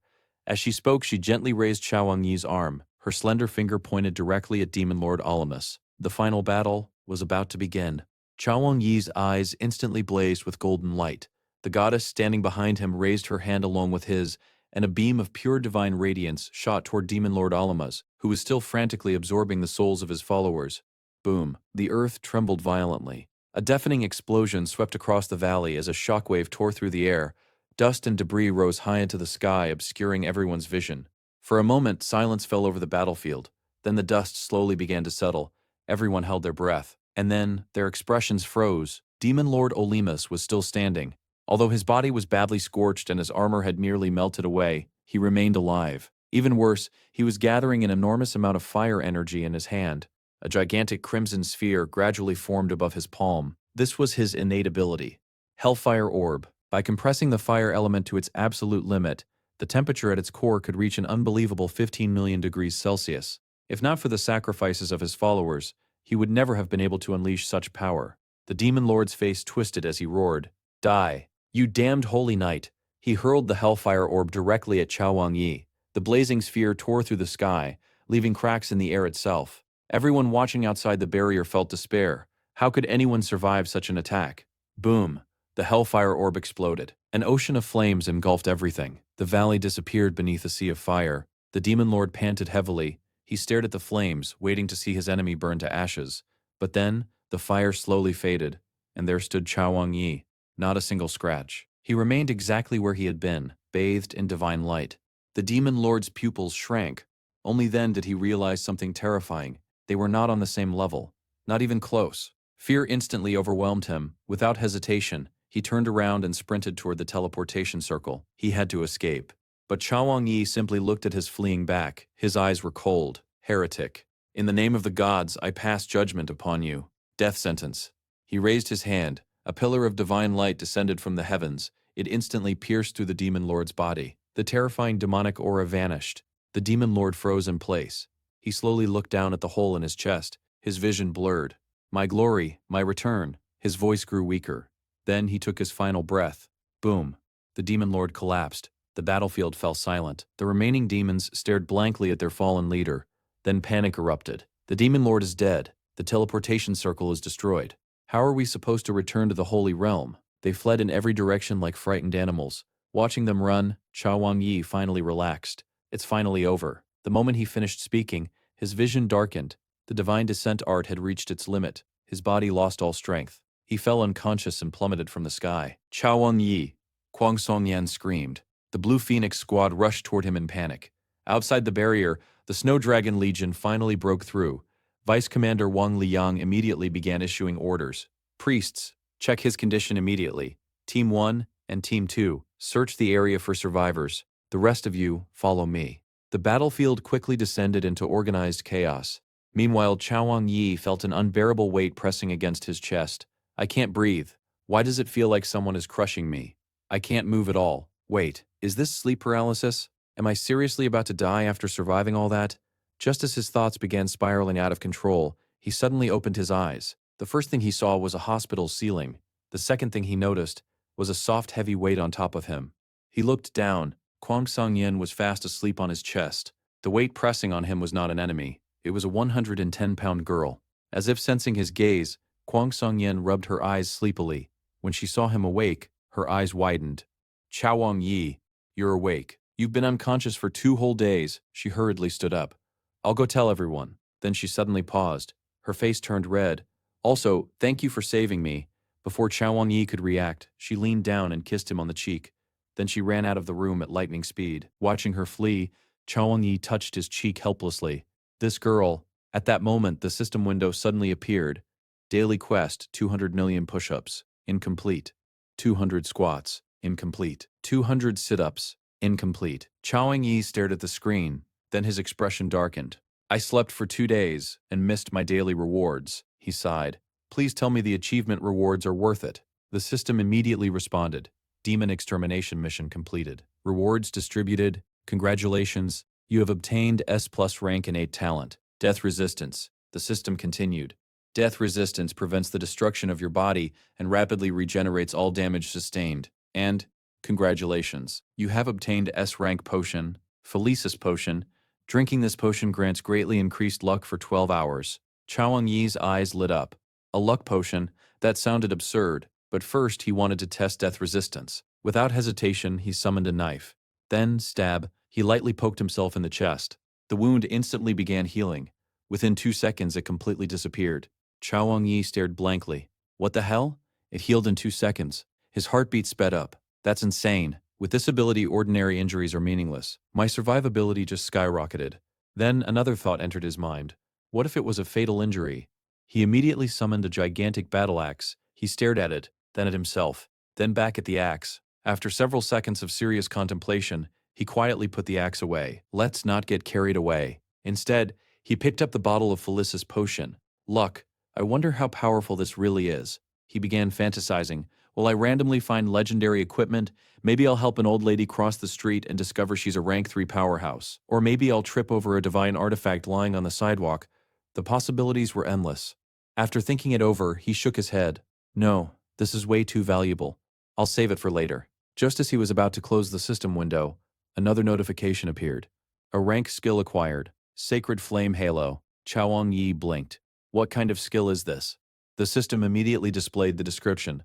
As she spoke, she gently raised Xiao Yi's arm. Her slender finger pointed directly at Demon Lord Alimus. The final battle was about to begin. Xiao Yi's eyes instantly blazed with golden light. The goddess standing behind him raised her hand along with his, and a beam of pure divine radiance shot toward Demon Lord Alimus, who was still frantically absorbing the souls of his followers. Boom. The earth trembled violently. A deafening explosion swept across the valley as a shockwave tore through the air. Dust and debris rose high into the sky, obscuring everyone's vision. For a moment, silence fell over the battlefield. Then the dust slowly began to settle. Everyone held their breath. And then, their expressions froze. Demon Lord Olimus was still standing. Although his body was badly scorched and his armor had nearly melted away, he remained alive. Even worse, he was gathering an enormous amount of fire energy in his hand. A gigantic crimson sphere gradually formed above his palm. This was his innate ability. Hellfire Orb. By compressing the fire element to its absolute limit, the temperature at its core could reach an unbelievable 15 million degrees Celsius. If not for the sacrifices of his followers, he would never have been able to unleash such power. The demon lord's face twisted as he roared, "Die, you damned holy knight!" He hurled the hellfire orb directly at Xiao Yi. The blazing sphere tore through the sky, leaving cracks in the air itself. Everyone watching outside the barrier felt despair. How could anyone survive such an attack? Boom. The hellfire orb exploded. An ocean of flames engulfed everything. The valley disappeared beneath a sea of fire. The demon lord panted heavily. He stared at the flames, waiting to see his enemy burn to ashes. But then, the fire slowly faded, and there stood Xiao Yi. Not a single scratch. He remained exactly where he had been, bathed in divine light. The demon lord's pupils shrank. Only then did he realize something terrifying. They were not on the same level. Not even close. Fear instantly overwhelmed him. Without hesitation, he turned around and sprinted toward the teleportation circle. He had to escape. But Xiao Yi simply looked at his fleeing back. His eyes were cold. Heretic. "In the name of the gods, I pass judgment upon you." Death sentence. He raised his hand. A pillar of divine light descended from the heavens. It instantly pierced through the demon lord's body. The terrifying demonic aura vanished. The demon lord froze in place. He slowly looked down at the hole in his chest. His vision blurred. "My glory, my return." His voice grew weaker. Then he took his final breath. Boom. The demon lord collapsed. The battlefield fell silent. The remaining demons stared blankly at their fallen leader. Then panic erupted. The demon lord is dead. The teleportation circle is destroyed. How are we supposed to return to the holy realm? They fled in every direction like frightened animals. Watching them run, Xiao Yi finally relaxed. It's finally over. The moment he finished speaking, his vision darkened. The divine descent art had reached its limit. His body lost all strength. He fell unconscious and plummeted from the sky. "Xiao Yi!" Kwang Songyan screamed. The Blue Phoenix squad rushed toward him in panic. Outside the barrier, the Snow Dragon Legion finally broke through. Vice Commander Wang Liang immediately began issuing orders. "Priests, check his condition immediately. Team 1 and Team 2, search the area for survivors. The rest of you, follow me." The battlefield quickly descended into organized chaos. Meanwhile, Xiao Yi felt an unbearable weight pressing against his chest. "I can't breathe. Why does it feel like someone is crushing me? I can't move at all. Wait, is this sleep paralysis? Am I seriously about to die after surviving all that?" Just as his thoughts began spiraling out of control, he suddenly opened his eyes. The first thing he saw was a hospital ceiling. The second thing he noticed was a soft, heavy weight on top of him. He looked down. Kwang Song-yin was fast asleep on his chest. The weight pressing on him was not an enemy. It was a 110-pound girl. As if sensing his gaze, Kwang Song-yin rubbed her eyes sleepily. When she saw him awake, her eyes widened. "Xiao Yi, you're awake. You've been unconscious for 2 whole days." She hurriedly stood up. "I'll go tell everyone." Then she suddenly paused. Her face turned red. "Also, thank you for saving me." Before Xiao Yi could react, she leaned down and kissed him on the cheek. Then she ran out of the room at lightning speed. Watching her flee, Xiao Yi touched his cheek helplessly. This girl. At that moment, the system window suddenly appeared. Daily quest, 200 million push-ups. Incomplete. 200 squats. Incomplete. 200 sit-ups. Incomplete. Chao Yi stared at the screen, then his expression darkened. I slept for 2 days and missed my daily rewards, he sighed. Please tell me the achievement rewards are worth it. The system immediately responded. Demon extermination mission completed. Rewards distributed. Congratulations, you have obtained S+ rank innate talent. Death resistance. The system continued. Death resistance prevents the destruction of your body and rapidly regenerates all damage sustained. And, congratulations, you have obtained S rank potion, Felicis potion. Drinking this potion grants greatly increased luck for 12 hours. Chao Yi's eyes lit up. A luck potion? That sounded absurd, but first he wanted to test death resistance. Without hesitation, he summoned a knife. Then, stab, he lightly poked himself in the chest. The wound instantly began healing. Within 2 seconds, it completely disappeared. Chao Yi stared blankly. What the hell? It healed in 2 seconds. His heartbeat sped up. That's insane. With this ability, ordinary injuries are meaningless. My survivability just skyrocketed. Then another thought entered his mind. What if it was a fatal injury? He immediately summoned a gigantic battle axe. He stared at it, then at himself, then back at the axe. After several seconds of serious contemplation, he quietly put the axe away. Let's not get carried away. Instead, he picked up the bottle of Felicis potion. Luck. I wonder how powerful this really is. He began fantasizing. Will I randomly find legendary equipment? Maybe I'll help an old lady cross the street and discover she's a rank 3 powerhouse. Or maybe I'll trip over a divine artifact lying on the sidewalk. The possibilities were endless. After thinking it over, he shook his head. No, this is way too valuable. I'll save it for later. Just as he was about to close the system window, another notification appeared. A rank skill acquired. Sacred Flame Halo. Chao Yi blinked. What kind of skill is this? The system immediately displayed the description.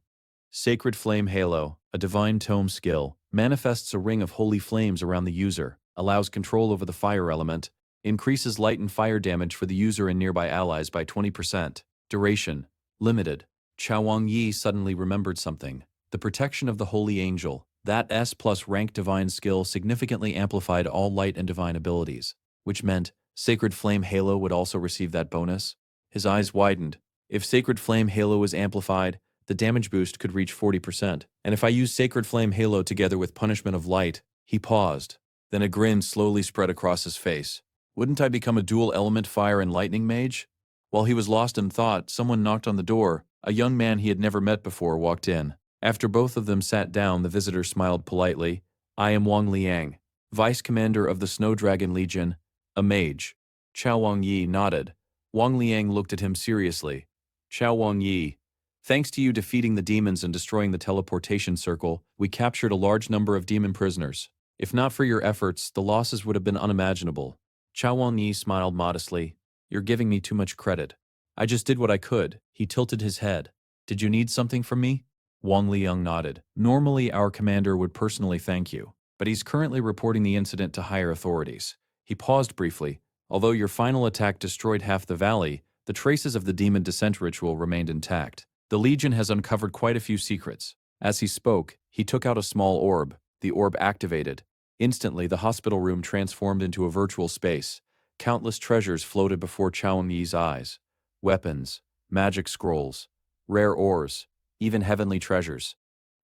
Sacred Flame Halo, a divine tome skill, manifests a ring of holy flames around the user, allows control over the fire element, increases light and fire damage for the user and nearby allies by 20%. Duration, limited. Chao Yi suddenly remembered something. The protection of the Holy Angel. That S+ rank divine skill significantly amplified all light and divine abilities, which meant Sacred Flame Halo would also receive that bonus. His eyes widened. If Sacred Flame Halo is amplified, the damage boost could reach 40%. And if I use Sacred Flame Halo together with Punishment of Light, he paused. Then a grin slowly spread across his face. Wouldn't I become a dual-element fire and lightning mage? While he was lost in thought, someone knocked on the door. A young man he had never met before walked in. After both of them sat down, the visitor smiled politely. I am Wang Liang, Vice Commander of the Snow Dragon Legion, a mage. Chao Yi nodded. Wang Liang looked at him seriously. Chao Yi, thanks to you defeating the demons and destroying the teleportation circle, we captured a large number of demon prisoners. If not for your efforts, the losses would have been unimaginable. Chao Yi smiled modestly. You're giving me too much credit. I just did what I could. He tilted his head. Did you need something from me? Wang Liang nodded. Normally, our commander would personally thank you, but he's currently reporting the incident to higher authorities. He paused briefly. Although your final attack destroyed half the valley, the traces of the demon descent ritual remained intact. The Legion has uncovered quite a few secrets. As he spoke, he took out a small orb. The orb activated. Instantly, the hospital room transformed into a virtual space. Countless treasures floated before Chao Yi's eyes. Weapons, magic scrolls, rare ores, even heavenly treasures.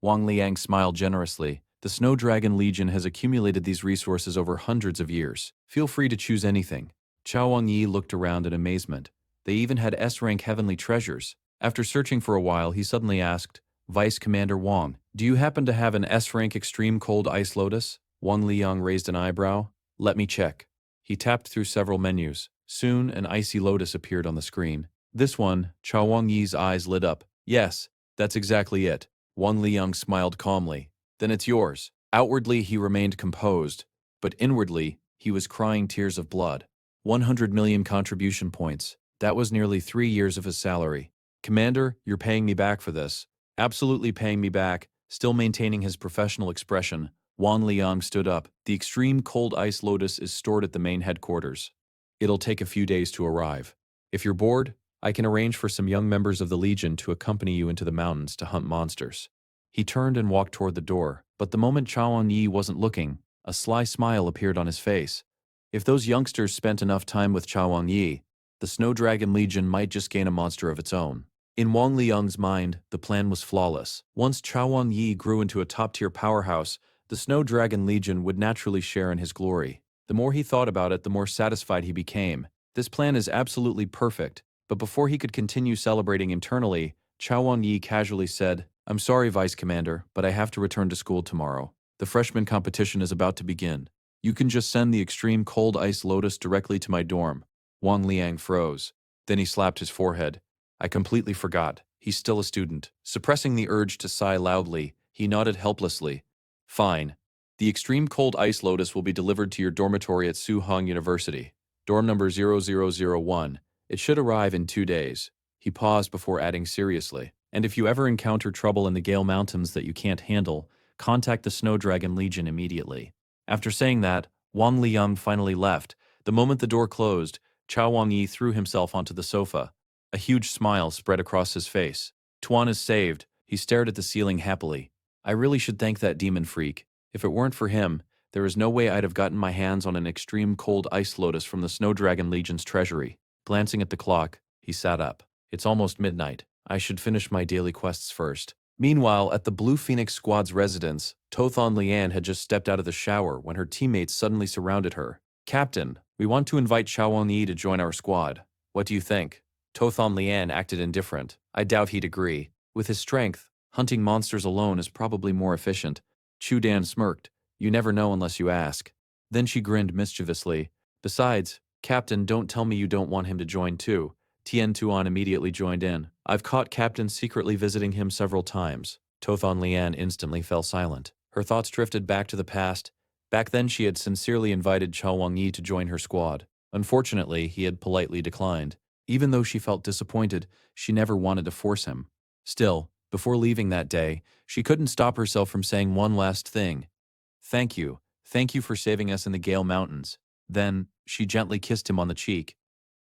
Wang Liang smiled generously. The Snow Dragon Legion has accumulated these resources over hundreds of years. Feel free to choose anything. Chao Yi looked around in amazement. They even had S-rank heavenly treasures. After searching for a while, he suddenly asked, Vice Commander Wang, do you happen to have an S-rank extreme cold ice lotus? Wang Liang raised an eyebrow. Let me check. He tapped through several menus. Soon, an icy lotus appeared on the screen. This one, Chao Yi's eyes lit up. Yes, that's exactly it. Wang Liang smiled calmly. Then it's yours. Outwardly, he remained composed, but inwardly, he was crying tears of blood. 100 million contribution points. That was nearly 3 years of his salary. Commander, you're paying me back for this. Absolutely paying me back. Still maintaining his professional expression, Wang Liang stood up. The extreme cold ice lotus is stored at the main headquarters. It'll take a few days to arrive. If you're bored, I can arrange for some young members of the Legion to accompany you into the mountains to hunt monsters. He turned and walked toward the door, but the moment Chao Yi wasn't looking, a sly smile appeared on his face. If those youngsters spent enough time with Chao Yi, the Snow Dragon Legion might just gain a monster of its own. In Wang Liang's mind, the plan was flawless. Once Chao Yi grew into a top-tier powerhouse, The Snow Dragon Legion would naturally share in his glory. The more he thought about it, the more satisfied he became. This plan is absolutely perfect, but before he could continue celebrating internally, Chao Yi casually said, "I'm sorry, Vice Commander, but I have to return to school tomorrow. The freshman competition is about to begin. You can just send the extreme cold ice lotus directly to my dorm." Wang Liang froze. Then he slapped his forehead. "I completely forgot. He's still a student." Suppressing the urge to sigh loudly, he nodded helplessly. "Fine. The extreme cold ice lotus will be delivered to your dormitory at Suhong University. Dorm number 0001. It should arrive in 2 days." He paused before adding seriously, "And if you ever encounter trouble in the Gale Mountains that you can't handle, contact the Snow Dragon Legion immediately." After saying that, Wang Liang finally left. The moment the door closed, Chao Wangyi threw himself onto the sofa. A huge smile spread across his face. "Tuan is saved." He stared at the ceiling happily. "I really should thank that demon freak. If it weren't for him, there is no way I'd have gotten my hands on an extreme cold ice lotus from the Snow Dragon Legion's treasury." Glancing at the clock, he sat up. "It's almost midnight. I should finish my daily quests first." Meanwhile, at the Blue Phoenix Squad's residence, Tothon Lian had just stepped out of the shower when her teammates suddenly surrounded her. "Captain, we want to invite Chao Yi to join our squad. What do you think?" Tothon Lian acted indifferent. I doubt he'd agree. With his strength, hunting monsters alone is probably more efficient. Chu Dan smirked. "You never know unless you ask." Then she grinned mischievously. "Besides, Captain, don't tell me you don't want him to join too." Tien Tuan immediately joined in. "I've caught Captain secretly visiting him several times." Tothon Lian instantly fell silent. Her thoughts drifted back to the past. Back then she had sincerely invited Chao Wangyi to join her squad. Unfortunately, he had politely declined. Even though she felt disappointed, she never wanted to force him. Still, before leaving that day, she couldn't stop herself from saying one last thing. Thank you for saving us in the Gale Mountains." Then, she gently kissed him on the cheek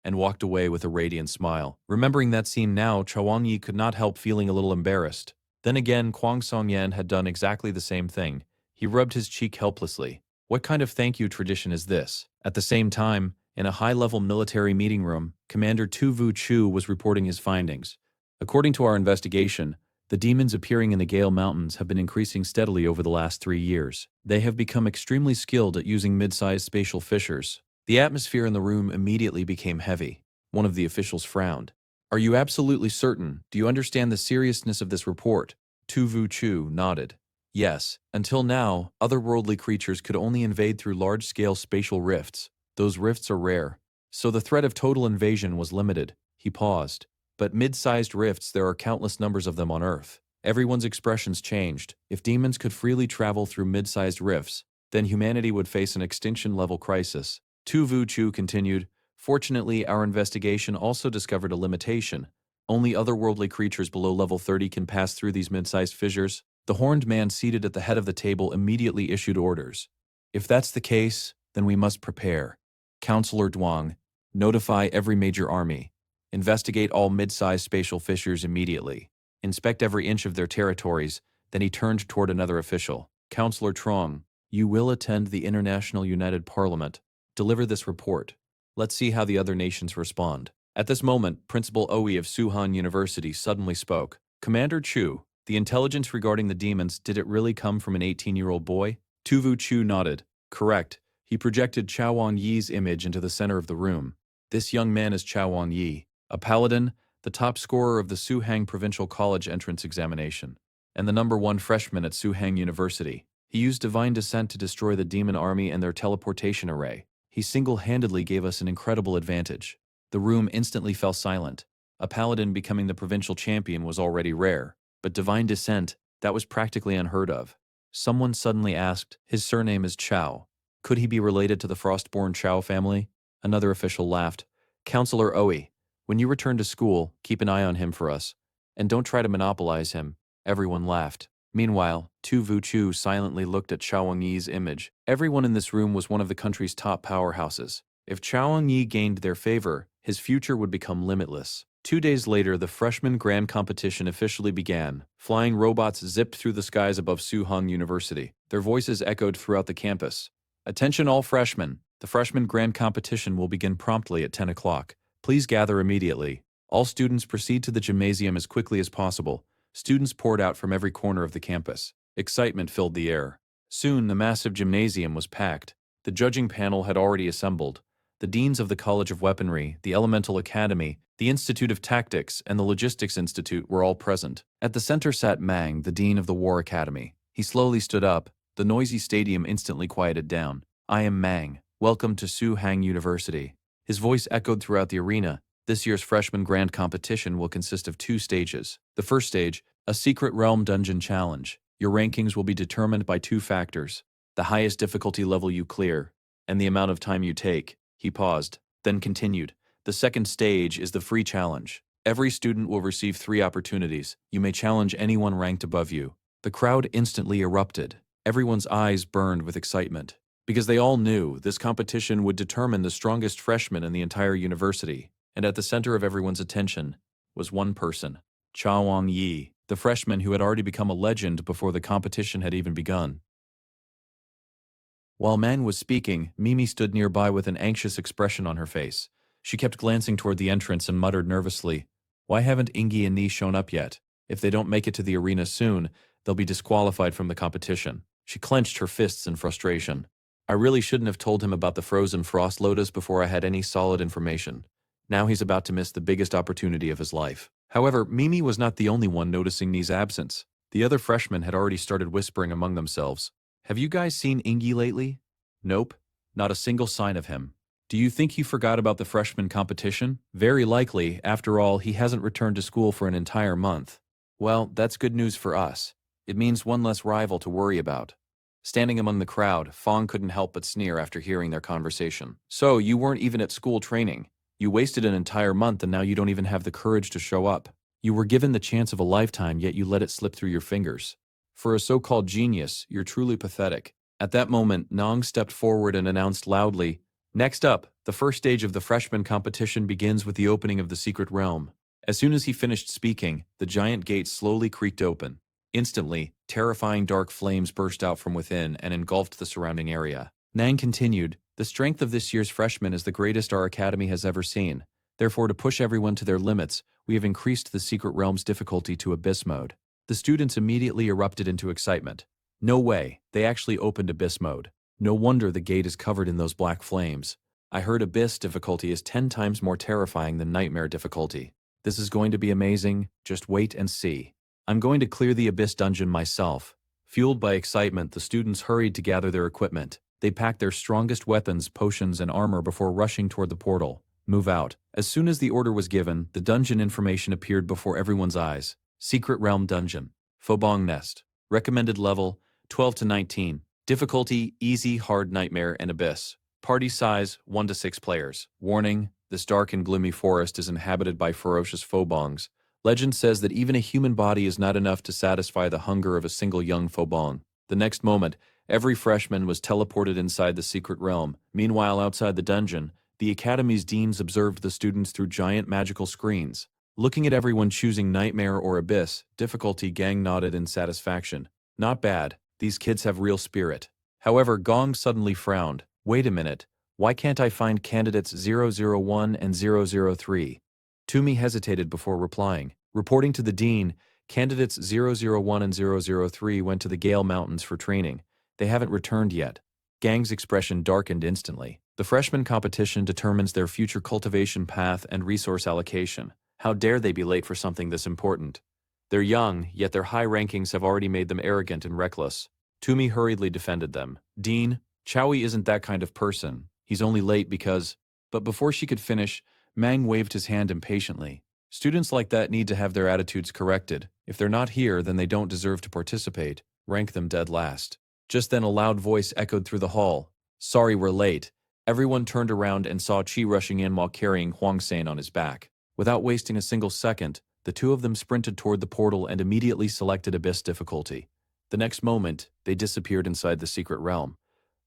and walked away with a radiant smile. Remembering that scene now, Chawang-Yi could not help feeling a little embarrassed. Then again, Kwang Song-Yen had done exactly the same thing. He rubbed his cheek helplessly. What kind of thank you tradition is this? At the same time, in a high-level military meeting room, Commander Tu Vu Chu was reporting his findings. According to our investigation, the demons appearing in the Gale Mountains have been increasing steadily over the last 3 years. They have become extremely skilled at using mid-sized spatial fissures. The atmosphere in the room immediately became heavy. One of the officials frowned. "Are you absolutely certain? Do you understand the seriousness of this report?" Tu Vu Chu nodded. "Yes. Until now, otherworldly creatures could only invade through large-scale spatial rifts. Those rifts are rare. So the threat of total invasion was limited." He paused. "But mid-sized rifts, there are countless numbers of them on Earth." Everyone's expressions changed. If demons could freely travel through mid-sized rifts, then humanity would face an extinction-level crisis. Tu Vu Chu continued, "Fortunately, our investigation also discovered a limitation. Only otherworldly creatures below level 30 can pass through these mid-sized fissures." The horned man seated at the head of the table immediately issued orders. "If that's the case, then we must prepare. Counselor Duang, notify every major army. Investigate all mid-sized spatial fissures immediately. Inspect every inch of their territories." Then he turned toward another official. "Counselor Trong, you will attend the International United Parliament. Deliver this report. Let's see how the other nations respond." At this moment, Principal Oe of Suhan University suddenly spoke. "Commander Chu, the intelligence regarding the demons, did it really come from an 18-year-old boy?" Tu Vu Chu nodded. "Correct. He projected Chao Wang-Yi's image into the center of the room. This young man is Chao Wang-Yi, a paladin, the top scorer of the Suhang Provincial College entrance examination, and the #1 freshman at Suhang University. He used divine descent to destroy the demon army and their teleportation array. He single-handedly gave us an incredible advantage." The room instantly fell silent. A paladin becoming the provincial champion was already rare, but divine descent, that was practically unheard of. Someone suddenly asked, "His surname is Chao. Could he be related to the Frostborn Chao family?" Another official laughed. "Counselor Oe, when you return to school, keep an eye on him for us. And don't try to monopolize him." Everyone laughed. Meanwhile, Tu Vu Chu silently looked at Chao Wang-Yi's image. Everyone in this room was one of the country's top powerhouses. If Chao Wang-Yi gained their favor, his future would become limitless. 2 days later, the freshman grand competition officially began. Flying robots zipped through the skies above Suhong University. Their voices echoed throughout the campus. "Attention all freshmen. The freshman grand competition will begin promptly at 10 o'clock. Please gather immediately. All students proceed to the gymnasium as quickly as possible." Students poured out from every corner of the campus. Excitement filled the air. Soon the massive gymnasium was packed. The judging panel had already assembled. The deans of the College of Weaponry, the Elemental Academy, the Institute of Tactics, and the Logistics Institute were all present. At the center sat Mang, the dean of the War Academy. He slowly stood up. The noisy stadium instantly quieted down. "I am Mang. Welcome to Su Hang University." His voice echoed throughout the arena. This year's freshman grand competition will consist of 2 stages. The first stage, a secret realm dungeon challenge. Your rankings will be determined by 2 factors: the highest difficulty level you clear, and the amount of time you take. He paused, then continued. The second stage is the free challenge. Every student will receive 3 opportunities. You may challenge anyone ranked above you. The crowd instantly erupted. Everyone's eyes burned with excitement, because they all knew this competition would determine the strongest freshman in the entire university. And at the center of everyone's attention was one person, Zhou Yi, the freshman who had already become a legend before the competition had even begun. While Mang was speaking, Mimi stood nearby with an anxious expression on her face. She kept glancing toward the entrance and muttered nervously, "Why haven't Ingi and Ni shown up yet? If they don't make it to the arena soon, they'll be disqualified from the competition." She clenched her fists in frustration. I really shouldn't have told him about the frozen frost lotus before I had any solid information. Now he's about to miss the biggest opportunity of his life. However, Mimi was not the only one noticing Ni's absence. The other freshmen had already started whispering among themselves. "Have you guys seen Ingi lately?" "Nope. Not a single sign of him." "Do you think he forgot about the freshman competition?" "Very likely. After all, he hasn't returned to school for an entire month." "Well, that's good news for us. It means one less rival to worry about." Standing among the crowd, Fong couldn't help but sneer after hearing their conversation. "So, you weren't even at school training. You wasted an entire month and now you don't even have the courage to show up. You were given the chance of a lifetime, yet you let it slip through your fingers. For a so-called genius, you're truly pathetic." At that moment, Nong stepped forward and announced loudly, "Next up, the first stage of the freshman competition begins with the opening of the secret realm." As soon as he finished speaking, the giant gate slowly creaked open. Instantly, terrifying dark flames burst out from within and engulfed the surrounding area. Nang continued, "The strength of this year's freshmen is the greatest our academy has ever seen. Therefore, to push everyone to their limits, we have increased the secret realm's difficulty to Abyss mode." The students immediately erupted into excitement. "No way, they actually opened Abyss mode. No wonder the gate is covered in those black flames. I heard Abyss difficulty is 10 times more terrifying than Nightmare difficulty. This is going to be amazing, just wait and see. I'm going to clear the Abyss dungeon myself." Fueled by excitement, the students hurried to gather their equipment. They packed their strongest weapons, potions, and armor before rushing toward the portal. "Move out." As soon as the order was given, the dungeon information appeared before everyone's eyes. Secret Realm Dungeon. Fobong Nest. Recommended level, 12 to 19. Difficulty, easy, hard, nightmare, and abyss. Party size, 1 to 6 players. Warning, this dark and gloomy forest is inhabited by ferocious Fobongs. Legend says that even a human body is not enough to satisfy the hunger of a single young Fobong. The next moment, every freshman was teleported inside the secret realm. Meanwhile, outside the dungeon, the Academy's deans observed the students through giant magical screens. Looking at everyone choosing Nightmare or Abyss, difficulty, Gang nodded in satisfaction. "Not bad. These kids have real spirit." However, Gong suddenly frowned. "Wait a minute. Why can't I find candidates 001 and 003? Toomey hesitated before replying. Reporting to the dean, candidates 001 and 003 went to the Gale Mountains for training. They haven't returned yet. Gang's expression darkened instantly. The freshman competition determines their future cultivation path and resource allocation. How dare they be late for something this important? They're young, yet their high rankings have already made them arrogant and reckless. Toomey hurriedly defended them. "Dean, Chowie isn't that kind of person. He's only late because—" But before she could finish, Mang waved his hand impatiently. "Students like that need to have their attitudes corrected. If they're not here, then they don't deserve to participate. Rank them dead last." Just then a loud voice echoed through the hall. "Sorry we're late." Everyone turned around and saw Chi rushing in while carrying Huang San on his back. Without wasting a single second, the two of them sprinted toward the portal and immediately selected Abyss difficulty. The next moment, they disappeared inside the secret realm.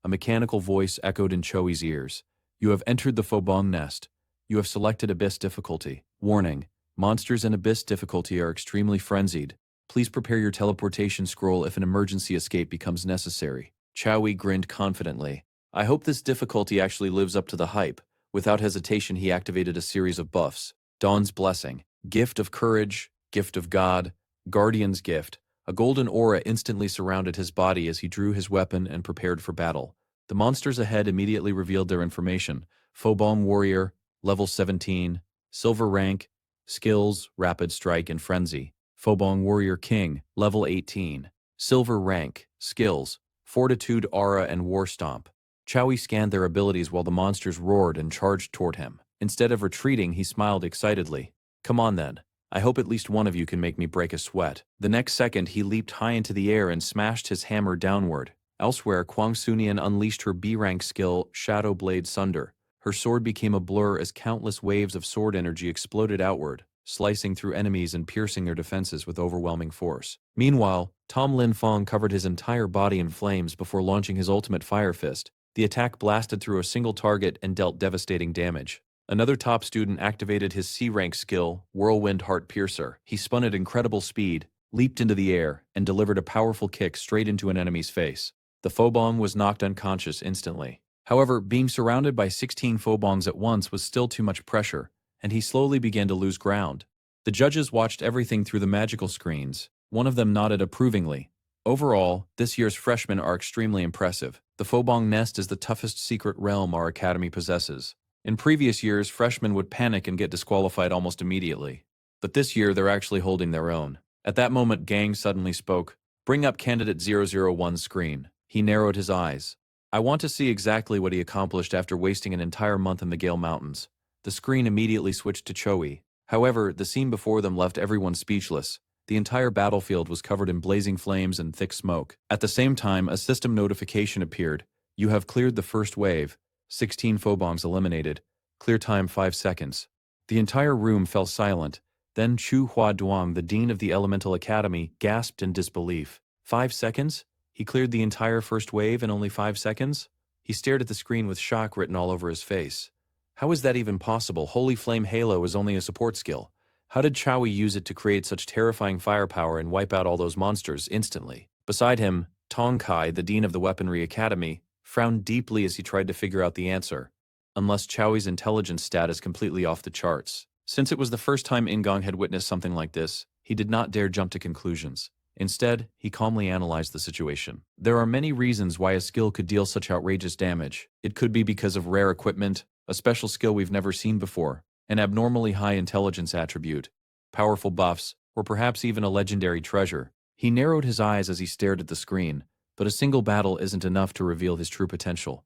A mechanical voice echoed in Choi's ears. "You have entered the Fobong Nest. You have selected Abyss difficulty. Warning, monsters in Abyss difficulty are extremely frenzied. Please prepare your teleportation scroll if an emergency escape becomes necessary." Chowi grinned confidently. "I hope this difficulty actually lives up to the hype." Without hesitation, he activated a series of buffs. Dawn's Blessing, Gift of Courage, Gift of God, Guardian's Gift, A golden aura instantly surrounded his body as he drew his weapon and prepared for battle. The monsters ahead immediately revealed their information. Fobong Warrior, level 17, silver rank, skills, rapid strike and frenzy. Fobong Warrior King, level 18, silver rank, skills, fortitude, aura and war stomp. Zhou Yi scanned their abilities while the monsters roared and charged toward him. Instead of retreating, he smiled excitedly. Come on then. I hope at least one of you can make me break a sweat. The next second, he leaped high into the air and smashed his hammer downward. Elsewhere, Kwang Sunian unleashed her B-rank skill, Shadow Blade Sunder. Her sword became a blur as countless waves of sword energy exploded outward, slicing through enemies and piercing their defenses with overwhelming force. Meanwhile, Tom Lin Fong covered his entire body in flames before launching his ultimate fire fist. The attack blasted through a single target and dealt devastating damage. Another top student activated his C-rank skill, Whirlwind Heart Piercer. He spun at incredible speed, leaped into the air, and delivered a powerful kick straight into an enemy's face. The Fobong was knocked unconscious instantly. However, being surrounded by 16 Fobongs at once was still too much pressure, and he slowly began to lose ground. The judges watched everything through the magical screens. One of them nodded approvingly. Overall, this year's freshmen are extremely impressive. The Fobong Nest is the toughest secret realm our academy possesses. In previous years, freshmen would panic and get disqualified almost immediately. But this year, they're actually holding their own. At that moment, Gang suddenly spoke. Bring up candidate 001's screen. He narrowed his eyes. I want to see exactly what he accomplished after wasting an entire month in the Gale Mountains. The screen immediately switched to Zhou Yi. However, the scene before them left everyone speechless. The entire battlefield was covered in blazing flames and thick smoke. At the same time, a system notification appeared. You have cleared the first wave. 16 Fobongs eliminated. Clear time 5 seconds. The entire room fell silent. Then Chu Hua Duang, the dean of the Elemental Academy, gasped in disbelief. 5 seconds? He cleared the entire first wave in only 5 seconds? He stared at the screen with shock written all over his face. How is that even possible? Holy Flame Halo is only a support skill. How did Zhou Yi use it to create such terrifying firepower and wipe out all those monsters instantly? Beside him, Tong Kai, the dean of the Weaponry Academy, frowned deeply as he tried to figure out the answer. Unless Zhou Yi's intelligence stat is completely off the charts. Since it was the first time Ingong had witnessed something like this, he did not dare jump to conclusions. Instead, he calmly analyzed the situation. There are many reasons why a skill could deal such outrageous damage. It could be because of rare equipment, a special skill we've never seen before, an abnormally high intelligence attribute, powerful buffs, or perhaps even a legendary treasure. He narrowed his eyes as he stared at the screen, but a single battle isn't enough to reveal his true potential.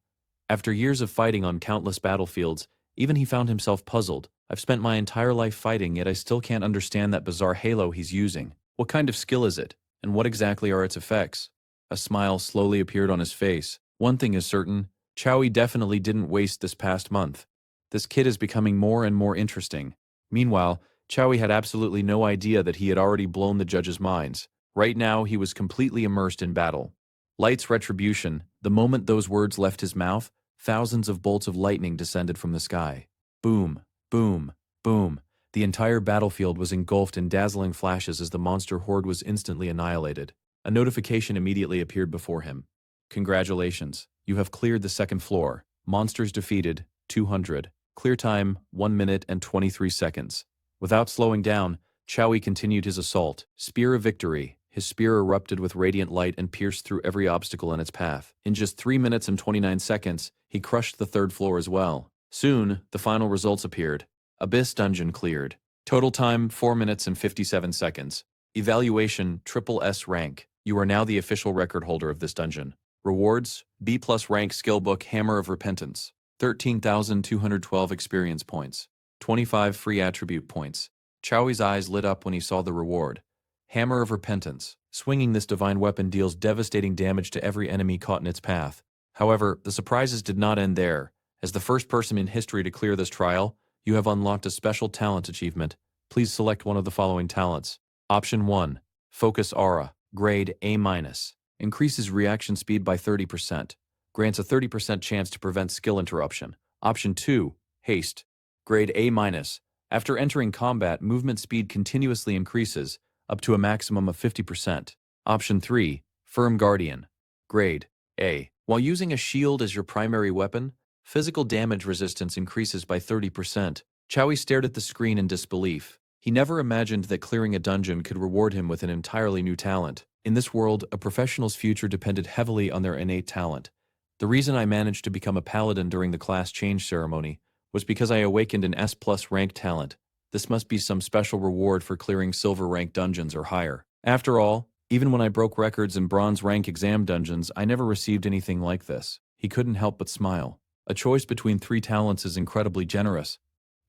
After years of fighting on countless battlefields, even he found himself puzzled. I've spent my entire life fighting, yet I still can't understand that bizarre halo he's using. What kind of skill is it, and what exactly are its effects? A smile slowly appeared on his face. One thing is certain, Zhou Yi definitely didn't waste this past month. This kid is becoming more and more interesting. Meanwhile, Zhou Yi had absolutely no idea that he had already blown the judges' minds. Right now, he was completely immersed in battle. Light's retribution. The moment those words left his mouth, thousands of bolts of lightning descended from the sky. Boom, boom, boom. The entire battlefield was engulfed in dazzling flashes as the monster horde was instantly annihilated. A notification immediately appeared before him. Congratulations, you have cleared the second floor. Monsters defeated, 200. Clear time, 1 minute and 23 seconds. Without slowing down, Zhou Yi continued his assault. Spear of Victory. His spear erupted with radiant light and pierced through every obstacle in its path. In just 3 minutes and 29 seconds, he crushed the third floor as well. Soon, the final results appeared. Abyss Dungeon cleared. Total time, 4 minutes and 57 seconds. Evaluation, Triple S rank. You are now the official record holder of this dungeon. Rewards, B+ rank skill book Hammer of Repentance. 13,212 experience points. 25 free attribute points. Zhou Yi's eyes lit up when he saw the reward. Hammer of Repentance. Swinging this divine weapon deals devastating damage to every enemy caught in its path. However, the surprises did not end there. As the first person in history to clear this trial, you have unlocked a special talent achievement. Please select one of the following talents. Option 1. Focus Aura. Grade A-. Increases reaction speed by 30%. Grants a 30% chance to prevent skill interruption. Option 2. Haste. Grade A-. After entering combat, movement speed continuously increases, up to a maximum of 50%. Option 3. Firm Guardian. Grade A. While using a shield as your primary weapon, physical damage resistance increases by 30%. Zhou Yi stared at the screen in disbelief. He never imagined that clearing a dungeon could reward him with an entirely new talent. In this world, a professional's future depended heavily on their innate talent. The reason I managed to become a paladin during the class change ceremony was because I awakened an S+ rank talent. This must be some special reward for clearing silver rank dungeons or higher. After all, even when I broke records in bronze rank exam dungeons, I never received anything like this. He couldn't help but smile. A choice between 3 talents is incredibly generous.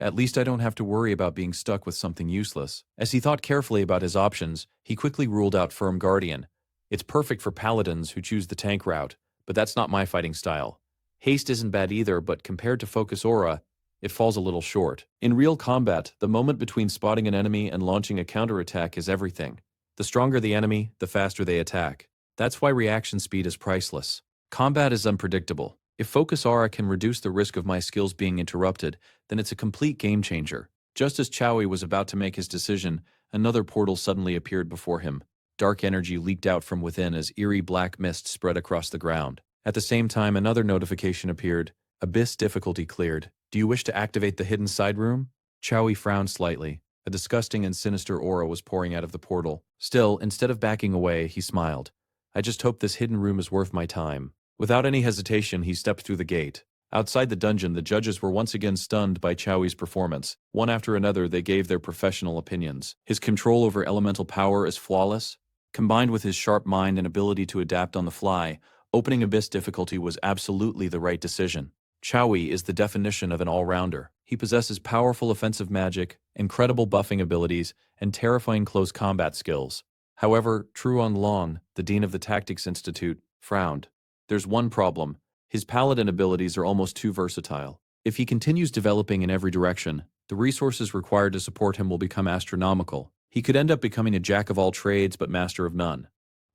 At least I don't have to worry about being stuck with something useless. As he thought carefully about his options, he quickly ruled out Firm Guardian. It's perfect for paladins who choose the tank route, but that's not my fighting style. Haste isn't bad either, but compared to Focus Aura, it falls a little short. In real combat, the moment between spotting an enemy and launching a counterattack is everything. The stronger the enemy, the faster they attack. That's why reaction speed is priceless. Combat is unpredictable. If Focus Aura can reduce the risk of my skills being interrupted, then it's a complete game changer. Just as Zhou Yi was about to make his decision, another portal suddenly appeared before him. Dark energy leaked out from within as eerie black mist spread across the ground. At the same time, another notification appeared. Abyss difficulty cleared. Do you wish to activate the hidden side room? Zhou Yi frowned slightly. A disgusting and sinister aura was pouring out of the portal. Still, instead of backing away, he smiled. I just hope this hidden room is worth my time. Without any hesitation, he stepped through the gate. Outside the dungeon, the judges were once again stunned by Zhou Yi's performance. One after another, they gave their professional opinions. His control over elemental power is flawless. Combined with his sharp mind and ability to adapt on the fly, opening Abyss difficulty was absolutely the right decision. Zhou Yi is the definition of an all-rounder. He possesses powerful offensive magic, incredible buffing abilities, and terrifying close combat skills. However, Truan Long, the dean of the Tactics Institute, frowned. There's one problem. His paladin abilities are almost too versatile. If he continues developing in every direction, the resources required to support him will become astronomical. He could end up becoming a jack of all trades but master of none.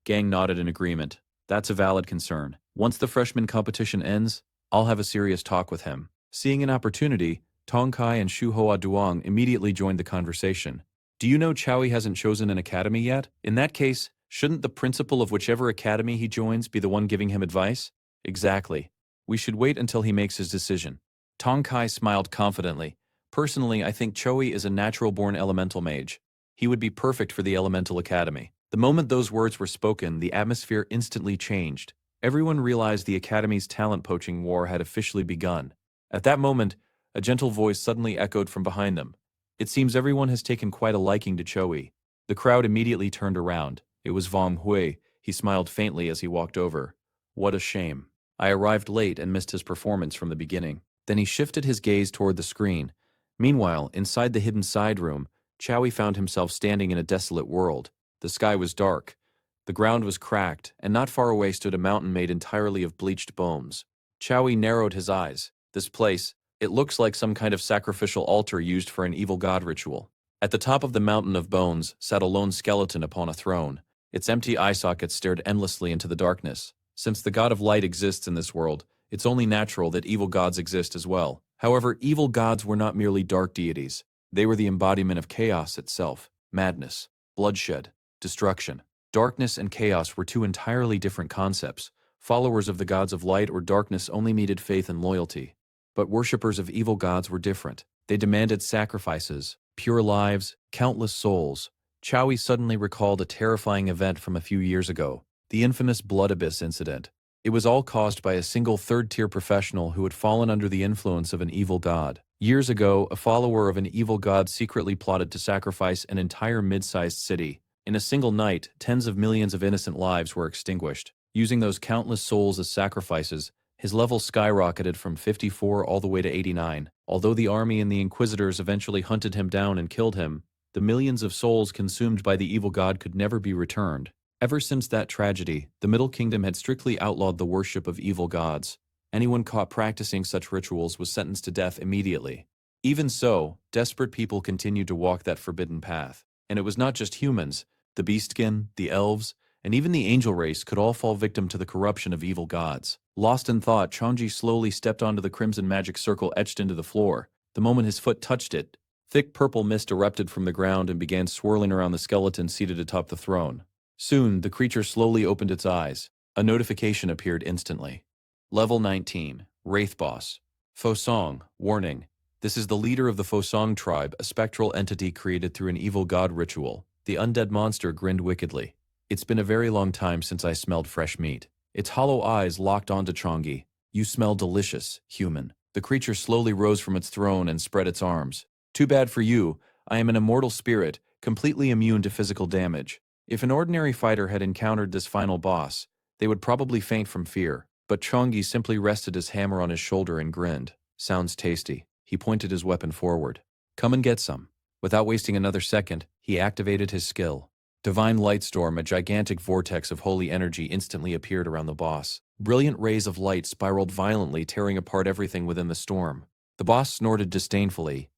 Gang nodded in agreement. That's a valid concern. Once the freshman competition ends, I'll have a serious talk with him. Seeing an opportunity, Tong Kai and Shu Hoa Duong immediately joined the conversation. Do you know Zhou Yi hasn't chosen an academy yet? In that case, shouldn't the principal of whichever academy he joins be the one giving him advice? Exactly. We should wait until he makes his decision. Tong Kai smiled confidently. Personally, I think Zhou Yi is a natural-born elemental mage. He would be perfect for the Elemental Academy. The moment those words were spoken, the atmosphere instantly changed. Everyone realized the Academy's talent poaching war had officially begun. At that moment, a gentle voice suddenly echoed from behind them. It seems everyone has taken quite a liking to Zhou Yi. The crowd immediately turned around. It was Vong Hui. He smiled faintly as he walked over. What a shame. I arrived late and missed his performance from the beginning. Then he shifted his gaze toward the screen. Meanwhile, inside the hidden side room, Zhou Yi found himself standing in a desolate world. The sky was dark. The ground was cracked, and not far away stood a mountain made entirely of bleached bones. Zhou Yi narrowed his eyes. This place, it looks like some kind of sacrificial altar used for an evil god ritual. At the top of the mountain of bones sat a lone skeleton upon a throne. Its empty eye sockets stared endlessly into the darkness. Since the god of light exists in this world, it's only natural that evil gods exist as well. However, evil gods were not merely dark deities. They were the embodiment of chaos itself. Madness, bloodshed, destruction. Darkness and chaos were two entirely different concepts. Followers of the gods of light or darkness only needed faith and loyalty. But worshippers of evil gods were different. They demanded sacrifices, pure lives, countless souls. Zhou Yi suddenly recalled a terrifying event from a few years ago, the infamous Blood Abyss incident. It was all caused by a single third-tier professional who had fallen under the influence of an evil god. Years ago, a follower of an evil god secretly plotted to sacrifice an entire mid-sized city. In a single night, tens of millions of innocent lives were extinguished. Using those countless souls as sacrifices, his level skyrocketed from 54 all the way to 89. Although the army and the Inquisitors eventually hunted him down and killed him, the millions of souls consumed by the evil god could never be returned. Ever since that tragedy, the Middle Kingdom had strictly outlawed the worship of evil gods. Anyone caught practicing such rituals was sentenced to death immediately. Even so, desperate people continued to walk that forbidden path. And it was not just humans. The beastkin, the elves, and even the angel race could all fall victim to the corruption of evil gods. Lost in thought, Changji slowly stepped onto the crimson magic circle etched into the floor. The moment his foot touched it, thick purple mist erupted from the ground and began swirling around the skeleton seated atop the throne. Soon, the creature slowly opened its eyes. A notification appeared instantly. Level 19, Wraith Boss. Fosong, warning. This is the leader of the Fosong tribe, a spectral entity created through an evil god ritual. The undead monster grinned wickedly. It's been a very long time since I smelled fresh meat. Its hollow eyes locked onto Chongi. You smell delicious, human. The creature slowly rose from its throne and spread its arms. Too bad for you. I am an immortal spirit, completely immune to physical damage. If an ordinary fighter had encountered this final boss, they would probably faint from fear. But Chongi simply rested his hammer on his shoulder and grinned. Sounds tasty. He pointed his weapon forward. Come and get some. Without wasting another second, he activated his skill. Divine Lightstorm, a gigantic vortex of holy energy, instantly appeared around the boss. Brilliant rays of light spiraled violently, tearing apart everything within the storm. The boss snorted disdainfully.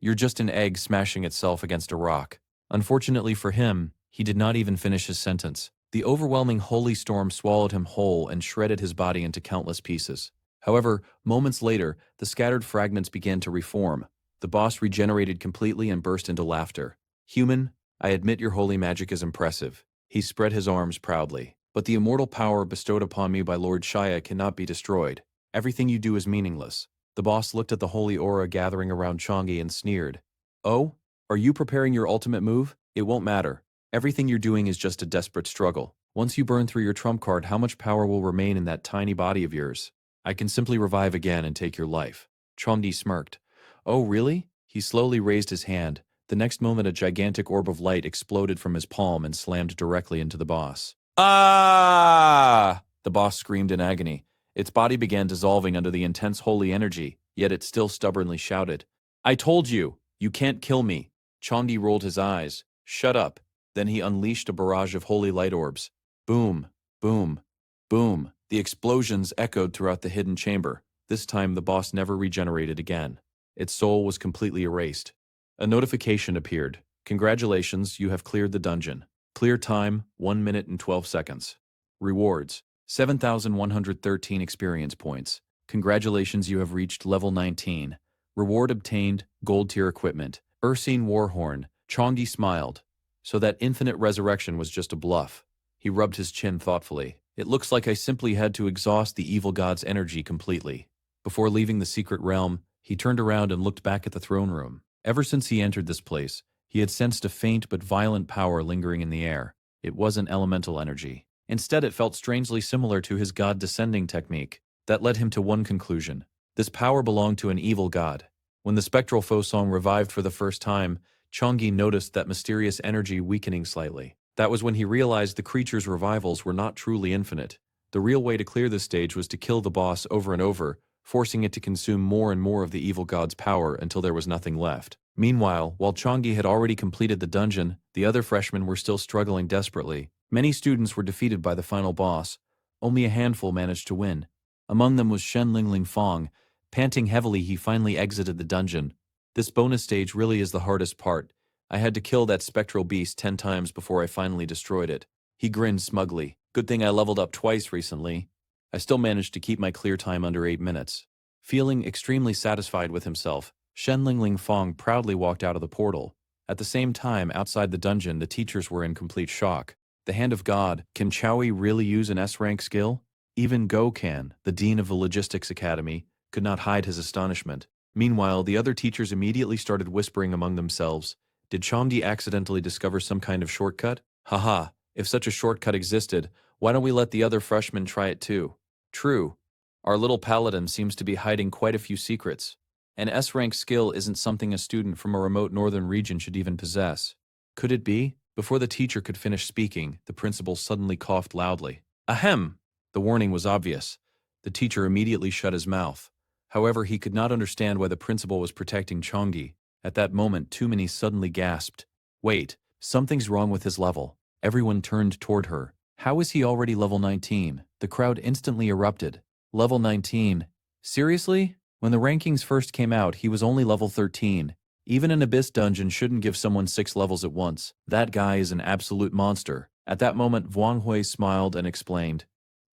You're just an egg smashing itself against a rock. Unfortunately for him, he did not even finish his sentence. The overwhelming holy storm swallowed him whole and shredded his body into countless pieces. However, moments later, the scattered fragments began to reform. The boss regenerated completely and burst into laughter. Human, I admit your holy magic is impressive. He spread his arms proudly. But the immortal power bestowed upon me by Lord Shaya cannot be destroyed. Everything you do is meaningless. The boss looked at the holy aura gathering around Chongi and sneered. Oh? Are you preparing your ultimate move? It won't matter. Everything you're doing is just a desperate struggle. Once you burn through your trump card, how much power will remain in that tiny body of yours? I can simply revive again and take your life. Chongi smirked. Oh, really? He slowly raised his hand. The next moment, a gigantic orb of light exploded from his palm and slammed directly into the boss. Ah! The boss screamed in agony. Its body began dissolving under the intense holy energy, yet it still stubbornly shouted. I told you! You can't kill me! Chongi rolled his eyes. Shut up. Then he unleashed a barrage of holy light orbs. Boom, boom, boom. The explosions echoed throughout the hidden chamber. This time the boss never regenerated again. Its soul was completely erased. A notification appeared. Congratulations, you have cleared the dungeon. Clear time, 1 minute and 12 seconds. Rewards, 7,113 experience points. Congratulations, you have reached level 19. Reward obtained, gold tier equipment. Ursine Warhorn. Chongi smiled. So that infinite resurrection was just a bluff. He rubbed his chin thoughtfully. It looks like I simply had to exhaust the evil god's energy completely. Before leaving the secret realm, he turned around and looked back at the throne room. Ever since he entered this place, he had sensed a faint but violent power lingering in the air. It wasn't elemental energy. Instead, it felt strangely similar to his god descending technique. That led him to one conclusion. This power belonged to an evil god. When the spectral Fosong revived for the first time, Chongi noticed that mysterious energy weakening slightly. That was when he realized the creature's revivals were not truly infinite. The real way to clear this stage was to kill the boss over and over, forcing it to consume more and more of the evil god's power until there was nothing left. Meanwhile, while Chongi had already completed the dungeon, the other freshmen were still struggling desperately. Many students were defeated by the final boss. Only a handful managed to win. Among them was Shen Lingling Fong. Panting heavily, he finally exited the dungeon. This bonus stage really is the hardest part. I had to kill that spectral beast 10 times before I finally destroyed it. He grinned smugly. Good thing I leveled up twice recently. I still managed to keep my clear time under 8 minutes. Feeling extremely satisfied with himself, Shen Lingling Fong proudly walked out of the portal. At the same time, outside the dungeon, the teachers were in complete shock. The Hand of God, can Chowie really use an S-rank skill? Even Go can, the dean of the Logistics Academy, could not hide his astonishment. Meanwhile, the other teachers immediately started whispering among themselves. Did Chomdi accidentally discover some kind of shortcut? Haha, if such a shortcut existed, why don't we let the other freshmen try it too? True. Our little paladin seems to be hiding quite a few secrets. An S-rank skill isn't something a student from a remote northern region should even possess. Could it be? Before the teacher could finish speaking, the principal suddenly coughed loudly. Ahem! The warning was obvious. The teacher immediately shut his mouth. However, he could not understand why the principal was protecting Chongi. At that moment, Tumini suddenly gasped. Wait, something's wrong with his level. Everyone turned toward her. How is he already level 19? The crowd instantly erupted. Level 19? Seriously? When the rankings first came out, he was only level 13. Even an Abyss dungeon shouldn't give someone 6 levels at once. That guy is an absolute monster. At that moment, Vuong Hui smiled and explained.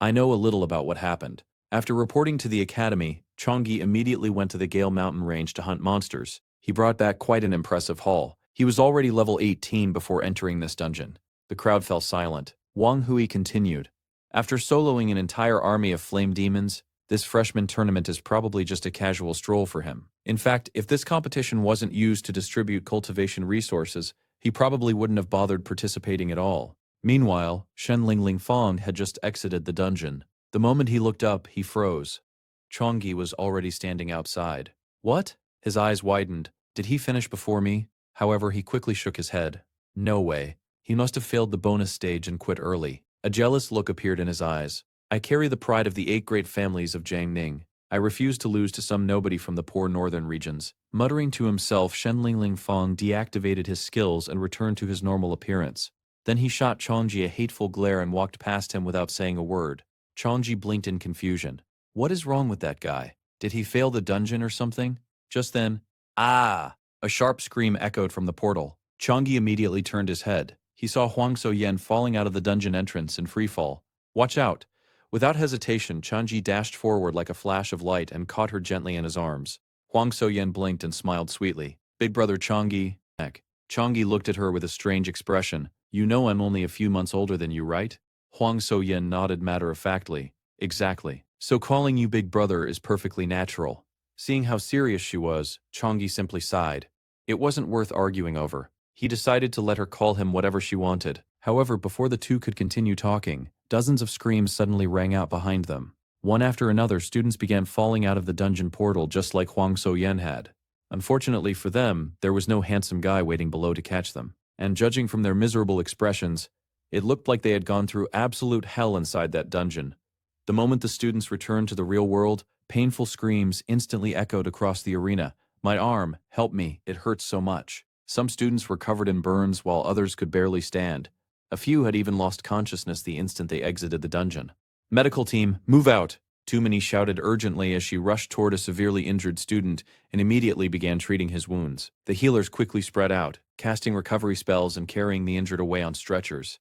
I know a little about what happened. After reporting to the academy, Chongi immediately went to the Gale Mountain range to hunt monsters. He brought back quite an impressive haul. He was already level 18 before entering this dungeon. The crowd fell silent. Wang Hui continued. After soloing an entire army of flame demons, This freshman tournament is probably just a casual stroll for him. In fact, if this competition wasn't used to distribute cultivation resources, he probably wouldn't have bothered participating at all. Meanwhile, Shen Lingling Fong had just exited the dungeon. The moment he looked up, he froze. Chongyi was already standing outside. What? His eyes widened. Did he finish before me? However, he quickly shook his head. No way. He must have failed the bonus stage and quit early. A jealous look appeared in his eyes. I carry the pride of the 8 great families of Jiangning. I refuse to lose to some nobody from the poor northern regions. Muttering to himself, Shen Lingling Fong deactivated his skills and returned to his normal appearance. Then he shot Chongji a hateful glare and walked past him without saying a word. Chongji blinked in confusion. What is wrong with that guy? Did he fail the dungeon or something? Just then, ah! A sharp scream echoed from the portal. Chongyi immediately turned his head. He saw Huang So-yen falling out of the dungeon entrance in free fall. Watch out! Without hesitation, Chongyi dashed forward like a flash of light and caught her gently in his arms. Huang So-yen blinked and smiled sweetly. Big brother Chongyi. Chongyi looked at her with a strange expression. You know I'm only a few months older than you, right? Huang So-yen nodded matter-of-factly. Exactly. So calling you big brother is perfectly natural. Seeing how serious she was, Chongyi simply sighed. It wasn't worth arguing over. He decided to let her call him whatever she wanted. However, before the two could continue talking, dozens of screams suddenly rang out behind them. One after another, students began falling out of the dungeon portal just like Huang So-yen had. Unfortunately for them, there was no handsome guy waiting below to catch them. And judging from their miserable expressions, it looked like they had gone through absolute hell inside that dungeon. The moment the students returned to the real world, painful screams instantly echoed across the arena. My arm, help me, it hurts so much. Some students were covered in burns while others could barely stand. A few had even lost consciousness the instant they exited the dungeon. Medical team, move out! Tumini shouted urgently as she rushed toward a severely injured student and immediately began treating his wounds. The healers quickly spread out, casting recovery spells and carrying the injured away on stretchers.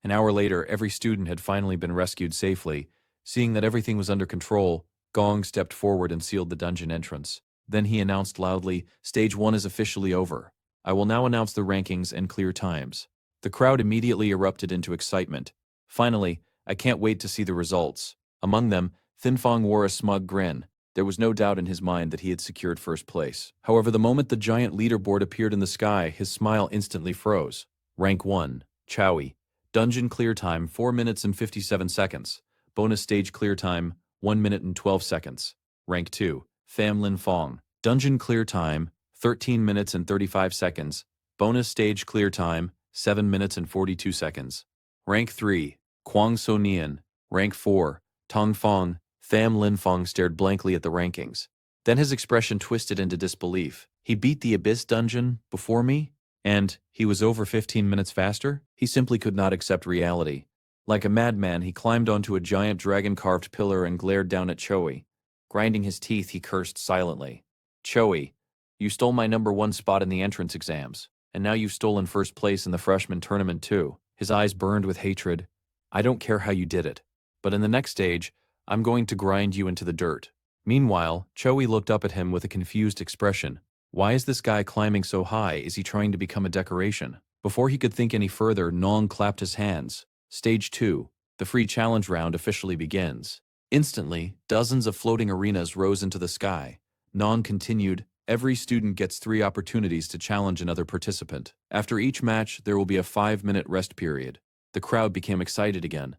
An hour later, every student had finally been rescued safely. Seeing that everything was under control, Gong stepped forward and sealed the dungeon entrance. Then he announced loudly, Stage 1 is officially over. I will now announce the rankings and clear times. The crowd immediately erupted into excitement. Finally, I can't wait to see the results. Among them, Thin Fong wore a smug grin. There was no doubt in his mind that he had secured first place. However, the moment the giant leaderboard appeared in the sky, his smile instantly froze. Rank 1, Zhou Yi. Dungeon clear time, 4 minutes and 57 seconds. Bonus stage clear time, 1 minute and 12 seconds. Rank 2, Pham Lin Fong. Dungeon clear time, 13 minutes and 35 seconds. Bonus stage clear time, 7 minutes and 42 seconds. Rank 3, Kwang So Nian. Rank 4, Tong Fong. Pham Lin Fong stared blankly at the rankings. Then his expression twisted into disbelief. He beat the Abyss dungeon before me? And he was over 15 minutes faster? He simply could not accept reality. Like a madman, he climbed onto a giant dragon-carved pillar and glared down at Zhou Yi. Grinding his teeth, he cursed silently. Zhou Yi, you stole my #1 spot in the entrance exams, and now you've stolen first place in the freshman tournament too. His eyes burned with hatred. I don't care how you did it, but in the next stage, I'm going to grind you into the dirt. Meanwhile, Zhou Yi looked up at him with a confused expression. Why is this guy climbing so high? Is he trying to become a decoration? Before he could think any further, Nong clapped his hands. Stage 2, the free challenge round officially begins. Instantly, dozens of floating arenas rose into the sky. Nong continued, every student gets 3 opportunities to challenge another participant. After each match, there will be a 5-minute rest period. The crowd became excited again.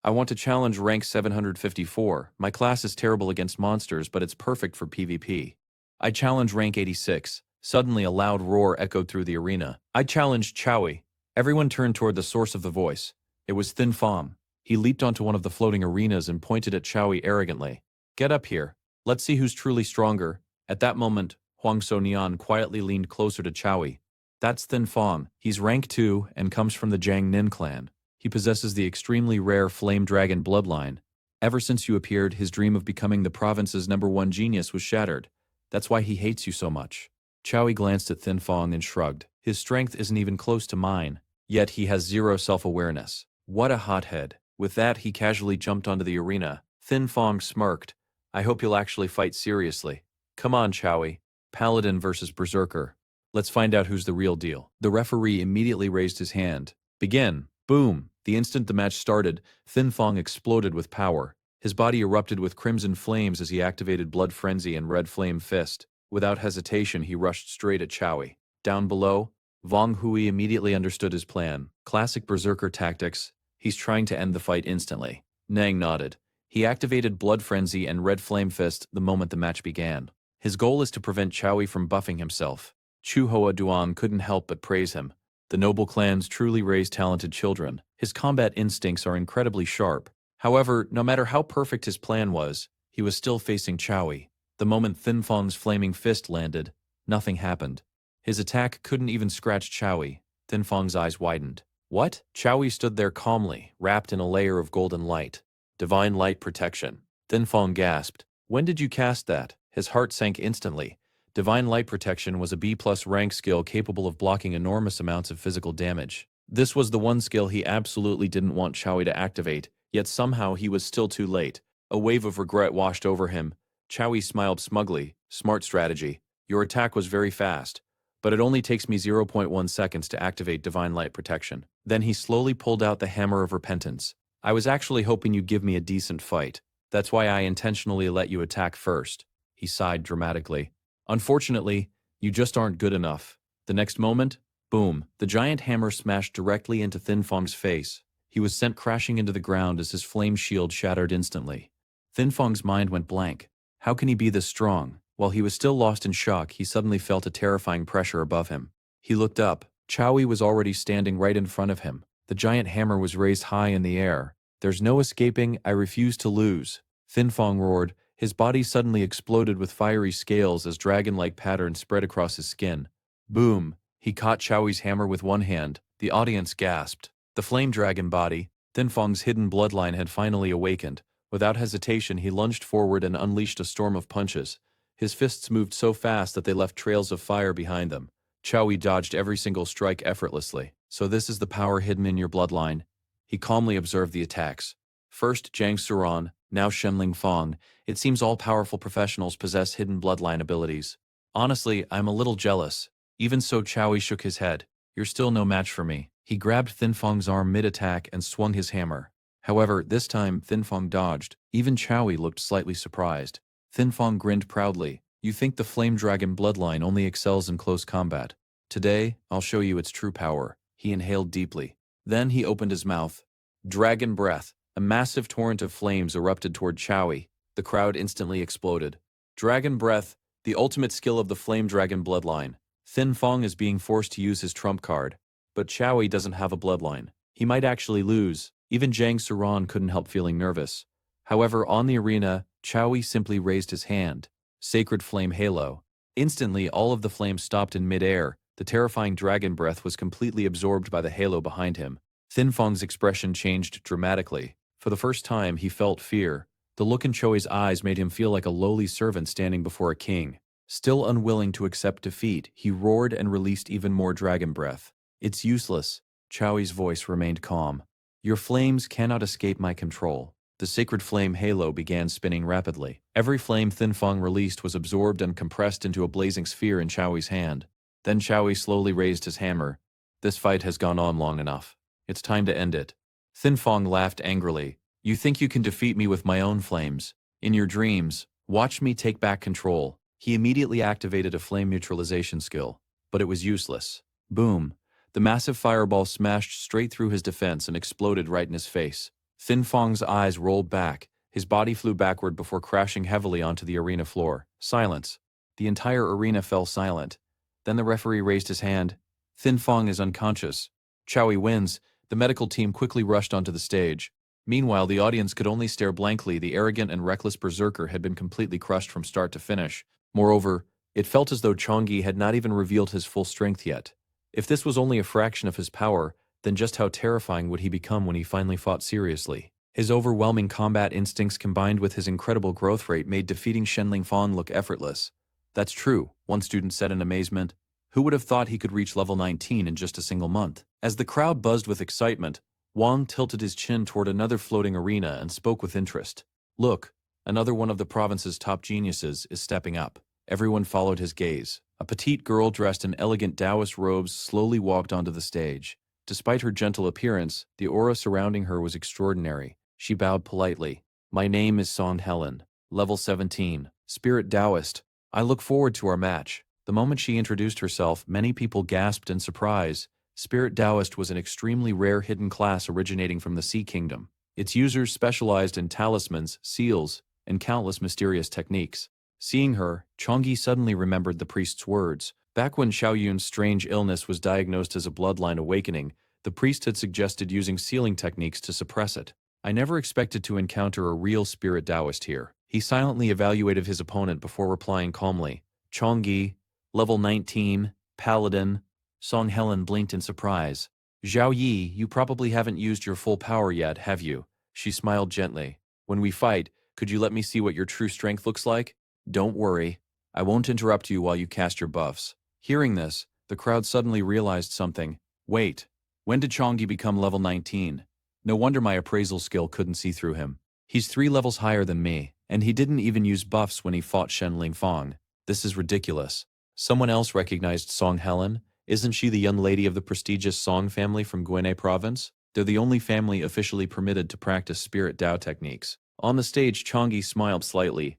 I want to challenge rank 754. My class is terrible against monsters, but it's perfect for PvP. I challenge rank 86. Suddenly a loud roar echoed through the arena. I challenged Zhou Yi. Everyone turned toward the source of the voice. It was Thin Fong. He leaped onto one of the floating arenas and pointed at Zhou Yi arrogantly. Get up here. Let's see who's truly stronger. At that moment, Huang So Nian quietly leaned closer to Zhou Yi. That's Thin Fong. He's rank 2 and comes from the Jiang Nin clan. He possesses the extremely rare Flame Dragon bloodline. Ever since you appeared, his dream of becoming the province's #1 genius was shattered. That's why he hates you so much. Zhou Yi glanced at Thin Fong and shrugged. His strength isn't even close to mine, yet he has 0 self-awareness. What a hothead. With that, he casually jumped onto the arena. Thin Fong smirked. I hope you'll actually fight seriously. Come on, Zhou Yi. Paladin versus Berserker. Let's find out who's the real deal. The referee immediately raised his hand. Begin. Boom. The instant the match started, Thin Fong exploded with power. His body erupted with crimson flames as he activated Blood Frenzy and Red Flame Fist. Without hesitation, he rushed straight at Chao Yi. Down below, Wang Hui immediately understood his plan. Classic berserker tactics. He's trying to end the fight instantly. Nang nodded. He activated Blood Frenzy and Red Flame Fist the moment the match began. His goal is to prevent Chao Yi from buffing himself. Chu Hoa Duan couldn't help but praise him. The noble clans truly raise talented children. His combat instincts are incredibly sharp. However, no matter how perfect his plan was, he was still facing Chao Yi. The moment Thin Fong's flaming fist landed, nothing happened. His attack couldn't even scratch Chao Yi. Thin Fong's eyes widened. What? Chao Yi stood there calmly, wrapped in a layer of golden light. Divine light protection. Thin Fong gasped. When did you cast that? His heart sank instantly. Divine light protection was a B+ rank skill capable of blocking enormous amounts of physical damage. This was the one skill he absolutely didn't want Chao Yi to activate, yet somehow he was still too late. A wave of regret washed over him. Chao Yi smiled smugly. Smart strategy. Your attack was very fast, but it only takes me 0.1 seconds to activate Divine Light Protection. Then he slowly pulled out the Hammer of Repentance. I was actually hoping you'd give me a decent fight. That's why I intentionally let you attack first. He sighed dramatically. Unfortunately, you just aren't good enough. The next moment, boom, the giant hammer smashed directly into Thin Fong's face. He was sent crashing into the ground as his flame shield shattered instantly. Thin Fong's mind went blank. How can he be this strong? While he was still lost in shock, he suddenly felt a terrifying pressure above him. He looked up. Chao Yi was already standing right in front of him. The giant hammer was raised high in the air. There's no escaping, I refuse to lose. Thin Fong roared. His body suddenly exploded with fiery scales as dragon-like patterns spread across his skin. Boom! He caught Chao Yi's hammer with one hand. The audience gasped. The flame dragon body, Thin Fong's hidden bloodline, had finally awakened. Without hesitation, he lunged forward and unleashed a storm of punches. His fists moved so fast that they left trails of fire behind them. Chao Yi dodged every single strike effortlessly. So this is the power hidden in your bloodline. He calmly observed the attacks. First Jiang Suran, now Shenling Fong. It seems all powerful professionals possess hidden bloodline abilities. Honestly, I'm a little jealous. Even so, Chao Yi shook his head. You're still no match for me. He grabbed Thin Fong's arm mid-attack and swung his hammer. However, this time, Thin Fong dodged. Even Chao Yi looked slightly surprised. Thin Fong grinned proudly. You think the Flame Dragon bloodline only excels in close combat. Today, I'll show you its true power. He inhaled deeply. Then he opened his mouth. Dragon Breath. A massive torrent of flames erupted toward Chao Yi. The crowd instantly exploded. Dragon Breath, the ultimate skill of the Flame Dragon bloodline. Thin Fong is being forced to use his trump card. But Chao Yi doesn't have a bloodline. He might actually lose. Even Jiang Suran couldn't help feeling nervous. However, on the arena, Chao Yi simply raised his hand. Sacred Flame Halo. Instantly, all of the flames stopped in mid-air. The terrifying dragon breath was completely absorbed by the halo behind him. Thin Fong's expression changed dramatically. For the first time, he felt fear. The look in Chao Yi's eyes made him feel like a lowly servant standing before a king. Still unwilling to accept defeat, he roared and released even more dragon breath. It's useless. Chao Yi's voice remained calm. Your flames cannot escape my control. The sacred flame halo began spinning rapidly. Every flame Thin Fong released was absorbed and compressed into a blazing sphere in Chao Yi's hand. Then Chao Yi slowly raised his hammer. This fight has gone on long enough. It's time to end it. Thin Fong laughed angrily. You think you can defeat me with my own flames? In your dreams, watch me take back control. He immediately activated a flame neutralization skill, but it was useless. Boom. The massive fireball smashed straight through his defense and exploded right in his face. Thin Fong's eyes rolled back. His body flew backward before crashing heavily onto the arena floor. Silence. The entire arena fell silent. Then the referee raised his hand. Thin Fong is unconscious. Chao Yi wins. The medical team quickly rushed onto the stage. Meanwhile, the audience could only stare blankly. The arrogant and reckless berserker had been completely crushed from start to finish. Moreover, it felt as though Chang'e had not even revealed his full strength yet. If this was only a fraction of his power, then just how terrifying would he become when he finally fought seriously? His overwhelming combat instincts combined with his incredible growth rate made defeating Shenling Fong look effortless. That's true, one student said in amazement. Who would have thought he could reach level 19 in just a single month? As the crowd buzzed with excitement, Wang tilted his chin toward another floating arena and spoke with interest. Look, another one of the province's top geniuses is stepping up. Everyone followed his gaze. A petite girl dressed in elegant Taoist robes slowly walked onto the stage. Despite her gentle appearance, the aura surrounding her was extraordinary. She bowed politely. My name is Song Helen, level 17, Spirit Taoist. I look forward to our match. The moment she introduced herself, many people gasped in surprise. Spirit Taoist was an extremely rare hidden class originating from the Sea Kingdom. Its users specialized in talismans, seals, and countless mysterious techniques. Seeing her, Chang'e suddenly remembered the priest's words. Back when Xiaoyun's strange illness was diagnosed as a bloodline awakening, the priest had suggested using sealing techniques to suppress it. I never expected to encounter a real spirit Taoist here. He silently evaluated his opponent before replying calmly. Chang'e, level 19, Paladin. Song Helen blinked in surprise. Zhou Yi, you probably haven't used your full power yet, have you? She smiled gently. When we fight, could you let me see what your true strength looks like? Don't worry. I won't interrupt you while you cast your buffs. Hearing this, the crowd suddenly realized something. Wait, when did Chang'e become level 19? No wonder my appraisal skill couldn't see through him. He's 3 levels higher than me, and he didn't even use buffs when he fought Shen Lingfang. This is ridiculous. Someone else recognized Song Helen. Isn't she the young lady of the prestigious Song family from Guinea province? They're the only family officially permitted to practice spirit Tao techniques. On the stage, Chang'e smiled slightly.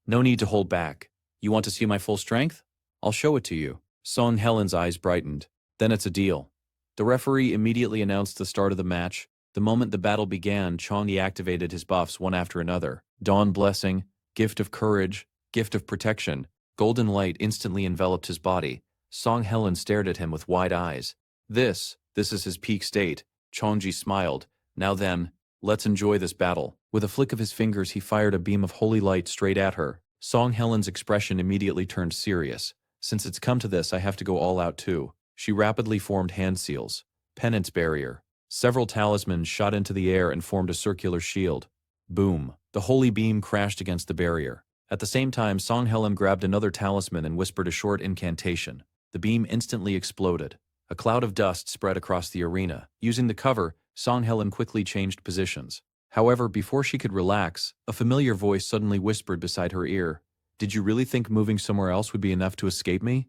No need to hold back. You want to see my full strength? I'll show it to you. Song Helen's eyes brightened. Then it's a deal. The referee immediately announced the start of the match. The moment the battle began, Chang'e activated his buffs one after another. Dawn Blessing, Gift of Courage, Gift of Protection. Golden light instantly enveloped his body. Song Helen stared at him with wide eyes. This is his peak state. Chang'e smiled. Now then, let's enjoy this battle. With a flick of his fingers, he fired a beam of holy light straight at her. Song Helen's expression immediately turned serious. Since it's come to this, I have to go all out too. She rapidly formed hand seals. Penance barrier. Several talismans shot into the air and formed a circular shield. Boom. The holy beam crashed against the barrier. At the same time, Song Helen grabbed another talisman and whispered a short incantation. The beam instantly exploded. A cloud of dust spread across the arena. Using the cover, Song Helen quickly changed positions. However, before she could relax, a familiar voice suddenly whispered beside her ear. Did you really think moving somewhere else would be enough to escape me?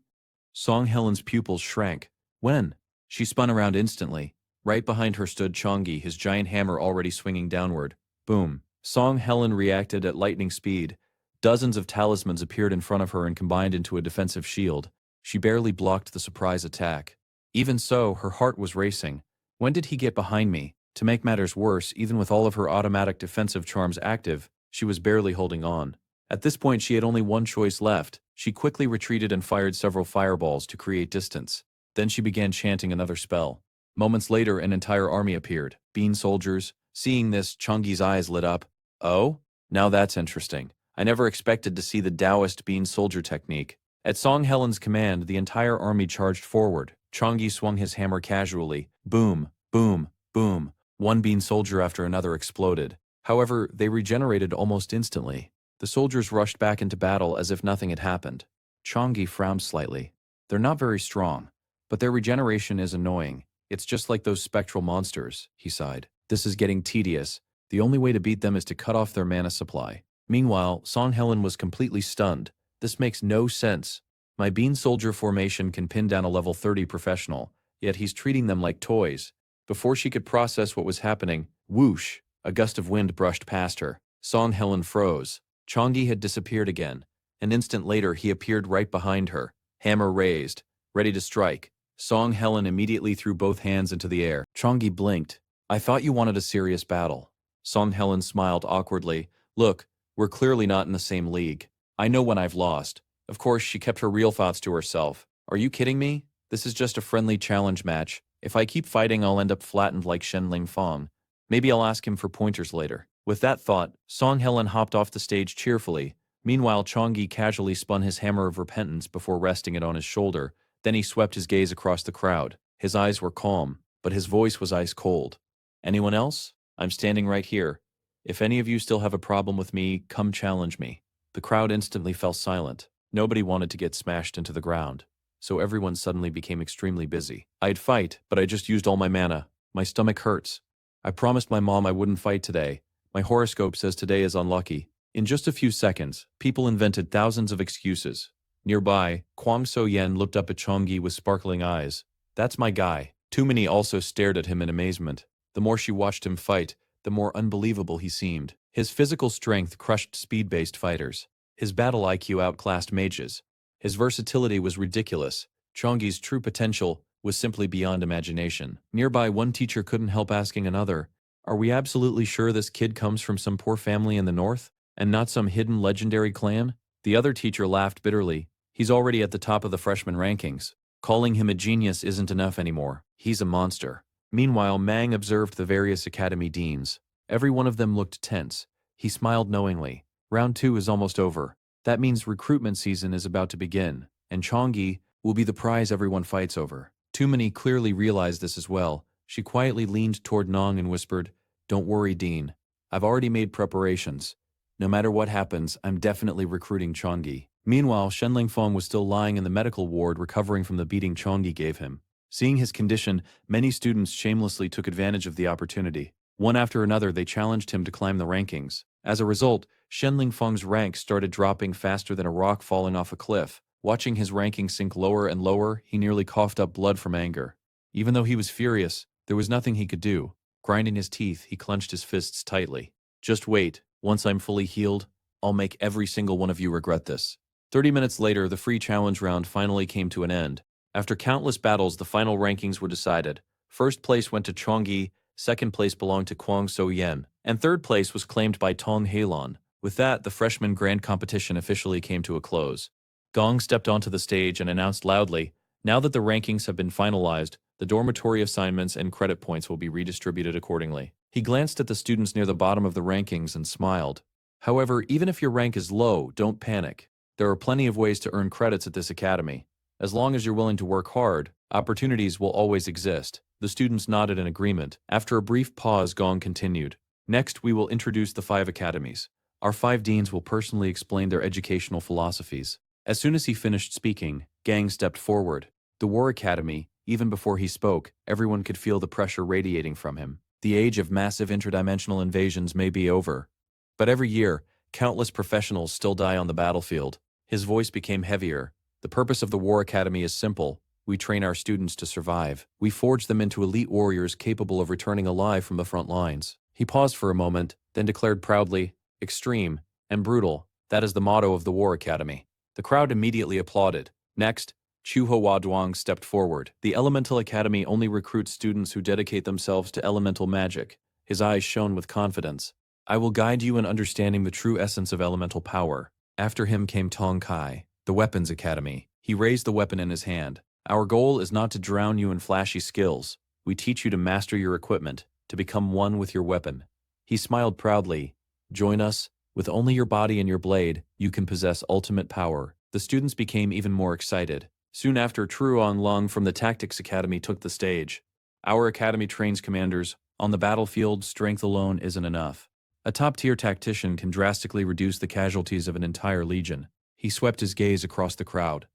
Song Helen's pupils shrank. When? She spun around instantly. Right behind her stood Chang'e, his giant hammer already swinging downward. Boom. Song Helen reacted at lightning speed. Dozens of talismans appeared in front of her and combined into a defensive shield. She barely blocked the surprise attack. Even so, her heart was racing. When did he get behind me? To make matters worse, even with all of her automatic defensive charms active, she was barely holding on. At this point, she had only one choice left. She quickly retreated and fired several fireballs to create distance. Then she began chanting another spell. Moments later, an entire army appeared. Bean soldiers. Seeing this, Chang'e's eyes lit up. Oh? Now that's interesting. I never expected to see the Taoist bean soldier technique. At Song Helen's command, the entire army charged forward. Chang'e swung his hammer casually. Boom, boom, boom. One bean soldier after another exploded. However, they regenerated almost instantly. The soldiers rushed back into battle as if nothing had happened. Chang'e frowned slightly. They're not very strong, but their regeneration is annoying. It's just like those spectral monsters, he sighed. This is getting tedious. The only way to beat them is to cut off their mana supply. Meanwhile, Song Helen was completely stunned. This makes no sense. My bean soldier formation can pin down a level 30 professional, yet he's treating them like toys. Before she could process what was happening, whoosh, a gust of wind brushed past her. Song Helen froze. Chang'e had disappeared again. An instant later, he appeared right behind her, hammer raised, ready to strike. Song Helen immediately threw both hands into the air. Chang'e blinked. I thought you wanted a serious battle. Song Helen smiled awkwardly. Look, we're clearly not in the same league. I know when I've lost. Of course, she kept her real thoughts to herself. Are you kidding me? This is just a friendly challenge match. If I keep fighting, I'll end up flattened like Shen Lingfang. Maybe I'll ask him for pointers later. With that thought, Song Helen hopped off the stage cheerfully. Meanwhile, Chang'e casually spun his hammer of repentance before resting it on his shoulder. Then he swept his gaze across the crowd. His eyes were calm, but his voice was ice cold. Anyone else? I'm standing right here. If any of you still have a problem with me, come challenge me. The crowd instantly fell silent. Nobody wanted to get smashed into the ground, so everyone suddenly became extremely busy. I'd fight, but I just used all my mana. My stomach hurts. I promised my mom I wouldn't fight today. My horoscope says today is unlucky. In just a few seconds, people invented thousands of excuses. Nearby, Kwang So-yen looked up at Chang'e with sparkling eyes. That's my guy. Too many also stared at him in amazement. The more she watched him fight, the more unbelievable he seemed. His physical strength crushed speed-based fighters. His battle IQ outclassed mages. His versatility was ridiculous. Chongyi's true potential was simply beyond imagination. Nearby, one teacher couldn't help asking another, "Are we absolutely sure this kid comes from some poor family in the north, and not some hidden legendary clan?" The other teacher laughed bitterly. "He's already at the top of the freshman rankings. Calling him a genius isn't enough anymore. He's a monster." Meanwhile, Mang observed the various academy deans. Every one of them looked tense. He smiled knowingly. Round 2 is almost over. That means recruitment season is about to begin, and Chongyi will be the prize everyone fights over. Tumini clearly realized this as well. She quietly leaned toward Nong and whispered, "Don't worry, Dean. I've already made preparations. No matter what happens, I'm definitely recruiting Chongyi." Meanwhile, Shen Lingfeng was still lying in the medical ward recovering from the beating Chongyi gave him. Seeing his condition, many students shamelessly took advantage of the opportunity. One after another, they challenged him to climb the rankings. As a result, Shen Lingfeng's rank started dropping faster than a rock falling off a cliff. Watching his ranking sink lower and lower, he nearly coughed up blood from anger. Even though he was furious, there was nothing he could do. Grinding his teeth, he clenched his fists tightly. "Just wait. Once I'm fully healed, I'll make every single one of you regret this." 30 minutes later, the free challenge round finally came to an end. After countless battles, the final rankings were decided. First place went to Chongyi, second place belonged to Kwang So-yen, and third place was claimed by Tong Heilon. With that, the freshman grand competition officially came to a close. Gong stepped onto the stage and announced loudly, "Now that the rankings have been finalized, the dormitory assignments and credit points will be redistributed accordingly." He glanced at the students near the bottom of the rankings and smiled. "However, even if your rank is low, don't panic. There are plenty of ways to earn credits at this academy. As long as you're willing to work hard, opportunities will always exist." The students nodded in agreement. After a brief pause, Gong continued. "Next, we will introduce the 5 academies. Our 5 deans will personally explain their educational philosophies." As soon as he finished speaking, Gang stepped forward. The War Academy, even before he spoke, everyone could feel the pressure radiating from him. The age of massive interdimensional invasions may be over, but every year, countless professionals still die on the battlefield. His voice became heavier. "The purpose of the War Academy is simple. We train our students to survive. We forge them into elite warriors capable of returning alive from the front lines." He paused for a moment, then declared proudly, "Extreme and brutal. That is the motto of the War Academy." The crowd immediately applauded. Next, Chu Huaduang stepped forward. "The Elemental Academy only recruits students who dedicate themselves to elemental magic." His eyes shone with confidence. "I will guide you in understanding the true essence of elemental power." After him came Tong Kai, the Weapons Academy. He raised the weapon in his hand. "Our goal is not to drown you in flashy skills. We teach you to master your equipment, to become one with your weapon." He smiled proudly. "Join us. With only your body and your blade, you can possess ultimate power." The students became even more excited. Soon after, Truan Lung from the Tactics Academy took the stage. "Our academy trains commanders. On the battlefield, strength alone isn't enough. A top-tier tactician can drastically reduce the casualties of an entire legion." He swept his gaze across the crowd.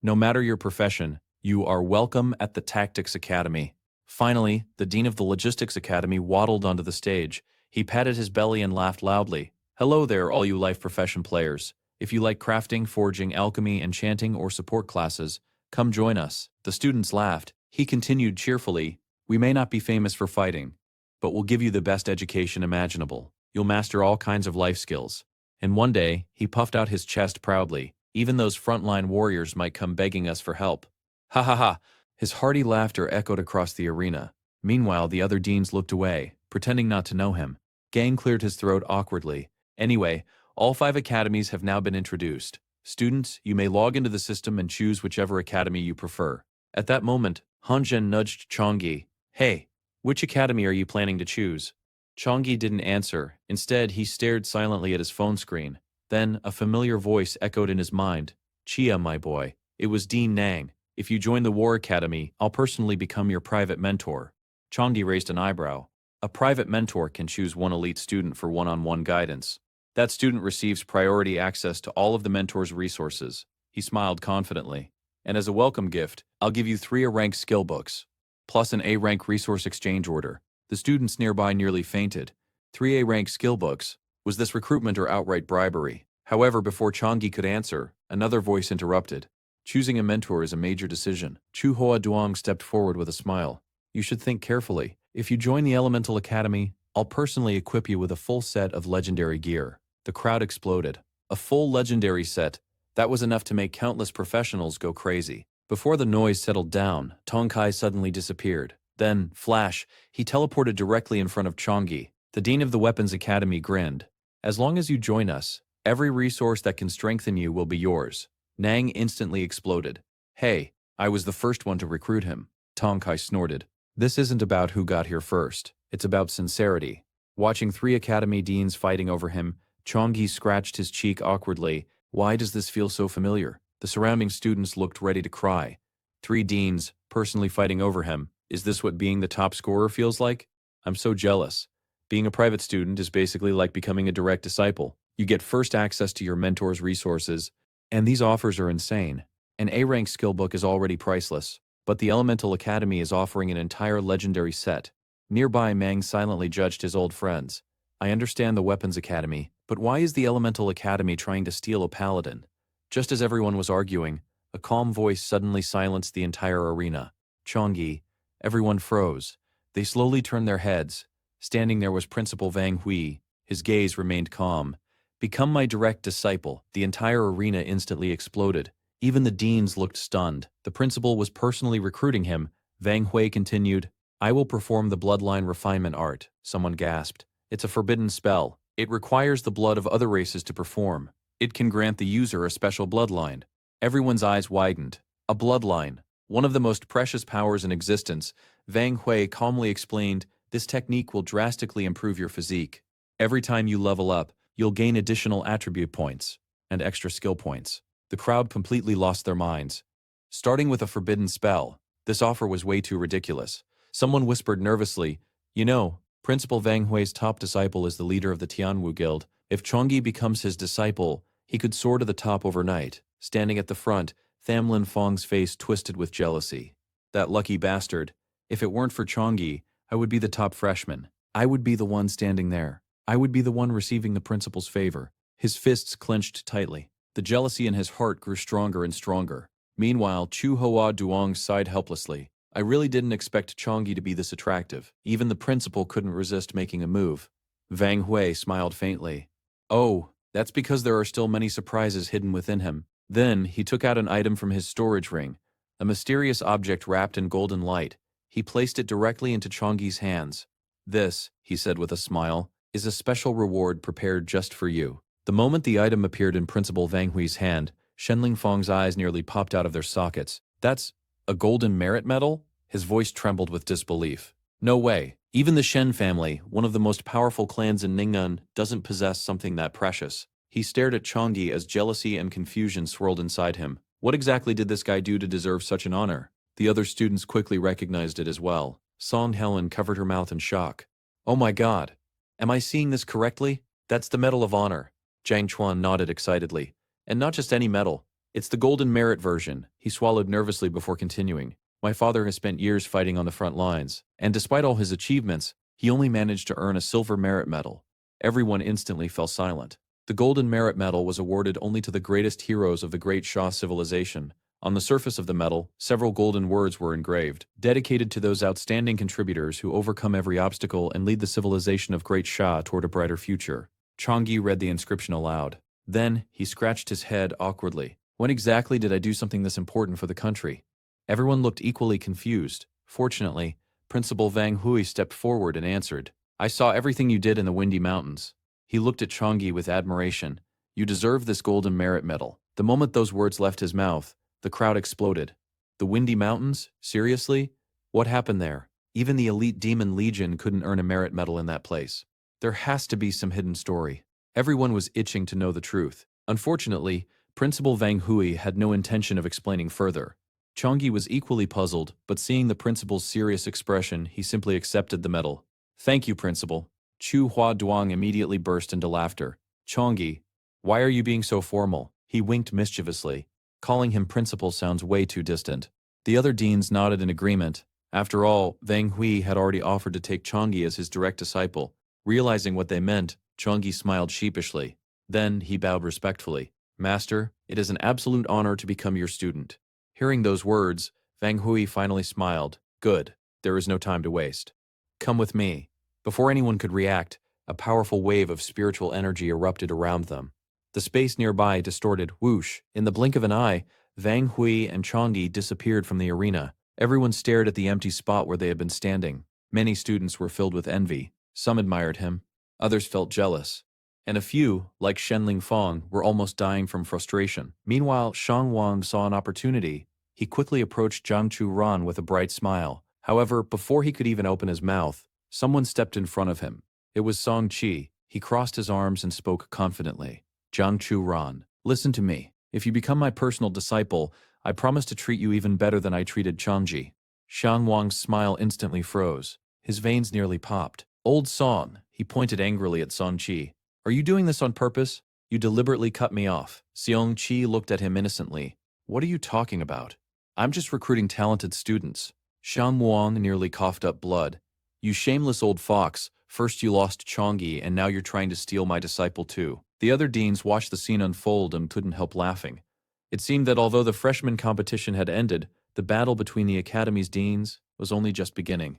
"No matter your profession, you are welcome at the Tactics Academy." Finally, the dean of the Logistics Academy waddled onto the stage. He patted his belly and laughed loudly. "Hello there, all you life profession players. If you like crafting, forging, alchemy, enchanting, or support classes, come join us." The students laughed. He continued cheerfully, "We may not be famous for fighting, but we'll give you the best education imaginable. You'll master all kinds of life skills." And one day, he puffed out his chest proudly. "Even those frontline warriors might come begging us for help." Ha ha ha! His hearty laughter echoed across the arena. Meanwhile, the other deans looked away, pretending not to know him. Gang cleared his throat awkwardly. "Anyway, all 5 academies have now been introduced. Students, you may log into the system and choose whichever academy you prefer." At that moment, Hanzhen nudged Chongyi. "Hey, which academy are you planning to choose?" Chongyi didn't answer. Instead, he stared silently at his phone screen. Then, a familiar voice echoed in his mind. "Chia, my boy." It was Dean Nang. "If you join the War Academy, I'll personally become your private mentor." Chongyi raised an eyebrow. A private mentor can choose one elite student for one-on-one guidance. That student receives priority access to all of the mentor's resources. He smiled confidently. "And as a welcome gift, I'll give you 3 A-rank skill books, plus an A-rank resource exchange order." The students nearby nearly fainted. 3 A-rank skill books. Was this recruitment or outright bribery? However, before Chongyi could answer, another voice interrupted. "Choosing a mentor is a major decision." Chu Hoa Duong stepped forward with a smile. "You should think carefully. If you join the Elemental Academy, I'll personally equip you with a full set of legendary gear." The crowd exploded. A full legendary set. That was enough to make countless professionals go crazy. Before the noise settled down, Tongkai suddenly disappeared. Then, flash, he teleported directly in front of Chang'e. The dean of the Weapons Academy grinned. "As long as you join us, every resource that can strengthen you will be yours." Nang instantly exploded. "Hey, I was the first one to recruit him." Tongkai snorted. "This isn't about who got here first. It's about sincerity." Watching 3 academy deans fighting over him, Chang'e scratched his cheek awkwardly. "Why does this feel so familiar?" The surrounding students looked ready to cry. 3 deans, personally fighting over him. Is this what being the top scorer feels like? I'm so jealous. Being a private student is basically like becoming a direct disciple. You get first access to your mentor's resources, and these offers are insane. An A-rank skill book is already priceless, but the Elemental Academy is offering an entire legendary set. Nearby, Mang silently judged his old friends. "I understand the Weapons Academy, but why is the Elemental Academy trying to steal a paladin?" Just as everyone was arguing, a calm voice suddenly silenced the entire arena. "Chang'e." Everyone froze. They slowly turned their heads. Standing there was Principal Wang Hui. His gaze remained calm. "Become my direct disciple." The entire arena instantly exploded. Even the deans looked stunned. The principal was personally recruiting him. Wang Hui continued, "I will perform the bloodline refinement art." Someone gasped. "It's a forbidden spell. It requires the blood of other races to perform. It can grant the user a special bloodline." Everyone's eyes widened. A bloodline, one of the most precious powers in existence. Wang Hui calmly explained, "This technique will drastically improve your physique. Every time you level up, you'll gain additional attribute points and extra skill points." The crowd completely lost their minds. Starting with a forbidden spell, this offer was way too ridiculous. Someone whispered nervously, "You know, Principal Wang Hui's top disciple is the leader of the Tianwu Guild. If Chang'e becomes his disciple, he could soar to the top overnight." Standing at the front, Tham Lin Fong's face twisted with jealousy. "That lucky bastard. If it weren't for Chang'e, I would be the top freshman. I would be the one standing there. I would be the one receiving the principal's favor." His fists clenched tightly. The jealousy in his heart grew stronger and stronger. Meanwhile, Chu Hoa Duong sighed helplessly. "I really didn't expect Chang'e to be this attractive. Even the principal couldn't resist making a move." Wang Hui smiled faintly. "Oh, that's because there are still many surprises hidden within him." Then, he took out an item from his storage ring, a mysterious object wrapped in golden light. He placed it directly into Chang'e's hands. "This," he said with a smile, "is a special reward prepared just for you." The moment the item appeared in Principal Wang Hui's hand, Shenling Fong's eyes nearly popped out of their sockets. "That's a golden merit medal?" His voice trembled with disbelief. "No way. Even the Shen family, one of the most powerful clans in Ningnan, doesn't possess something that precious." He stared at Chang'e as jealousy and confusion swirled inside him. What exactly did this guy do to deserve such an honor? The other students quickly recognized it as well. Song Helen covered her mouth in shock. "Oh my god. Am I seeing this correctly? That's the Medal of Honor." Zhang Chuan nodded excitedly. "And not just any medal. It's the golden merit version." He swallowed nervously before continuing. "My father has spent years fighting on the front lines, and despite all his achievements, he only managed to earn a silver merit medal." Everyone instantly fell silent. The golden merit medal was awarded only to the greatest heroes of the Great Sha civilization. On the surface of the medal, several golden words were engraved, dedicated to those outstanding contributors who overcome every obstacle and lead the civilization of Great Sha toward a brighter future. Chang'e read the inscription aloud. Then, he scratched his head awkwardly. "When exactly did I do something this important for the country?" Everyone looked equally confused. Fortunately, Principal Wang Hui stepped forward and answered, "I saw everything you did in the Windy Mountains." He looked at Chang'e with admiration. "You deserve this golden merit medal." The moment those words left his mouth, the crowd exploded. The Windy Mountains? Seriously? What happened there? Even the elite Demon Legion couldn't earn a merit medal in that place. There has to be some hidden story. Everyone was itching to know the truth. Unfortunately, Principal Wang Hui had no intention of explaining further. Chang'e was equally puzzled, but seeing the principal's serious expression, he simply accepted the medal. "Thank you, Principal." Chu Hua Duang immediately burst into laughter. "Chang'e, why are you being so formal?" He winked mischievously. Calling him principal sounds way too distant. The other deans nodded in agreement. After all, Wang Hui had already offered to take Chang'e as his direct disciple. Realizing what they meant, Chang'e smiled sheepishly. Then he bowed respectfully. "Master, it is an absolute honor to become your student." Hearing those words, Wang Hui finally smiled. "Good. There is no time to waste. Come with me." Before anyone could react, a powerful wave of spiritual energy erupted around them. The space nearby distorted, whoosh. In the blink of an eye, Wang Hui and Chang'e disappeared from the arena. Everyone stared at the empty spot where they had been standing. Many students were filled with envy. Some admired him, others felt jealous. And a few, like Shenling Fong, were almost dying from frustration. Meanwhile, Shang Wang saw an opportunity. He quickly approached Zhang Churan with a bright smile. However, before he could even open his mouth, someone stepped in front of him. It was Song Qi. He crossed his arms and spoke confidently. Zhang Churan, listen to me. If you become my personal disciple, I promise to treat you even better than I treated Changji. Shang Wang's smile instantly froze. His veins nearly popped. Old Song, he pointed angrily at Song Qi. Are you doing this on purpose? You deliberately cut me off. Seong Qi looked at him innocently. What are you talking about? I'm just recruiting talented students. Shang Wang nearly coughed up blood. You shameless old fox, first you lost Chang'e and now you're trying to steal my disciple too. The other deans watched the scene unfold and couldn't help laughing. It seemed that although the freshman competition had ended, the battle between the academy's deans was only just beginning.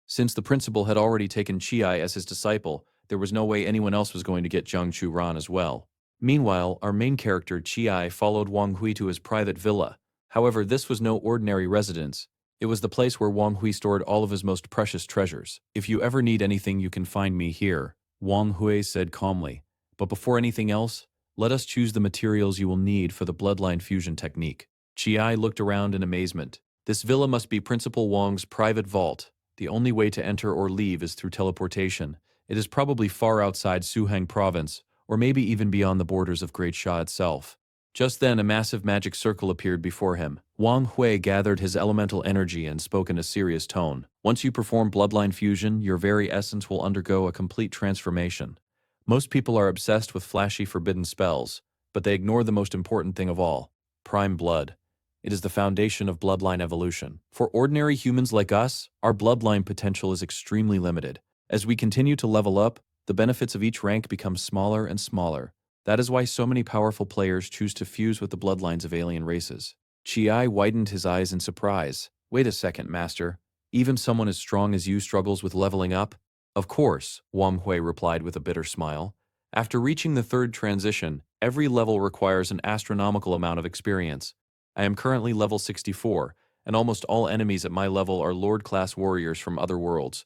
Since the principal had already taken Chiai as his disciple, there was no way anyone else was going to get Zhang Churan as well. Meanwhile, our main character, Chiai, followed Wang Hui to his private villa. However, this was no ordinary residence. It was the place where Wang Hui stored all of his most precious treasures. If you ever need anything, you can find me here, Wang Hui said calmly. But before anything else, let us choose the materials you will need for the bloodline fusion technique. Chiai looked around in amazement. This villa must be Principal Wang's private vault. The only way to enter or leave is through teleportation. It is probably far outside Suhang province, or maybe even beyond the borders of Great Sha itself. Just then, a massive magic circle appeared before him. Wang Hui gathered his elemental energy and spoke in a serious tone. Once you perform bloodline fusion, your very essence will undergo a complete transformation. Most people are obsessed with flashy forbidden spells, but they ignore the most important thing of all, prime blood. It is the foundation of bloodline evolution. For ordinary humans like us, our bloodline potential is extremely limited. As we continue to level up, the benefits of each rank become smaller and smaller. That is why so many powerful players choose to fuse with the bloodlines of alien races. Chiai widened his eyes in surprise. Wait a second, Master. Even someone as strong as you struggles with leveling up? Of course, Wang Hui replied with a bitter smile. After reaching the third transition, every level requires an astronomical amount of experience. I am currently level 64, and almost all enemies at my level are Lord-class warriors from other worlds.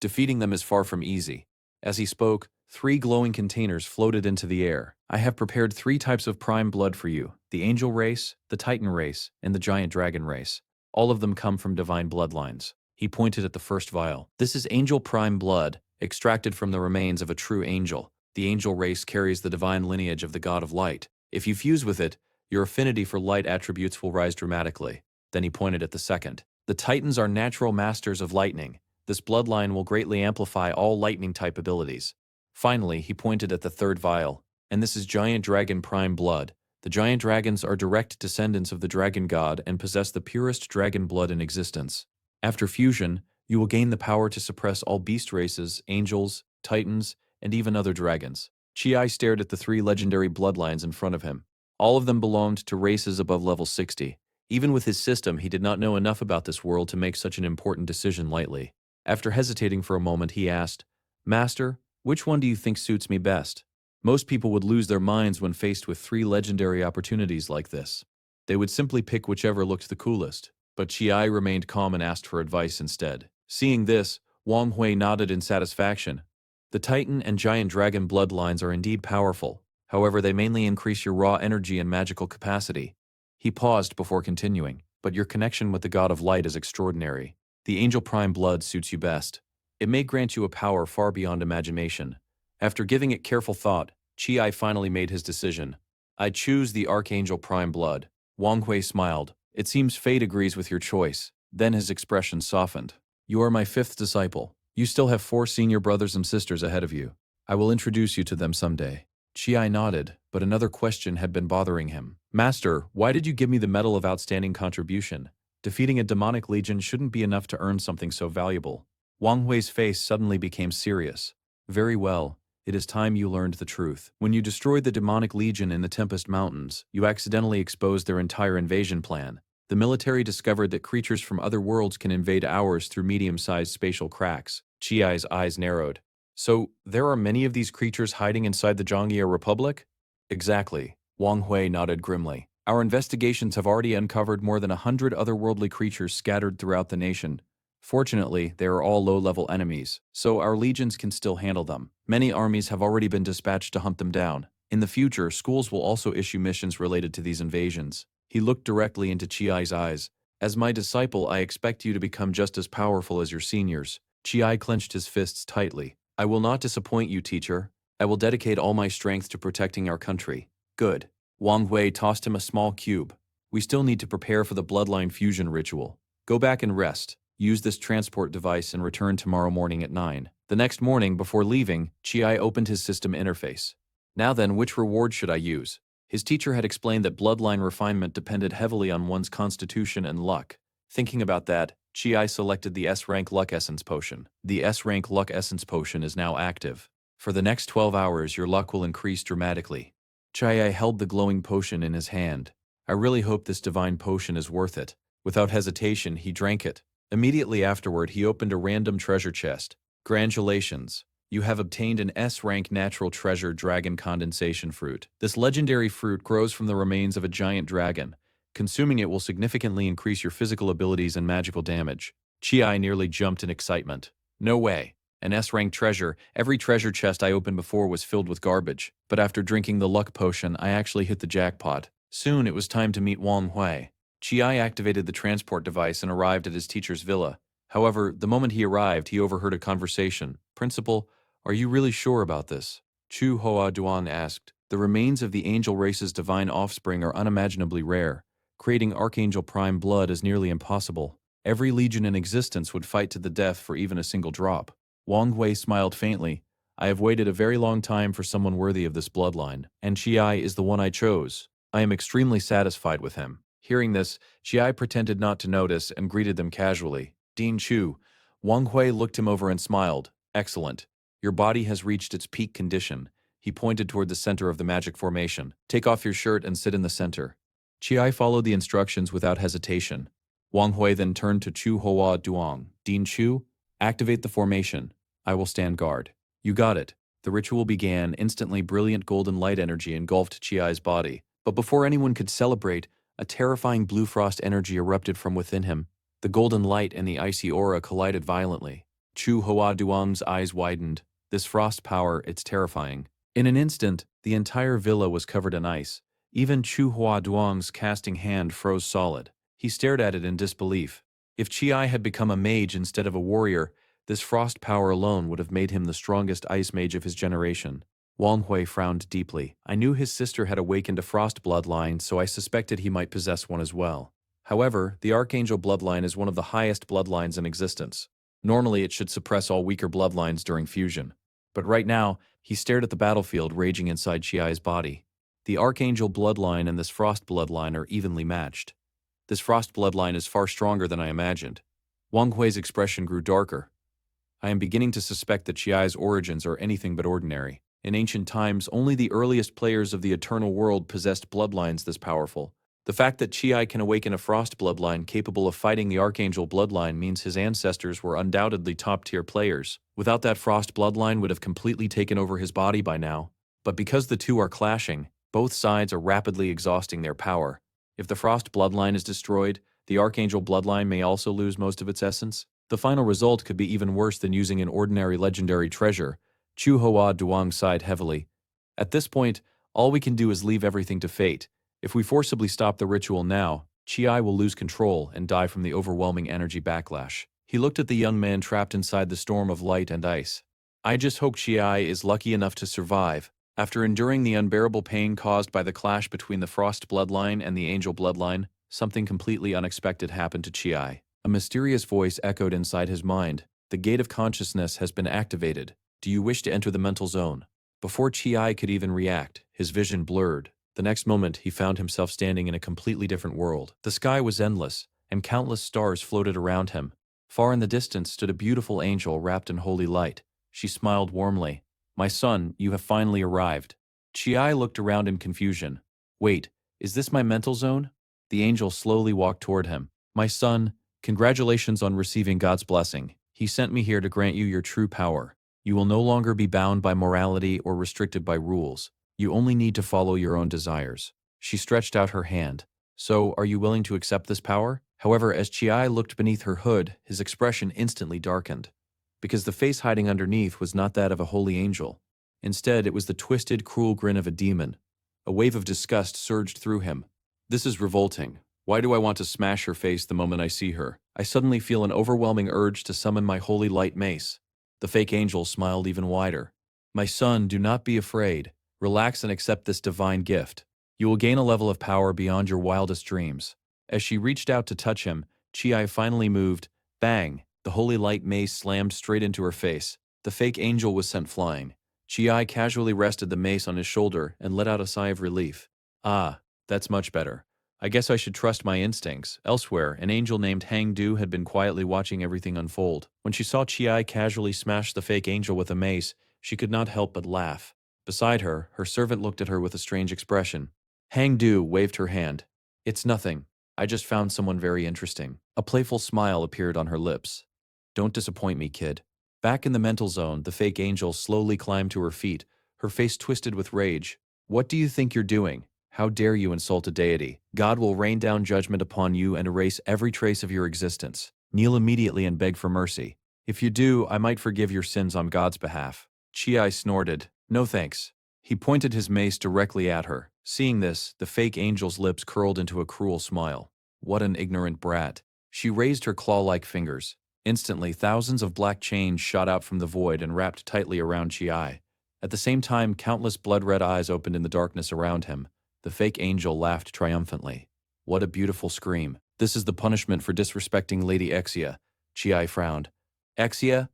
Defeating them is far from easy. As he spoke, 3 glowing containers floated into the air. I have prepared 3 types of prime blood for you, the angel race, the titan race, and the giant dragon race. All of them come from divine bloodlines. He pointed at the first vial. This is angel prime blood, extracted from the remains of a true angel. The angel race carries the divine lineage of the god of light. If you fuse with it, your affinity for light attributes will rise dramatically. Then he pointed at the second. The titans are natural masters of lightning. This bloodline will greatly amplify all lightning-type abilities. Finally, he pointed at the third vial, and this is Giant Dragon Prime Blood. The giant dragons are direct descendants of the dragon god and possess the purest dragon blood in existence. After fusion, you will gain the power to suppress all beast races, angels, titans, and even other dragons. Chiai stared at the 3 legendary bloodlines in front of him. All of them belonged to races above level 60. Even with his system, he did not know enough about this world to make such an important decision lightly. After hesitating for a moment, he asked, Master, which one do you think suits me best? Most people would lose their minds when faced with 3 legendary opportunities like this. They would simply pick whichever looked the coolest. But Chiai remained calm and asked for advice instead. Seeing this, Wang Hui nodded in satisfaction. The Titan and Giant Dragon bloodlines are indeed powerful. However, they mainly increase your raw energy and magical capacity. He paused before continuing, but your connection with the God of Light is extraordinary. The Angel Prime blood suits you best. It may grant you a power far beyond imagination. After giving it careful thought, Chiai finally made his decision. I choose the Archangel Prime blood. Wang Hui smiled. It seems fate agrees with your choice. Then his expression softened. You are my 5th disciple. You still have 4 senior brothers and sisters ahead of you. I will introduce you to them someday. Chiai nodded, but another question had been bothering him. Master, why did you give me the Medal of Outstanding Contribution? Defeating a demonic legion shouldn't be enough to earn something so valuable. Wang Hui's face suddenly became serious. Very well. It is time you learned the truth. When you destroyed the demonic legion in the Tempest Mountains, you accidentally exposed their entire invasion plan. The military discovered that creatures from other worlds can invade ours through medium-sized spatial cracks. Chiai's eyes narrowed. So, there are many of these creatures hiding inside the Zhongyia Republic? Exactly. Wang Hui nodded grimly. Our investigations have already uncovered more than 100 otherworldly creatures scattered throughout the nation. Fortunately, they are all low-level enemies, so our legions can still handle them. Many armies have already been dispatched to hunt them down. In the future, schools will also issue missions related to these invasions. He looked directly into Chiai's eyes. As my disciple, I expect you to become just as powerful as your seniors. Chiai clenched his fists tightly. I will not disappoint you, teacher. I will dedicate all my strength to protecting our country. Good. Wang Hui tossed him a small cube. We still need to prepare for the bloodline fusion ritual. Go back and rest. Use this transport device and return tomorrow morning at 9. The next morning, before leaving, Chiai opened his system interface. Now then, which reward should I use? His teacher had explained that bloodline refinement depended heavily on one's constitution and luck. Thinking about that, Chiai selected the S-Rank Luck Essence Potion. The S-Rank Luck Essence Potion is now active. For the next 12 hours, your luck will increase dramatically. Chiai held the glowing potion in his hand. I really hope this divine potion is worth it. Without hesitation, he drank it. Immediately afterward, he opened a random treasure chest. Congratulations. You have obtained an S-Rank Natural Treasure Dragon Condensation Fruit. This legendary fruit grows from the remains of a giant dragon. Consuming it will significantly increase your physical abilities and magical damage. Chiai nearly jumped in excitement. No way. An S-Rank treasure. Every treasure chest I opened before was filled with garbage. But after drinking the luck potion, I actually hit the jackpot. Soon it was time to meet Wang Hui. Chiai activated the transport device and arrived at his teacher's villa. However, the moment he arrived, he overheard a conversation. Principal, are you really sure about this? Chu Hoa Duan asked. The remains of the angel race's divine offspring are unimaginably rare. Creating Archangel Prime blood is nearly impossible. Every legion in existence would fight to the death for even a single drop. Wang Hui smiled faintly. I have waited a very long time for someone worthy of this bloodline, and Chiai is the one I chose. I am extremely satisfied with him. Hearing this, Chiai pretended not to notice and greeted them casually. Dean Chu. Wang Hui looked him over and smiled. Excellent. Your body has reached its peak condition. He pointed toward the center of the magic formation. Take off your shirt and sit in the center. Chiai followed the instructions without hesitation. Wang Hui then turned to Chu Hoa Duong. Dean Chu, activate the formation. I will stand guard. You got it. The ritual began. Instantly, brilliant golden light energy engulfed Chiai's body. But before anyone could celebrate, a terrifying blue frost energy erupted from within him. The golden light and the icy aura collided violently. Chu Hoa Duong's eyes widened. This frost power, it's terrifying. In an instant, the entire villa was covered in ice. Even Chu Hoa Duong's casting hand froze solid. He stared at it in disbelief. If Chiai had become a mage instead of a warrior, this frost power alone would have made him the strongest ice mage of his generation. Wang Hui frowned deeply. I knew his sister had awakened a frost bloodline, so I suspected he might possess one as well. However, the Archangel bloodline is one of the highest bloodlines in existence. Normally, it should suppress all weaker bloodlines during fusion. But right now, he stared at the battlefield raging inside Chiai's body. The Archangel bloodline and this frost bloodline are evenly matched. This frost bloodline is far stronger than I imagined. Wang Hui's expression grew darker. I am beginning to suspect that Chiai's origins are anything but ordinary. In ancient times, only the earliest players of the eternal world possessed bloodlines this powerful. The fact that Chiai can awaken a frost bloodline capable of fighting the Archangel bloodline means his ancestors were undoubtedly top-tier players. Without that frost bloodline would have completely taken over his body by now. But because the two are clashing, both sides are rapidly exhausting their power. If the frost bloodline is destroyed, the Archangel bloodline may also lose most of its essence. The final result could be even worse than using an ordinary legendary treasure. Chu Hoa Duong sighed heavily. At this point, all we can do is leave everything to fate. If we forcibly stop the ritual now, Chiai will lose control and die from the overwhelming energy backlash. He looked at the young man trapped inside the storm of light and ice. I just hope Chiai is lucky enough to survive. After enduring the unbearable pain caused by the clash between the Frost bloodline and the Angel bloodline, something completely unexpected happened to Chiai. A mysterious voice echoed inside his mind. The gate of consciousness has been activated. Do you wish to enter the mental zone? Before Chiai could even react, his vision blurred. The next moment, he found himself standing in a completely different world. The sky was endless, and countless stars floated around him. Far in the distance stood a beautiful angel wrapped in holy light. She smiled warmly. My son, you have finally arrived. Chiai looked around in confusion. Wait, is this my mental zone? The angel slowly walked toward him. My son, congratulations on receiving God's blessing. He sent me here to grant you your true power. You will no longer be bound by morality or restricted by rules. You only need to follow your own desires. She stretched out her hand. So, are you willing to accept this power? However, as Chiai looked beneath her hood, his expression instantly darkened. Because the face hiding underneath was not that of a holy angel. Instead, it was the twisted, cruel grin of a demon. A wave of disgust surged through him. This is revolting. Why do I want to smash her face the moment I see her? I suddenly feel an overwhelming urge to summon my holy light mace. The fake angel smiled even wider. My son, do not be afraid. Relax and accept this divine gift. You will gain a level of power beyond your wildest dreams. As she reached out to touch him, Chiai finally moved. Bang! The holy light mace slammed straight into her face. The fake angel was sent flying. Chiai casually rested the mace on his shoulder and let out a sigh of relief. Ah, that's much better. I guess I should trust my instincts. Elsewhere, an angel named Hang Du had been quietly watching everything unfold. When she saw Chiai casually smash the fake angel with a mace, she could not help but laugh. Beside her, her servant looked at her with a strange expression. Hang Du waved her hand. It's nothing. I just found someone very interesting. A playful smile appeared on her lips. Don't disappoint me, kid. Back in the mental zone, the fake angel slowly climbed to her feet, her face twisted with rage. What do you think you're doing? How dare you insult a deity? God will rain down judgment upon you and erase every trace of your existence. Kneel immediately and beg for mercy. If you do, I might forgive your sins on God's behalf. Chiai snorted. No thanks. He pointed his mace directly at her. Seeing this, the fake angel's lips curled into a cruel smile. What an ignorant brat. She raised her claw-like fingers. Instantly, thousands of black chains shot out from the void and wrapped tightly around Chiai. At the same time, countless blood-red eyes opened in the darkness around him. The fake angel laughed triumphantly. What a beautiful scream. This is the punishment for disrespecting Lady Exia. Chiai frowned. Exia?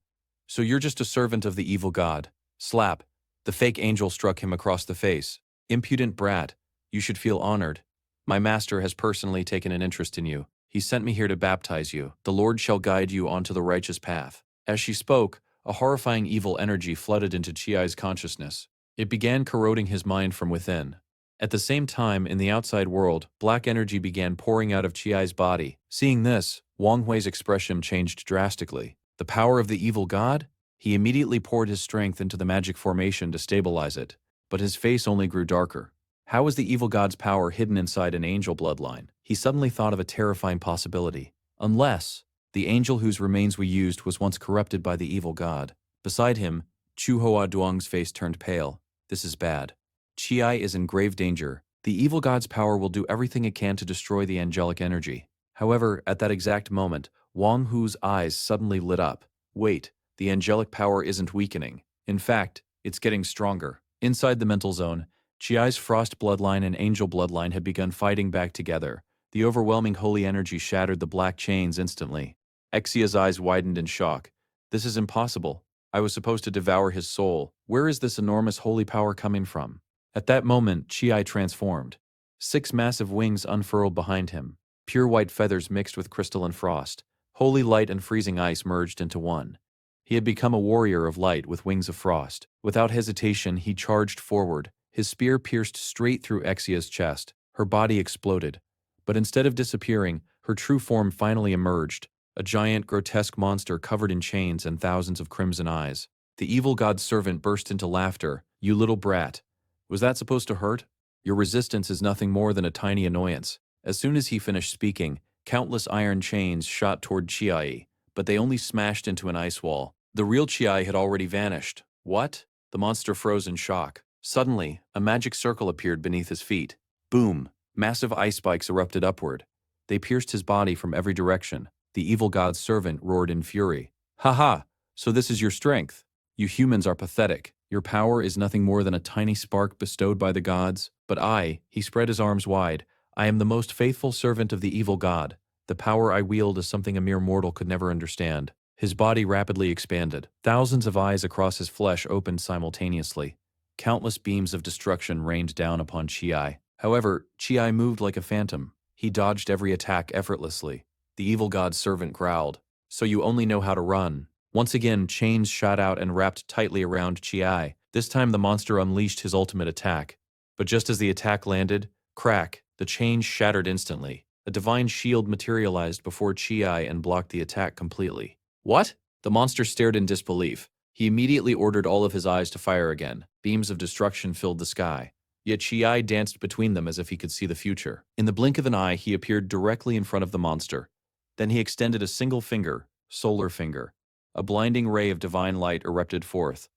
So you're just a servant of the evil god. Slap. The fake angel struck him across the face. Impudent brat. You should feel honored. My master has personally taken an interest in you. He sent me here to baptize you. The Lord shall guide you onto the righteous path. As she spoke, a horrifying evil energy flooded into Chiai's consciousness. It began corroding his mind from within. At the same time, in the outside world, black energy began pouring out of Chiai's body. Seeing this, Wang Hui's expression changed drastically. The power of the evil god? He immediately poured his strength into the magic formation to stabilize it, but his face only grew darker. How was the evil god's power hidden inside an angel bloodline? He suddenly thought of a terrifying possibility. Unless the angel whose remains we used was once corrupted by the evil god. Beside him, Chu Hoa Duong's face turned pale. This is bad. Chiai is in grave danger. The evil god's power will do everything it can to destroy the angelic energy. However, at that exact moment, Wang Hu's eyes suddenly lit up. Wait, the angelic power isn't weakening. In fact, it's getting stronger. Inside the mental zone, Chiai's frost bloodline and angel bloodline had begun fighting back together. The overwhelming holy energy shattered the black chains instantly. Exia's eyes widened in shock. This is impossible. I was supposed to devour his soul. Where is this enormous holy power coming from? At that moment, Chiai transformed. 6 massive wings unfurled behind him. Pure white feathers mixed with crystalline frost. Holy light and freezing ice merged into one. He had become a warrior of light with wings of frost. Without hesitation, he charged forward. His spear pierced straight through Exia's chest. Her body exploded. But instead of disappearing, her true form finally emerged. A giant, grotesque monster covered in chains and thousands of crimson eyes. The evil god's servant burst into laughter. You little brat. Was that supposed to hurt? Your resistance is nothing more than a tiny annoyance. As soon as he finished speaking, countless iron chains shot toward Chiai, but they only smashed into an ice wall. The real Chiai had already vanished. What? The monster froze in shock. Suddenly, a magic circle appeared beneath his feet. Boom! Massive ice spikes erupted upward. They pierced his body from every direction. The evil god's servant roared in fury. Ha ha! So this is your strength. You humans are pathetic. Your power is nothing more than a tiny spark bestowed by the gods. But he spread his arms wide. I am the most faithful servant of the evil god. The power I wield is something a mere mortal could never understand. His body rapidly expanded. Thousands of eyes across his flesh opened simultaneously. Countless beams of destruction rained down upon Chiai. However, Chiai moved like a phantom. He dodged every attack effortlessly. The evil god's servant growled. So you only know how to run. Once again, chains shot out and wrapped tightly around Chiai. This time the monster unleashed his ultimate attack. But just as the attack landed, crack, The chain shattered instantly. A divine shield materialized before Chi and blocked the attack completely. What? The monster stared in disbelief. He immediately ordered all of his eyes to fire again. Beams of destruction filled the sky. Yet Chi danced between them as if he could see the future. In the blink of an eye, he appeared directly in front of the monster. Then he extended a single finger, solar finger. A blinding ray of divine light erupted forth.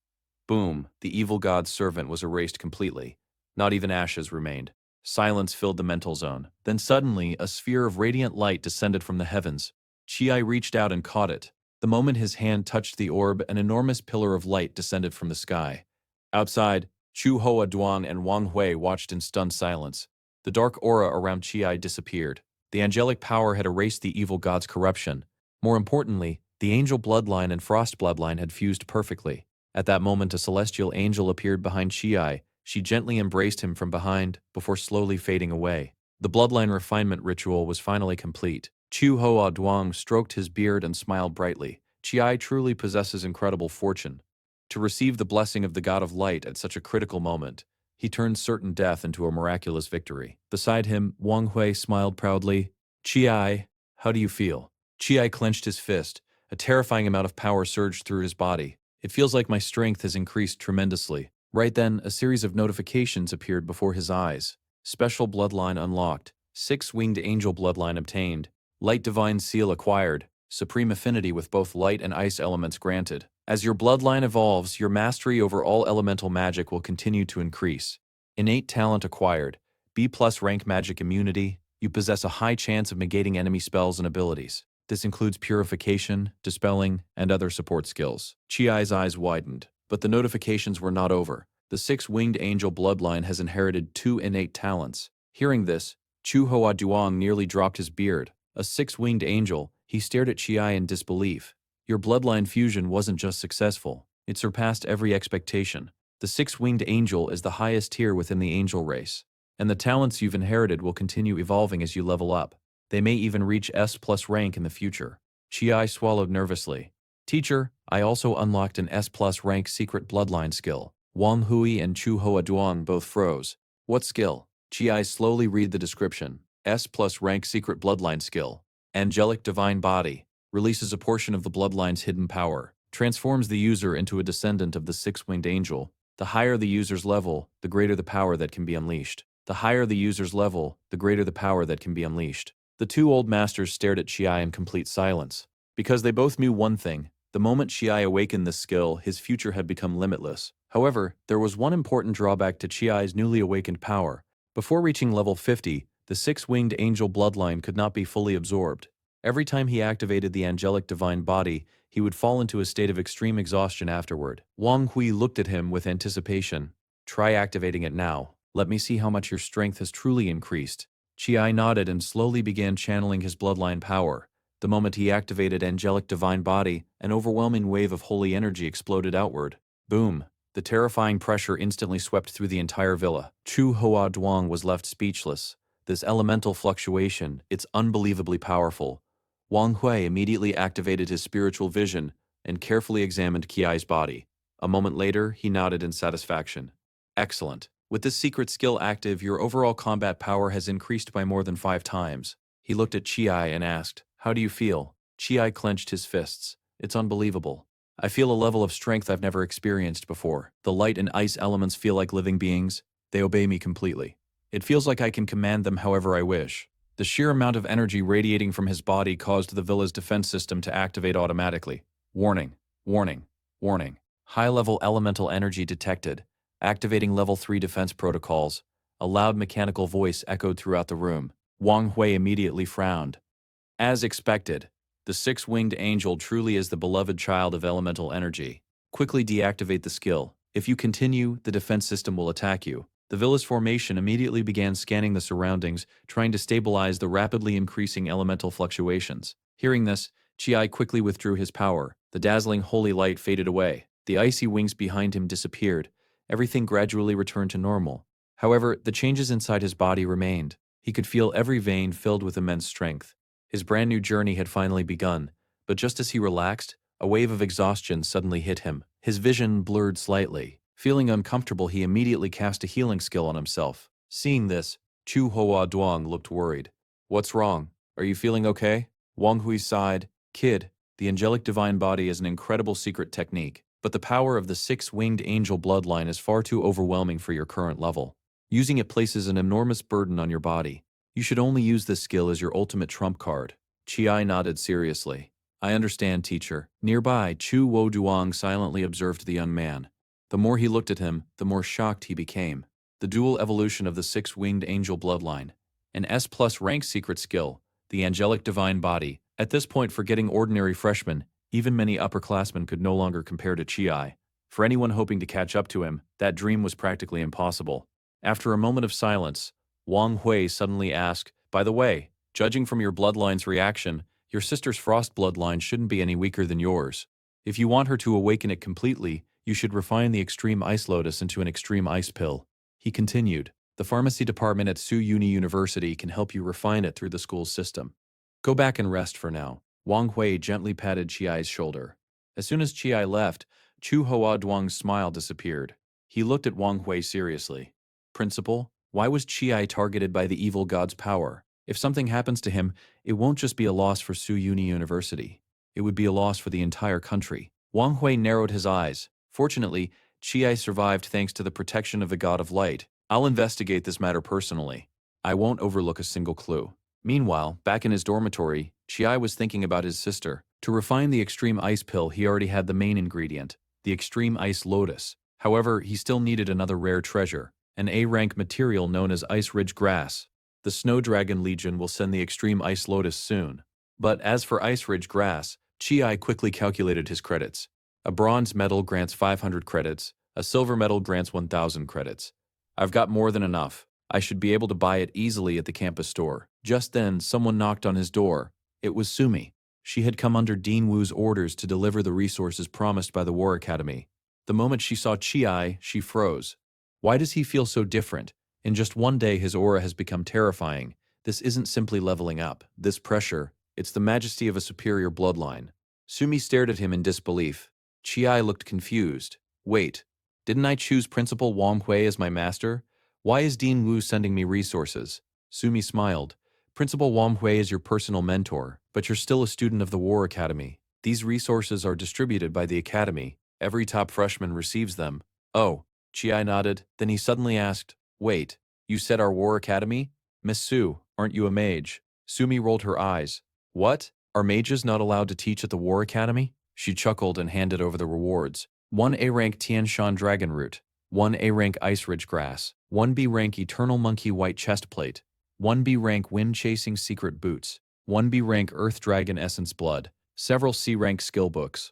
Boom, the evil god's servant was erased completely. Not even ashes remained. Silence filled the mental zone. Then suddenly, a sphere of radiant light descended from the heavens. Chi reached out and caught it. The moment his hand touched the orb, an enormous pillar of light descended from the sky. Outside, Chu Hoa Duan and Wang Hui watched in stunned silence. The dark aura around Chi disappeared. The angelic power had erased the evil god's corruption. More importantly, the angel bloodline and frost bloodline had fused perfectly. At that moment, a celestial angel appeared behind Chi. She gently embraced him from behind, before slowly fading away. The bloodline refinement ritual was finally complete. Chu Hoa Duang stroked his beard and smiled brightly. Chi truly possesses incredible fortune. To receive the blessing of the god of light at such a critical moment, he turned certain death into a miraculous victory. Beside him, Wang Hui smiled proudly. Chi, how do you feel? Chi clenched his fist. A terrifying amount of power surged through his body. It feels like my strength has increased tremendously. Right then, a series of notifications appeared before his eyes. Special bloodline unlocked. 6-winged angel bloodline obtained. Light divine seal acquired. Supreme affinity with both light and ice elements granted. As your bloodline evolves, your mastery over all elemental magic will continue to increase. Innate talent acquired. B+ rank magic immunity. You possess a high chance of negating enemy spells and abilities. This includes purification, dispelling, and other support skills. Chi's eyes widened. But the notifications were not over. The 6-winged angel bloodline has inherited 2 innate talents. Hearing this, Chu Hoa Duang nearly dropped his beard. A 6-winged angel, he stared at Chi in disbelief. Your bloodline fusion wasn't just successful, it surpassed every expectation. The 6-winged angel is the highest tier within the angel race, and the talents you've inherited will continue evolving as you level up. They may even reach S+ rank in the future. Chi swallowed nervously. Teacher, I also unlocked an S+ rank secret bloodline skill. Wang Hui and Chu Hoa Duan both froze. What skill? Chi slowly read the description. S+ rank secret bloodline skill. Angelic divine body. Releases a portion of the bloodline's hidden power. Transforms the user into a descendant of the 6-winged angel. The higher the user's level, the greater the power that can be unleashed. The higher the user's level, the greater the power that can be unleashed. The 2 old masters stared at Chi in complete silence. Because they both knew one thing. The moment Chi awakened this skill, his future had become limitless. However, there was one important drawback to Chi's newly awakened power. Before reaching level 50, the 6-winged angel bloodline could not be fully absorbed. Every time he activated the angelic divine body, he would fall into a state of extreme exhaustion afterward. Wang Hui looked at him with anticipation. Try activating it now. Let me see how much your strength has truly increased. Chi nodded and slowly began channeling his bloodline power. The moment he activated angelic divine body, an overwhelming wave of holy energy exploded outward. Boom! The terrifying pressure instantly swept through the entire villa. Chu Hoa Duang was left speechless. This elemental fluctuation, it's unbelievably powerful. Wang Hui immediately activated his spiritual vision and carefully examined Chi's body. A moment later, he nodded in satisfaction. Excellent. With this secret skill active, your overall combat power has increased by more than 5 times. He looked at Chi and asked, how do you feel? Chi clenched his fists. It's unbelievable. I feel a level of strength I've never experienced before. The light and ice elements feel like living beings. They obey me completely. It feels like I can command them however I wish. The sheer amount of energy radiating from his body caused the villa's defense system to activate automatically. Warning, warning, warning. High-level elemental energy detected. Activating level 3 defense protocols. A loud mechanical voice echoed throughout the room. Wang Hui immediately frowned. As expected, the 6-winged angel truly is the beloved child of elemental energy. Quickly deactivate the skill. If you continue, the defense system will attack you. The villa's formation immediately began scanning the surroundings, trying to stabilize the rapidly increasing elemental fluctuations. Hearing this, Chi quickly withdrew his power. The dazzling holy light faded away. The icy wings behind him disappeared. Everything gradually returned to normal. However, the changes inside his body remained. He could feel every vein filled with immense strength. His brand new journey had finally begun, but just as he relaxed, a wave of exhaustion suddenly hit him. His vision blurred slightly. Feeling uncomfortable, he immediately cast a healing skill on himself. Seeing this, Chu Hoa Duang looked worried. What's wrong? Are you feeling okay? Wang Hui sighed. Kid, the angelic divine body is an incredible secret technique, but the power of the six-winged angel bloodline is far too overwhelming for your current level. Using it places an enormous burden on your body. You should only use this skill as your ultimate trump card. Chi nodded seriously. I understand, teacher. Nearby, Chu Wo Duang silently observed the young man. The more he looked at him, the more shocked he became. The dual evolution of the six-winged angel bloodline. An S+ rank secret skill, the angelic divine body. At this point, forgetting ordinary freshmen, even many upperclassmen could no longer compare to Chi. For anyone hoping to catch up to him, that dream was practically impossible. After a moment of silence, Wang Hui suddenly asked, by the way, judging from your bloodline's reaction, your sister's frost bloodline shouldn't be any weaker than yours. If you want her to awaken it completely, you should refine the extreme ice lotus into an extreme ice pill. He continued, the pharmacy department at Tsu Uni University can help you refine it through the school's system. Go back and rest for now. Wang Hui gently patted Chiai's shoulder. As soon as Chiai left, Chu Hoa Duang's smile disappeared. He looked at Wang Hui seriously. Principal, why was Chiai targeted by the evil god's power? If something happens to him, it won't just be a loss for Tsu Uni University. It would be a loss for the entire country. Wang Hui narrowed his eyes. Fortunately, Chiai survived thanks to the protection of the god of light. I'll investigate this matter personally. I won't overlook a single clue. Meanwhile, back in his dormitory, Chiai was thinking about his sister. To refine the extreme ice pill, he already had the main ingredient, the extreme ice lotus. However, he still needed another rare treasure, an A-rank material known as ice ridge grass. The Snow Dragon Legion will send the extreme ice lotus soon. But as for ice ridge grass, Chiai quickly calculated his credits. A bronze medal grants 500 credits, a silver medal grants 1,000 credits. I've got more than enough. I should be able to buy it easily at the campus store. Just then, someone knocked on his door. It was Sumi. She had come under Dean Wu's orders to deliver the resources promised by the War Academy. The moment she saw Chiai, she froze. Why does he feel so different? In just one day, his aura has become terrifying. This isn't simply leveling up. This pressure, it's the majesty of a superior bloodline. Sumi stared at him in disbelief. Chiai looked confused. Wait, didn't I choose Principal Wang Hui as my master? Why is Dean Wu sending me resources? Sumi smiled. Principal Wang Hui is your personal mentor, but you're still a student of the War Academy. These resources are distributed by the Academy. Every top freshman receives them. Oh, Chiai nodded. Then he suddenly asked, wait, you said our War Academy? Miss Su, aren't you a mage? Sumi rolled her eyes. What? Are mages not allowed to teach at the War Academy? She chuckled and handed over the rewards. 1 A-rank Tianshan Dragon Root, 1 A-rank Ice Ridge Grass, 1 B-rank Eternal Monkey White Chestplate, 1 B-rank Wind Chasing Secret Boots, 1 B-rank Earth Dragon Essence Blood, several C-rank skill books.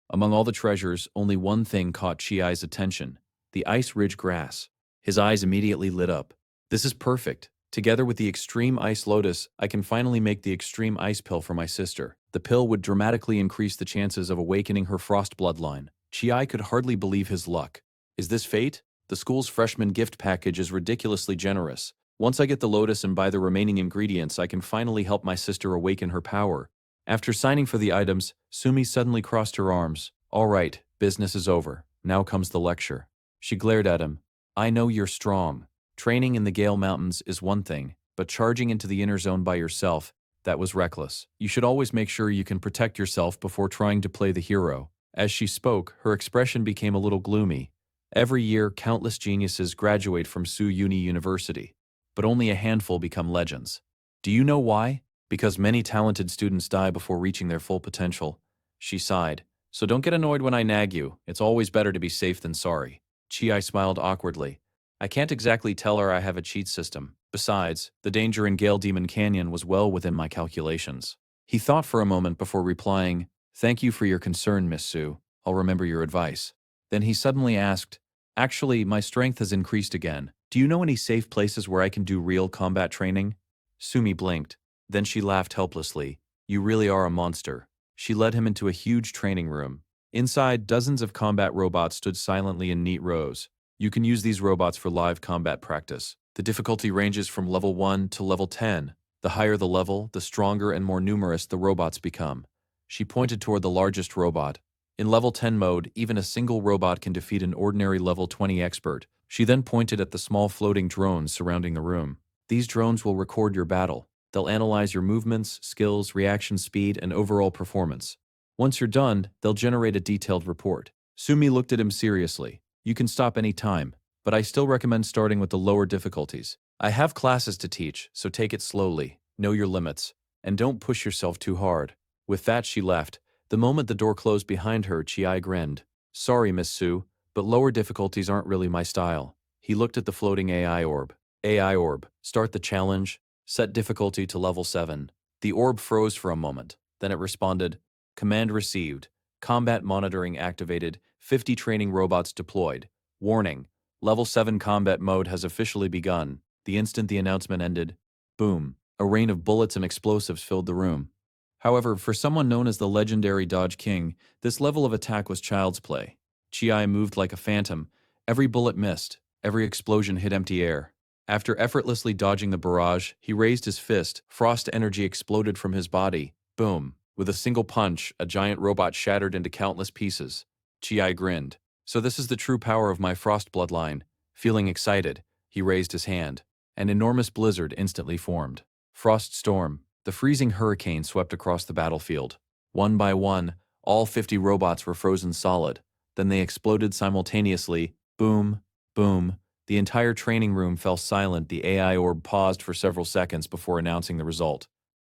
Among all the treasures, only one thing caught Chiai's attention, the Ice Ridge Grass. His eyes immediately lit up. This is perfect. Together with the Extreme Ice Lotus, I can finally make the Extreme Ice Pill for my sister. The pill would dramatically increase the chances of awakening her frost bloodline. Chiai could hardly believe his luck. Is this fate? The school's freshman gift package is ridiculously generous. Once I get the lotus and buy the remaining ingredients, I can finally help my sister awaken her power. After signing for the items, Sumi suddenly crossed her arms. All right, business is over. Now comes the lecture. She glared at him. I know you're strong. Training in the Gale Mountains is one thing, but charging into the inner zone by yourself, that was reckless. You should always make sure you can protect yourself before trying to play the hero. As she spoke, her expression became a little gloomy. Every year, countless geniuses graduate from Tsu Uni University, but only a handful become legends. Do you know why? Because many talented students die before reaching their full potential. She sighed. So don't get annoyed when I nag you. It's always better to be safe than sorry. Chiai smiled awkwardly. I can't exactly tell her I have a cheat system. Besides, the danger in Gale Demon Canyon was well within my calculations. He thought for a moment before replying, Thank you for your concern, Miss Su. I'll remember your advice. Then he suddenly asked, Actually, my strength has increased again. Do you know any safe places where I can do real combat training? Sumi blinked. Then she laughed helplessly. You really are a monster. She led him into a huge training room. Inside, dozens of combat robots stood silently in neat rows. You can use these robots for live combat practice. The difficulty ranges from level 1 to level 10. The higher the level, the stronger and more numerous the robots become. She pointed toward the largest robot. In level 10 mode, even a single robot can defeat an ordinary level 20 expert. She then pointed at the small floating drones surrounding the room. These drones will record your battle. They'll analyze your movements, skills, reaction speed, and overall performance. Once you're done, they'll generate a detailed report. Sumi looked at him seriously. You can stop any time, but I still recommend starting with the lower difficulties. I have classes to teach, so take it slowly, know your limits, and don't push yourself too hard. With that, she left. The moment the door closed behind her, Chi grinned. Sorry, Miss Sue, but lower difficulties aren't really my style. He looked at the floating AI orb. AI orb, start the challenge, set difficulty to level 7. The orb froze for a moment, then it responded, command received, combat monitoring activated, 50 training robots deployed. Warning, level 7 combat mode has officially begun. The instant the announcement ended, boom, a rain of bullets and explosives filled the room. However, for someone known as the legendary Dodge King, this level of attack was child's play. Chi moved like a phantom. Every bullet missed, every explosion hit empty air. After effortlessly dodging the barrage, he raised his fist, frost energy exploded from his body. Boom. With a single punch, a giant robot shattered into countless pieces. Chi grinned. So this is the true power of my frost bloodline. Feeling excited, he raised his hand. An enormous blizzard instantly formed. Frost storm. The freezing hurricane swept across the battlefield. One by one, all 50 robots were frozen solid. Then they exploded simultaneously. Boom, boom. The entire training room fell silent. The AI orb paused for several seconds before announcing the result.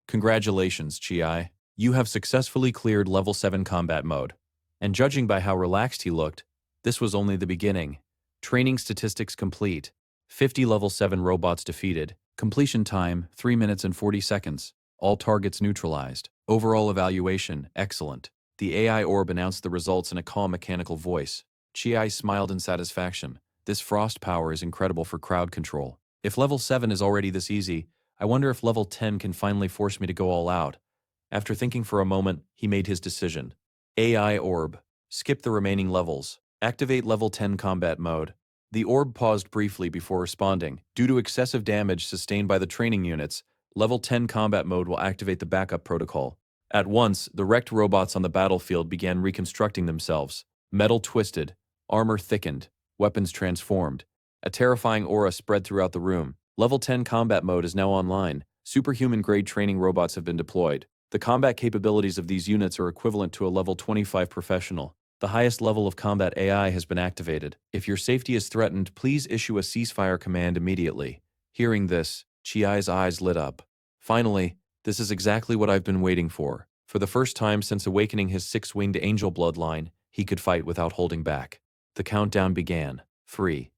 Congratulations, Chi. You have successfully cleared level 7 combat mode. And judging by how relaxed he looked, this was only the beginning. Training statistics complete. 50 level 7 robots defeated. Completion time, 3 minutes and 40 seconds. All targets neutralized. Overall evaluation, excellent. The AI orb announced the results in a calm mechanical voice. Chi smiled in satisfaction. This frost power is incredible for crowd control. If level 7 is already this easy, I wonder if level 10 can finally force me to go all out. After thinking for a moment, he made his decision. AI orb. Skip the remaining levels. Activate level 10 combat mode. The orb paused briefly before responding. Due to excessive damage sustained by the training units, level 10 combat mode will activate the backup protocol. At once, the wrecked robots on the battlefield began reconstructing themselves. Metal twisted, armor thickened, weapons transformed. A terrifying aura spread throughout the room. Level 10 combat mode is now online. Superhuman-grade training robots have been deployed. The combat capabilities of these units are equivalent to a level 25 professional. The highest level of combat AI has been activated. If your safety is threatened, please issue a ceasefire command immediately. Hearing this, Chi's eyes lit up. Finally, this is exactly what I've been waiting for. For the first time since awakening his six-winged angel bloodline, he could fight without holding back. The countdown began. 3,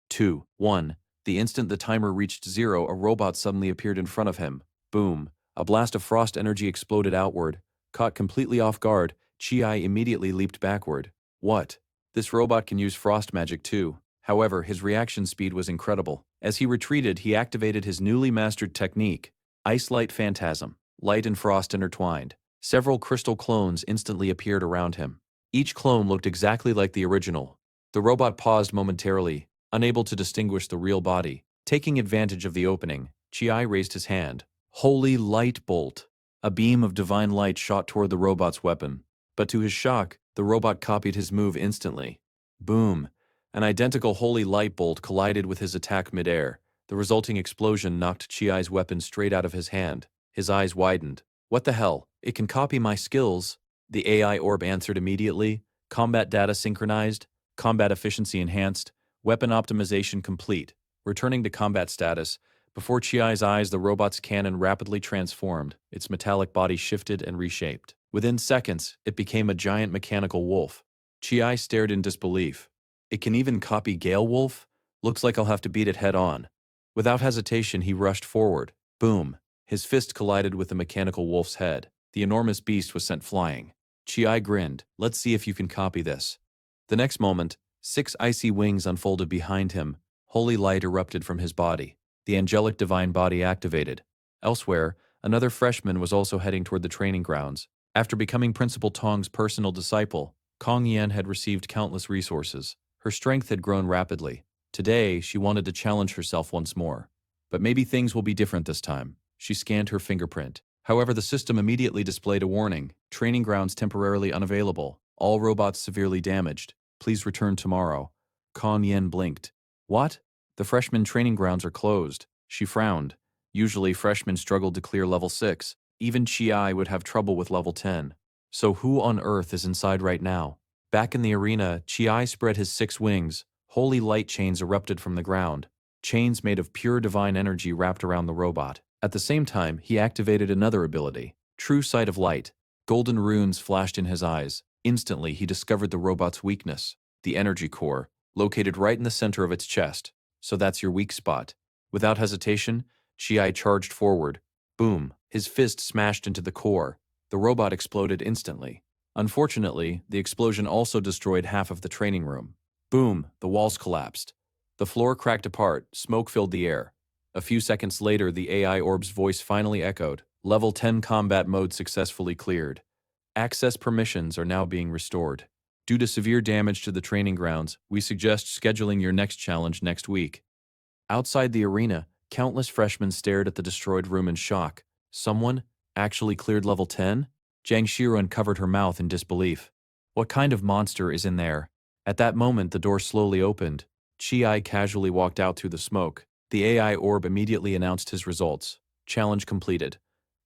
2, 1. The instant the timer reached 0, a robot suddenly appeared in front of him. Boom. A blast of frost energy exploded outward. Caught completely off guard, Chi immediately leaped backward. What? This robot can use frost magic too. However, his reaction speed was incredible. As he retreated, he activated his newly mastered technique, Ice Light Phantasm. Light and frost intertwined. Several crystal clones instantly appeared around him. Each clone looked exactly like the original. The robot paused momentarily, unable to distinguish the real body. Taking advantage of the opening, Chi raised his hand. Holy Light Bolt. A beam of divine light shot toward the robot's weapon. But to his shock, the robot copied his move instantly. Boom. An identical Holy Light Bolt collided with his attack midair. The resulting explosion knocked Chi's weapon straight out of his hand. His eyes widened. What the hell? It can copy my skills. The AI orb answered immediately. Combat data synchronized. Combat efficiency enhanced. Weapon optimization complete. Returning to combat status. Before Chi's eyes, the robot's cannon rapidly transformed. Its metallic body shifted and reshaped. Within seconds, it became a giant mechanical wolf. Chi stared in disbelief. It can even copy Gale Wolf? Looks like I'll have to beat it head on. Without hesitation, he rushed forward. Boom. His fist collided with the mechanical wolf's head. The enormous beast was sent flying. Chi grinned. Let's see if you can copy this. The next moment, 6 icy wings unfolded behind him. Holy light erupted from his body. The angelic divine body activated. Elsewhere, another freshman was also heading toward the training grounds. After becoming Principal Tong's personal disciple, Kong Yan had received countless resources. Her strength had grown rapidly. Today, she wanted to challenge herself once more. But maybe things will be different this time. She scanned her fingerprint. However, the system immediately displayed a warning. Training grounds temporarily unavailable. All robots severely damaged. Please return tomorrow. Kong Yan blinked. What? The freshman training grounds are closed. She frowned. Usually, freshmen struggled to clear level 6. Even Chi would have trouble with level 10. So who on earth is inside right now? Back in the arena, Chi spread his 6 wings. Holy light chains erupted from the ground. Chains made of pure divine energy wrapped around the robot. At the same time, he activated another ability, True Sight of Light. Golden runes flashed in his eyes. Instantly, he discovered the robot's weakness, the energy core, located right in the center of its chest. So that's your weak spot. Without hesitation, Chi charged forward. Boom! His fist smashed into the core. The robot exploded instantly. Unfortunately, the explosion also destroyed half of the training room. Boom! The walls collapsed. The floor cracked apart, smoke filled the air. A few seconds later, the AI orb's voice finally echoed. Level 10 combat mode successfully cleared. Access permissions are now being restored. Due to severe damage to the training grounds, we suggest scheduling your next challenge next week. Outside the arena, countless freshmen stared at the destroyed room in shock. Someone actually cleared level 10? Zhang Shiro uncovered her mouth in disbelief. What kind of monster is in there? At that moment, the door slowly opened. Chi casually walked out through the smoke. The AI orb immediately announced his results. Challenge completed.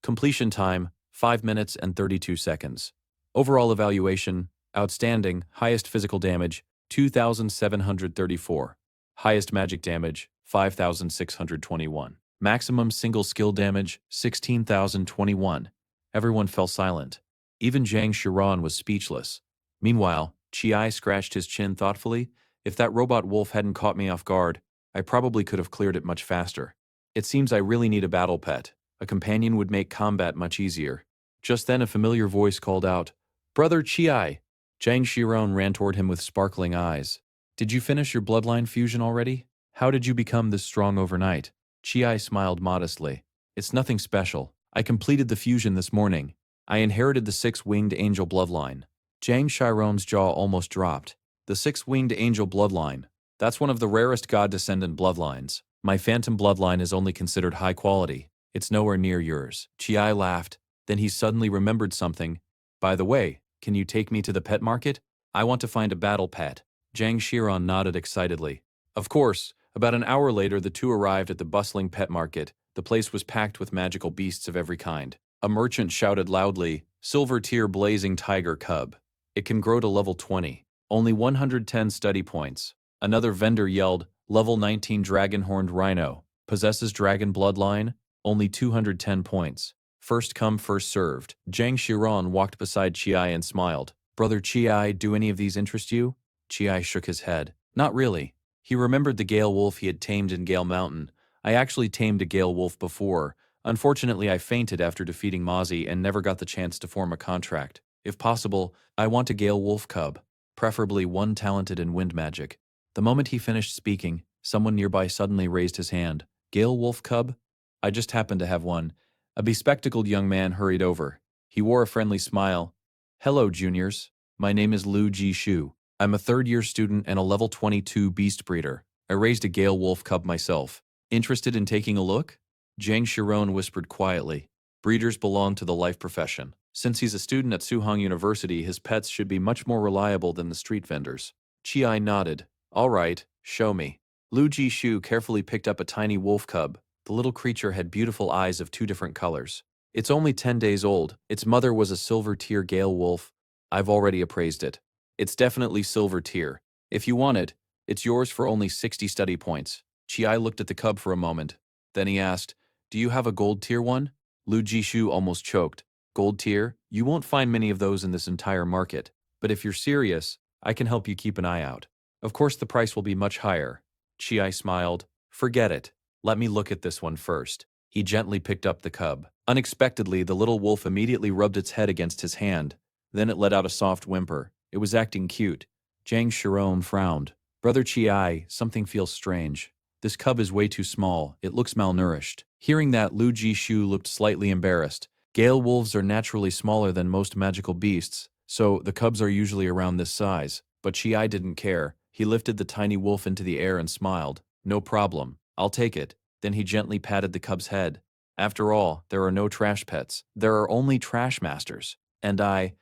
Completion time, 5 minutes and 32 seconds. Overall evaluation, outstanding, highest physical damage, 2,734. Highest magic damage, 5,621. Maximum single skill damage, 16,021. Everyone fell silent. Even Zhang Shiran was speechless. Meanwhile, Chi scratched his chin thoughtfully. If that robot wolf hadn't caught me off guard, I probably could have cleared it much faster. It seems I really need a battle pet. A companion would make combat much easier. Just then a familiar voice called out, "Brother Chi!" Zhang Shiran ran toward him with sparkling eyes. "Did you finish your bloodline fusion already? How did you become this strong overnight?" Chi smiled modestly. "It's nothing special. I completed the fusion this morning. I inherited the 6-winged angel bloodline." Zhang Shiran's jaw almost dropped. The 6-winged angel bloodline. That's one of the rarest god-descendant bloodlines. My phantom bloodline is only considered high quality. It's nowhere near yours. Chi laughed. Then he suddenly remembered something. "By the way, can you take me to the pet market? I want to find a battle pet." Zhang Shiran nodded excitedly. Of course. About an hour later, the two arrived at the bustling pet market. The place was packed with magical beasts of every kind. A merchant shouted loudly, "Silver tier blazing tiger cub. It can grow to level 20. Only 110 study points." Another vendor yelled, "Level 19 dragon-horned rhino. Possesses dragon bloodline. Only 210 points. First come, first served." Zhang Shiran walked beside Chi and smiled. "Brother Chi, do any of these interest you?" Chi shook his head. "Not really." He remembered the Gale Wolf he had tamed in Gale Mountain. "I actually tamed a Gale Wolf before. Unfortunately, I fainted after defeating Mozzie and never got the chance to form a contract. If possible, I want a Gale Wolf cub, preferably one talented in wind magic." The moment he finished speaking, someone nearby suddenly raised his hand. "Gale Wolf cub? I just happen to have one." A bespectacled young man hurried over. He wore a friendly smile. "Hello, juniors. My name is Lu Ji Shu. I'm a third-year student and a level 22 beast breeder. I raised a Gale Wolf cub myself. Interested in taking a look?" Zhang Shiron whispered quietly. "Breeders belong to the life profession. Since he's a student at Suhong University, his pets should be much more reliable than the street vendors." Chi nodded. "All right, show me." Lu Ji Shu carefully picked up a tiny wolf cub. The little creature had beautiful eyes of 2 different colors. "It's only 10 days old. Its mother was a silver tier Gale wolf. I've already appraised it. It's definitely silver tier. If you want it, it's yours for only 60 study points." Chi looked at the cub for a moment. Then he asked, "Do you have a gold tier one?" Lu Jishu almost choked. "Gold tier? You won't find many of those in this entire market. But if you're serious, I can help you keep an eye out. Of course the price will be much higher." Chi smiled. "Forget it. Let me look at this one first." He gently picked up the cub. Unexpectedly, the little wolf immediately rubbed its head against his hand. Then it let out a soft whimper. It was acting cute. Zhang Shiron frowned. "Brother Chi, something feels strange. This cub is way too small. It looks malnourished." Hearing that, Lu Jishu looked slightly embarrassed. Gale wolves are naturally smaller than most magical beasts, so the cubs are usually around this size. But Chi didn't care. He lifted the tiny wolf into the air and smiled. "No problem. I'll take it." Then he gently patted the cub's head. "After all, there are no trash pets. There are only trash masters. And I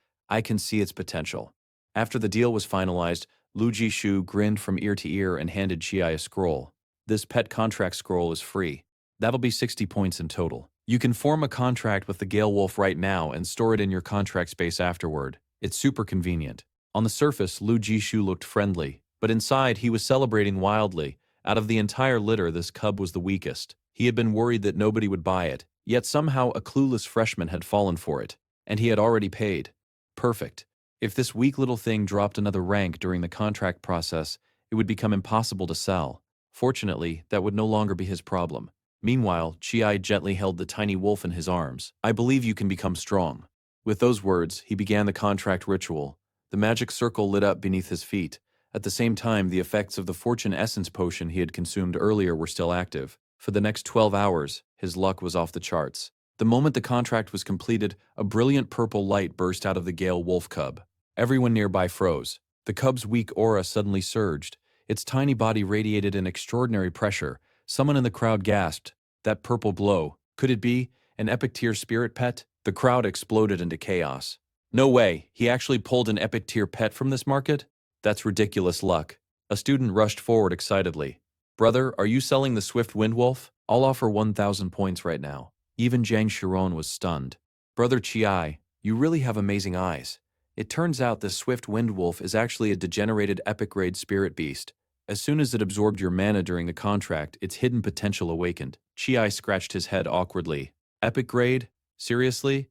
can see its potential." After the deal was finalized, Lu Jishu grinned from ear to ear and handed Chi a scroll. "This pet contract scroll is free." That'll be 60 points in total. You can form a contract with the Gale Wolf right now and store it in your contract space afterward. It's super convenient. On the surface, Lu Jishu looked friendly, but inside he was celebrating wildly. Out of the entire litter, this cub was the weakest. He had been worried that nobody would buy it, yet somehow a clueless freshman had fallen for it, and he had already paid. Perfect. If this weak little thing dropped another rank during the contract process, it would become impossible to sell. Fortunately, that would no longer be his problem. Meanwhile, Chi gently held the tiny wolf in his arms. I believe you can become strong. With those words, he began the contract ritual. The magic circle lit up beneath his feet. At the same time, the effects of the fortune essence potion he had consumed earlier were still active. For the next 12 hours, his luck was off the charts. The moment the contract was completed, a brilliant purple light burst out of the Gale Wolf cub. Everyone nearby froze. The cub's weak aura suddenly surged. Its tiny body radiated an extraordinary pressure. Someone in the crowd gasped. That purple glow. Could it be an epic tier spirit pet? The crowd exploded into chaos. No way, he actually pulled an epic tier pet from this market? That's ridiculous luck. A student rushed forward excitedly. Brother, are you selling the Swift Wind Wolf? I'll offer 1,000 points right now. Even Zhang Shiron was stunned. Brother Chi, you really have amazing eyes. It turns out the Swift Wind Wolf is actually a degenerated epic grade spirit beast. As soon as it absorbed your mana during the contract, its hidden potential awakened. Chi scratched his head awkwardly. Epic grade? Seriously?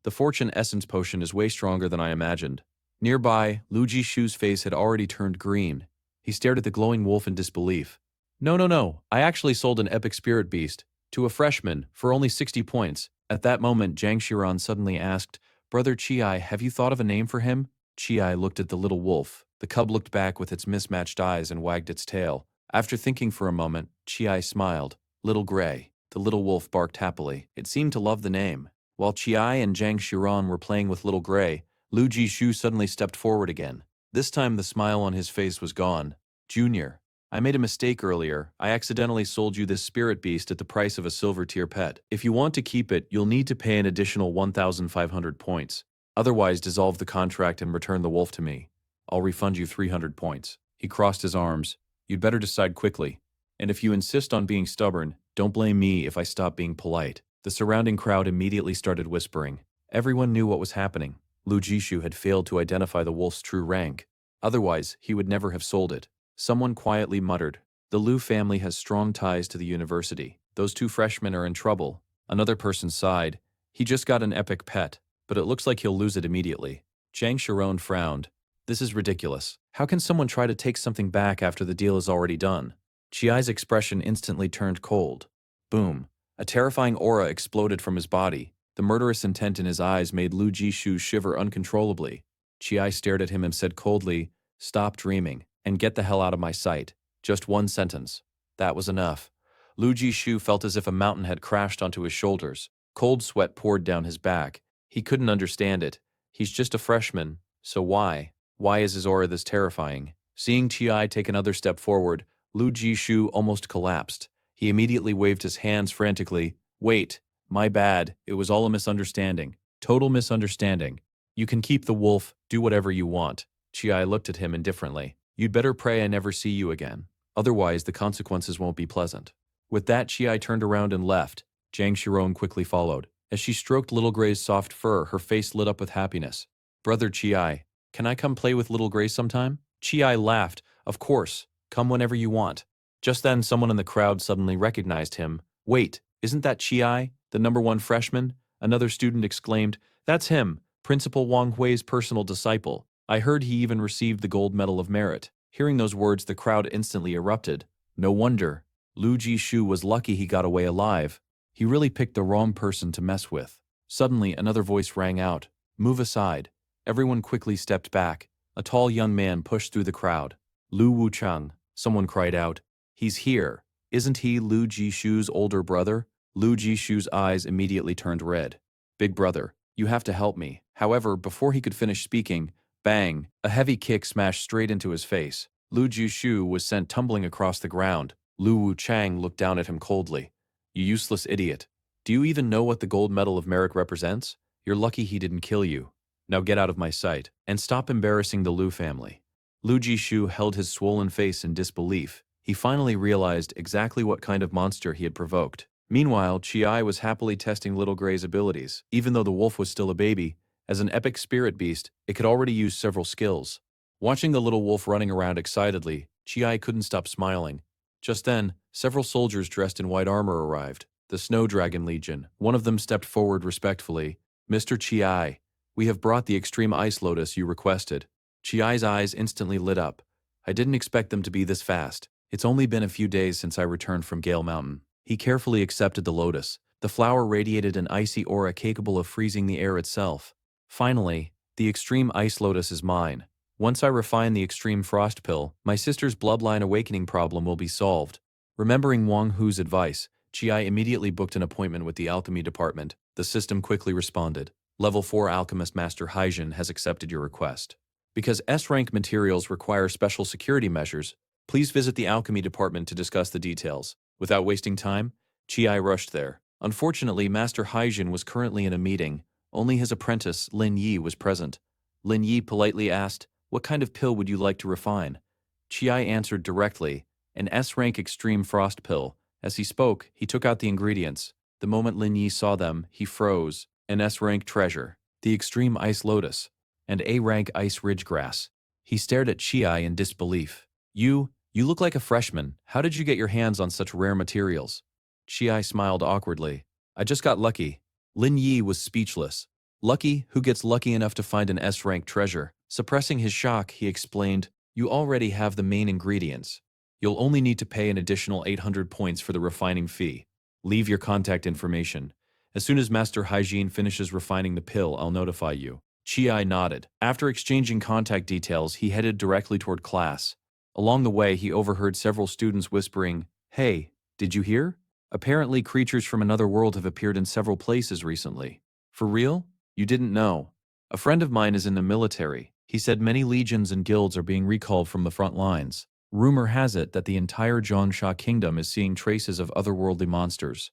The Fortune Essence Potion is way stronger than I imagined. Nearby, Lu Jishu's face had already turned green. He stared at the glowing wolf in disbelief. No. I actually sold an epic spirit beast to a freshman for only 60 points. At that moment, Zhang Shiran suddenly asked, Brother Chi, have you thought of a name for him? Chi looked at the little wolf. The cub looked back with its mismatched eyes and wagged its tail. After thinking for a moment, Chi smiled. Little Gray. The little wolf barked happily. It seemed to love the name. While Chi and Zhang Shiran were playing with Little Gray, Lu Jishu suddenly stepped forward again. This time the smile on his face was gone. Junior, I made a mistake earlier. I accidentally sold you this spirit beast at the price of a silver tier pet. If you want to keep it, you'll need to pay an additional 1,500 points. Otherwise, dissolve the contract and return the wolf to me. I'll refund you 300 points. He crossed his arms. You'd better decide quickly. And if you insist on being stubborn, don't blame me if I stop being polite. The surrounding crowd immediately started whispering. Everyone knew what was happening. Lu Jishu had failed to identify the wolf's true rank. Otherwise, he would never have sold it. Someone quietly muttered, the Lu family has strong ties to the university. Those two freshmen are in trouble. Another person sighed. He just got an epic pet, but it looks like he'll lose it immediately. Zhang Shiron frowned. This is ridiculous. How can someone try to take something back after the deal is already done? Chiai's expression instantly turned cold. Boom. A terrifying aura exploded from his body. The murderous intent in his eyes made Lu Jishu shiver uncontrollably. Chiai stared at him and said coldly, Stop dreaming, and get the hell out of my sight. Just one sentence. That was enough. Lu Jishu felt as if a mountain had crashed onto his shoulders. Cold sweat poured down his back. He couldn't understand it. He's just a freshman, so why? Why is his aura this terrifying? Seeing Chiai take another step forward, Lu Jishu almost collapsed. He immediately waved his hands frantically. Wait, my bad, it was all a misunderstanding. Total misunderstanding. You can keep the wolf, do whatever you want. Chiai looked at him indifferently. You'd better pray I never see you again. Otherwise, the consequences won't be pleasant. With that, Chiai turned around and left. Zhang Shiron quickly followed. As she stroked Little Gray's soft fur, her face lit up with happiness. Brother Chiai, can I come play with Little Gray sometime? Chiai laughed. Of course. Come whenever you want. Just then, someone in the crowd suddenly recognized him. Wait, isn't that Chiai, the #1 freshman? Another student exclaimed, That's him, Principal Wang Hui's personal disciple. I heard he even received the Gold Medal of Merit. Hearing those words, the crowd instantly erupted. No wonder. Lu Jishu was lucky he got away alive. He really picked the wrong person to mess with. Suddenly, another voice rang out. Move aside. Everyone quickly stepped back. A tall young man pushed through the crowd. Lu Wucheng. Someone cried out. He's here. Isn't he Lu Jishu's older brother? Lu Jishu's eyes immediately turned red. Big brother, you have to help me. However, before he could finish speaking, bang, a heavy kick smashed straight into his face. Lu Jishu was sent tumbling across the ground. Lu Wucheng looked down at him coldly. You useless idiot. Do you even know what the Gold Medal of Merit represents? You're lucky he didn't kill you. Now get out of my sight, and stop embarrassing the Lu family. Lu Jishu held his swollen face in disbelief. He finally realized exactly what kind of monster he had provoked. Meanwhile, Chi was happily testing Little Gray's abilities. Even though the wolf was still a baby, as an epic spirit beast, it could already use several skills. Watching the little wolf running around excitedly, Chi couldn't stop smiling. Just then, several soldiers dressed in white armor arrived. The Snow Dragon Legion. One of them stepped forward respectfully. Mr. Chi, we have brought the extreme ice lotus you requested. Chi's eyes instantly lit up. I didn't expect them to be this fast. It's only been a few days since I returned from Gale Mountain. He carefully accepted the lotus. The flower radiated an icy aura capable of freezing the air itself. Finally, the extreme ice lotus is mine. Once I refine the extreme frost pill, my sister's bloodline awakening problem will be solved. Remembering Wang Hu's advice, Chi immediately booked an appointment with the alchemy department. The system quickly responded. Level 4 Alchemist Master Haijin has accepted your request. Because S-rank materials require special security measures, please visit the alchemy department to discuss the details. Without wasting time, Chi rushed there. Unfortunately, Master Haijin was currently in a meeting. Only his apprentice, Lin Yi, was present. Lin Yi politely asked, "What kind of pill would you like to refine?" Chi answered directly, "An S-rank extreme frost pill." As he spoke, he took out the ingredients. The moment Lin Yi saw them, he froze. An S-rank treasure, the extreme ice lotus, and A-rank ice ridge grass. He stared at Chi in disbelief. You look like a freshman. How did you get your hands on such rare materials?" Chi smiled awkwardly. "I just got lucky." Lin Yi was speechless. Lucky? Who gets lucky enough to find an S-rank treasure? Suppressing his shock, he explained, "You already have the main ingredients. You'll only need to pay an additional 800 points for the refining fee. Leave your contact information. As soon as Master Haijin finishes refining the pill, I'll notify you." Chi nodded. After exchanging contact details, he headed directly toward class. Along the way, he overheard several students whispering, "Hey, did you hear? Apparently creatures from another world have appeared in several places recently." "For real? You didn't know? A friend of mine is in the military. He said many legions and guilds are being recalled from the front lines. Rumor has it that the entire Zhongsha kingdom is seeing traces of otherworldly monsters."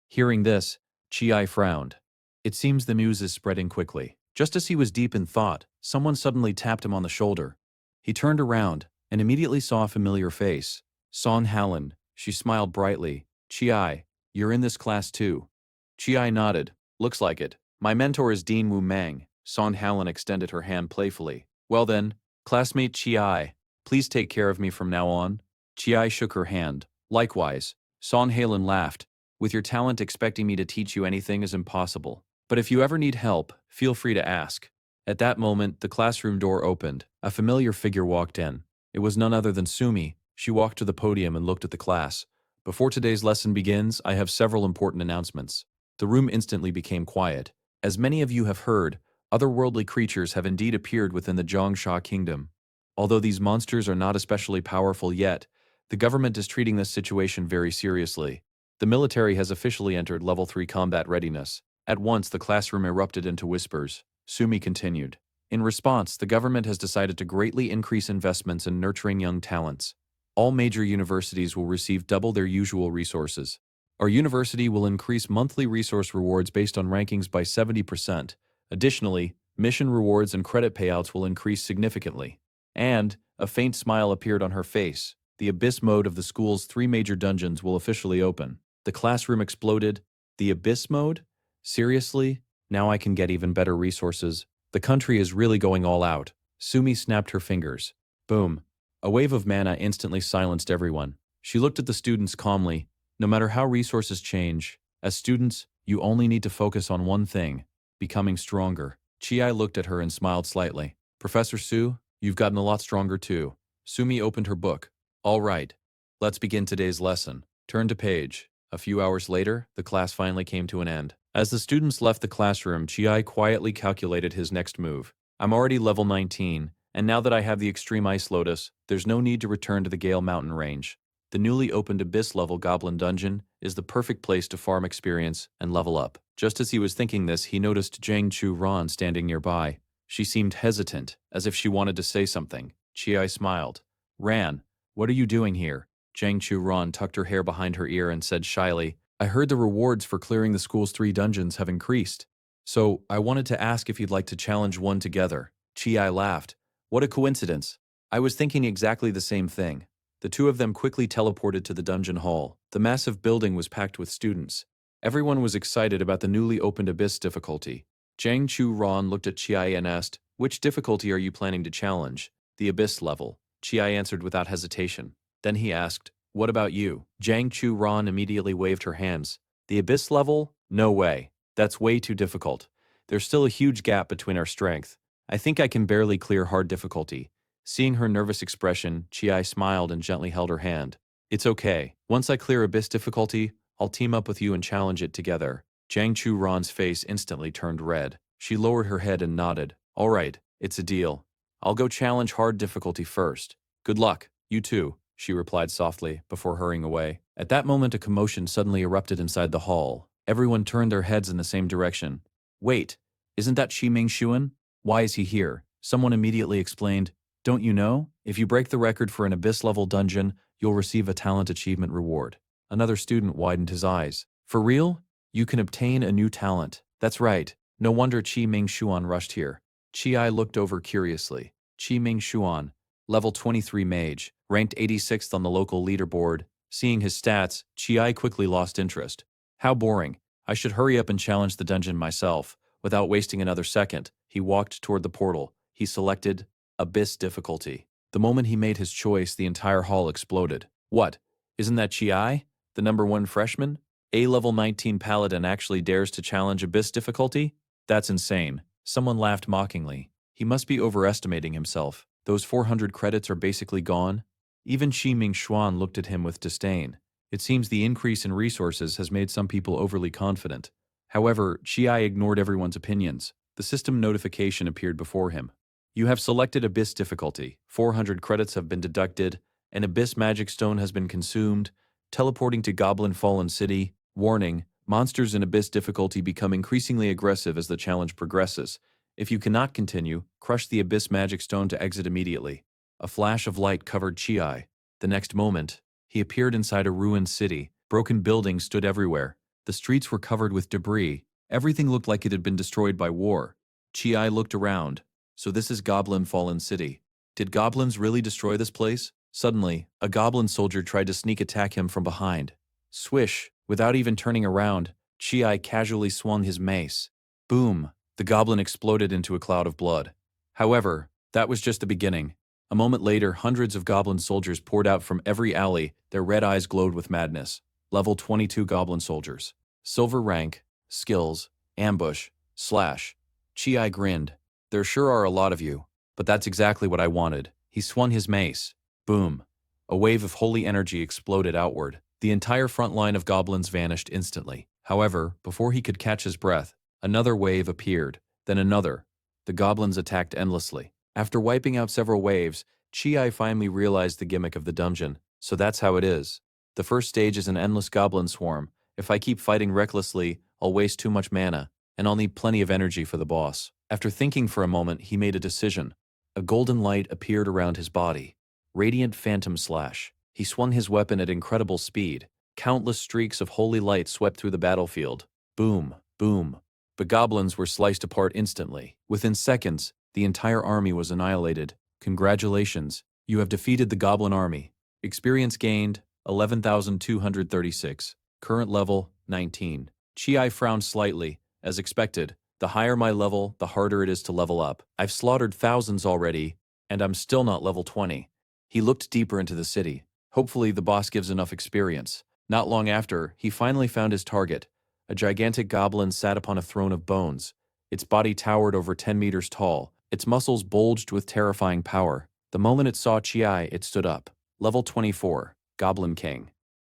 Hearing this, Chi frowned. It seems the news is spreading quickly. Just as he was deep in thought, someone suddenly tapped him on the shoulder. He turned around and immediately saw a familiar face. Son Hallen. She smiled brightly. "Chi, you're in this class too." Chi nodded. "Looks like it. My mentor is Dean Wu Mang." Son Hallen extended her hand playfully. "Well then, classmate Chi, please take care of me from now on." Chi shook her hand. "Likewise." Son Hallen laughed. "With your talent, expecting me to teach you anything is impossible. But if you ever need help, feel free to ask." At that moment, the classroom door opened. A familiar figure walked in. It was none other than Sumi. She walked to the podium and looked at the class. "Before today's lesson begins, I have several important announcements." The room instantly became quiet. As many of you have heard, otherworldly creatures have indeed appeared within the Zhongsha kingdom. Although these monsters are not especially powerful yet, the government is treating this situation very seriously. The military has officially entered Level 3 combat readiness. At once, the classroom erupted into whispers. Sumi continued. "In response, the government has decided to greatly increase investments in nurturing young talents. All major universities will receive double their usual resources. Our university will increase monthly resource rewards based on rankings by 70%. Additionally, mission rewards and credit payouts will increase significantly." And a faint smile appeared on her face. The Abyss mode of the school's 3 major dungeons will officially open. The classroom exploded. The Abyss mode? Seriously? Now I can get even better resources. The country is really going all out. Sumi snapped her fingers. Boom. A wave of mana instantly silenced everyone. She looked at the students calmly. "No matter how resources change, as students, you only need to focus on one thing: becoming stronger." Chi looked at her and smiled slightly. "Professor Su, you've gotten a lot stronger too." Sumi opened her book. "All right. Let's begin today's lesson." Turn to page. A few hours later, the class finally came to an end. As the students left the classroom, Chi quietly calculated his next move. "I'm already level 19, and now that I have the Extreme Ice Lotus, there's no need to return to the Gale Mountain range. The newly opened Abyss-level Goblin Dungeon is the perfect place to farm experience and level up." Just as he was thinking this, he noticed Zhang Chu-ran standing nearby. She seemed hesitant, as if she wanted to say something. Chi smiled. "Ran, what are you doing here?" Zhang Chu-ran tucked her hair behind her ear and said shyly, "I heard the rewards for clearing the school's 3 dungeons have increased. So, I wanted to ask if you'd like to challenge one together." Chi laughed. "What a coincidence. I was thinking exactly the same thing." The two of them quickly teleported to the dungeon hall. The massive building was packed with students. Everyone was excited about the newly opened Abyss difficulty. Zhang Chu-ran looked at Qi and asked, "Which difficulty are you planning to challenge?" "The Abyss level," Qi answered without hesitation. Then he asked, "What about you?" Zhang Chu-ran immediately waved her hands. "The Abyss level? No way. That's way too difficult. There's still a huge gap between our strength. I think I can barely clear hard difficulty." Seeing her nervous expression, Qi smiled and gently held her hand. "It's okay. Once I clear Abyss difficulty, I'll team up with you and challenge it together." Zhang Chu-ran's face instantly turned red. She lowered her head and nodded. "All right, it's a deal. I'll go challenge hard difficulty first. Good luck, you too," she replied softly, before hurrying away. At that moment a commotion suddenly erupted inside the hall. Everyone turned their heads in the same direction. "Wait, isn't that Shiming Xuan? Why is he here?" Someone immediately explained, "Don't you know? If you break the record for an Abyss-level dungeon, you'll receive a talent achievement reward." Another student widened his eyes. "For real? You can obtain a new talent." "That's right. No wonder Qi Ming Xuan rushed here." Qi looked over curiously. Qi Ming Xuan, level 23 mage, ranked 86th on the local leaderboard. Seeing his stats, Qi quickly lost interest. "How boring. I should hurry up and challenge the dungeon myself." Without wasting another second, he walked toward the portal. He selected Abyss difficulty. The moment he made his choice, the entire hall exploded. "What? Isn't that Qi? The #1 freshman? A level 19 paladin actually dares to challenge Abyss difficulty? That's insane." Someone laughed mockingly. "He must be overestimating himself. Those 400 credits are basically gone." Even Qi Ming Xuan looked at him with disdain. It seems the increase in resources has made some people overly confident. However, Qi ignored everyone's opinions. The system notification appeared before him. "You have selected Abyss difficulty. 400 credits have been deducted. An Abyss magic stone has been consumed. Teleporting to Goblin Fallen City. Warning, monsters in Abyss difficulty become increasingly aggressive as the challenge progresses. If you cannot continue, crush the Abyss magic stone to exit immediately." A flash of light covered Qi. The next moment, he appeared inside a ruined city. Broken buildings stood everywhere. The streets were covered with debris. Everything looked like it had been destroyed by war. Qi looked around. So this is Goblin Fallen City. Did goblins really destroy this place? Suddenly, a goblin soldier tried to sneak attack him from behind. Swish! Without even turning around, Qi casually swung his mace. Boom! The goblin exploded into a cloud of blood. However, that was just the beginning. A moment later, hundreds of goblin soldiers poured out from every alley. Their red eyes glowed with madness. Level 22 goblin soldiers. Silver rank, skills, ambush, slash. Qi grinned. "There sure are a lot of you, but that's exactly what I wanted." He swung his mace. Boom. A wave of holy energy exploded outward. The entire front line of goblins vanished instantly. However, before he could catch his breath, another wave appeared, then another. The goblins attacked endlessly. After wiping out several waves, Qi finally realized the gimmick of the dungeon. So that's how it is. The first stage is an endless goblin swarm. If I keep fighting recklessly, I'll waste too much mana, and I'll need plenty of energy for the boss. After thinking for a moment, he made a decision. A golden light appeared around his body. Radiant Phantom Slash. He swung his weapon at incredible speed. Countless streaks of holy light swept through the battlefield. Boom, boom. The goblins were sliced apart instantly. Within seconds, the entire army was annihilated. Congratulations, you have defeated the goblin army. Experience gained, 11,236. Current level, 19. Qi frowned slightly. As expected, the higher my level, the harder it is to level up. I've slaughtered thousands already, and I'm still not level 20. He looked deeper into the city. Hopefully the boss gives enough experience. Not long after, he finally found his target. A gigantic goblin sat upon a throne of bones. Its body towered over 10 meters tall. Its muscles bulged with terrifying power. The moment it saw Qi, it stood up. Level 24, Goblin King.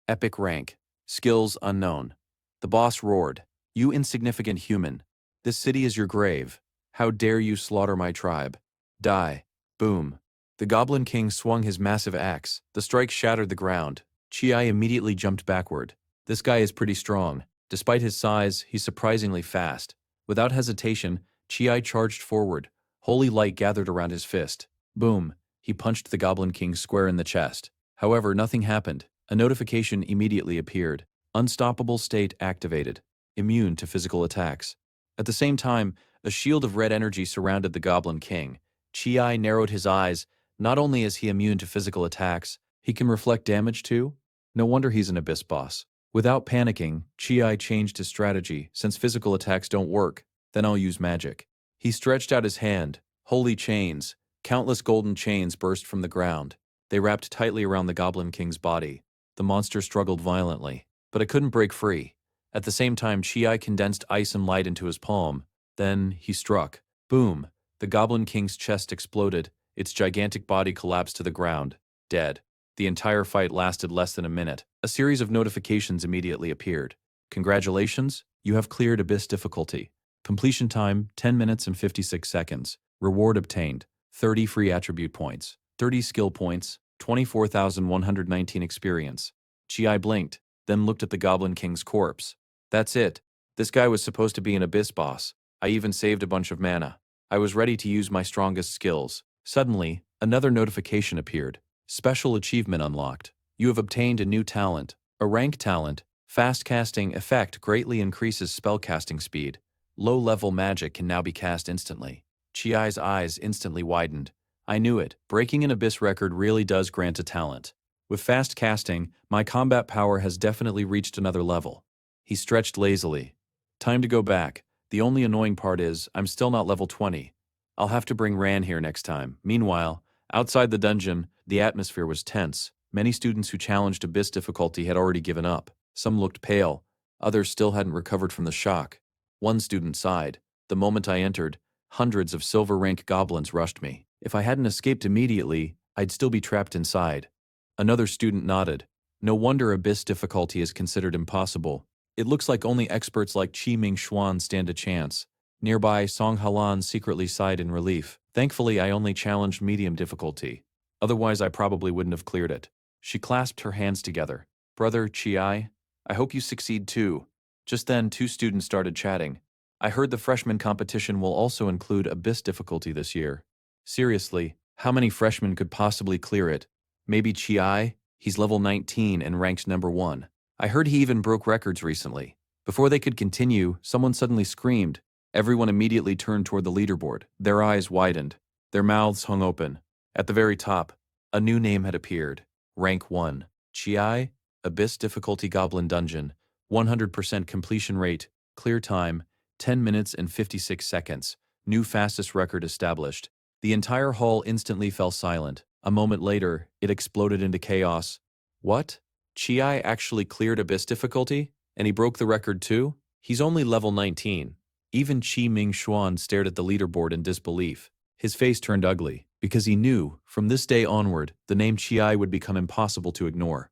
Epic rank. Skills unknown. The boss roared, "You insignificant human. This city is your grave. How dare you slaughter my tribe? Die." Boom. The Goblin King swung his massive axe. The strike shattered the ground. Qi immediately jumped backward. This guy is pretty strong. Despite his size, he's surprisingly fast. Without hesitation, Qi charged forward. Holy light gathered around his fist. Boom. He punched the Goblin King square in the chest. However, nothing happened. A notification immediately appeared. Unstoppable state activated. Immune to physical attacks. At the same time, a shield of red energy surrounded the Goblin King. Qi narrowed his eyes. Not only is he immune to physical attacks, He can reflect damage too? No wonder he's an abyss boss. Without panicking, Chi changed his strategy. Since physical attacks don't work, then I'll use magic. He stretched out his hand. Holy chains. Countless golden chains burst from the ground. They wrapped tightly around the Goblin King's body. The monster struggled violently, but it couldn't break free. At the same time, Chi condensed ice and light into his palm. Then he struck. Boom! The Goblin King's chest exploded. Its gigantic body collapsed to the ground, dead. The entire fight lasted less than a minute. A series of notifications immediately appeared. Congratulations, you have cleared Abyss difficulty. Completion time, 10 minutes and 56 seconds. Reward obtained, 30 free attribute points, 30 skill points, 24,119 experience. Chi blinked, then looked at the Goblin King's corpse. That's it. This guy was supposed to be an Abyss boss. I even saved a bunch of mana. I was ready to use my strongest skills. Suddenly, another notification appeared. Special achievement unlocked. You have obtained a new talent, a rank talent. Fast casting effect greatly increases spell casting speed. Low-level magic can now be cast instantly. Chi's eyes instantly widened. I knew it. Breaking an Abyss record really does grant a talent. With fast casting, my combat power has definitely reached another level. He stretched lazily. Time to go back. The only annoying part is, I'm still not level 20. I'll have to bring Ran here next time. Meanwhile, outside the dungeon, the atmosphere was tense. Many students who challenged Abyss difficulty had already given up. Some looked pale. Others still hadn't recovered from the shock. One student sighed. The moment I entered, hundreds of silver rank goblins rushed me. If I hadn't escaped immediately, I'd still be trapped inside. Another student nodded. No wonder Abyss difficulty is considered impossible. It looks like only experts like Qi Ming Xuan stand a chance. Nearby, Song Halan secretly sighed in relief. Thankfully, I only challenged medium difficulty. Otherwise, I probably wouldn't have cleared it. She clasped her hands together. Brother Chi, I hope you succeed too. Just then, two students started chatting. I heard the freshman competition will also include Abyss difficulty this year. Seriously, how many freshmen could possibly clear it? Maybe Chi? He's level 19 and ranked number 1. I heard he even broke records recently. Before they could continue, someone suddenly screamed. Everyone immediately turned toward the leaderboard. Their eyes widened. Their mouths hung open. At the very top, a new name had appeared. Rank 1. Chi? Abyss difficulty Goblin Dungeon. 100% completion rate. Clear time. 10 minutes and 56 seconds. New fastest record established. The entire hall instantly fell silent. A moment later, it exploded into chaos. What? Chi actually cleared Abyss difficulty? And he broke the record too? He's only level 19. Even Qi Ming Xuan stared at the leaderboard in disbelief. His face turned ugly, because he knew, from this day onward, the name Chi would become impossible to ignore.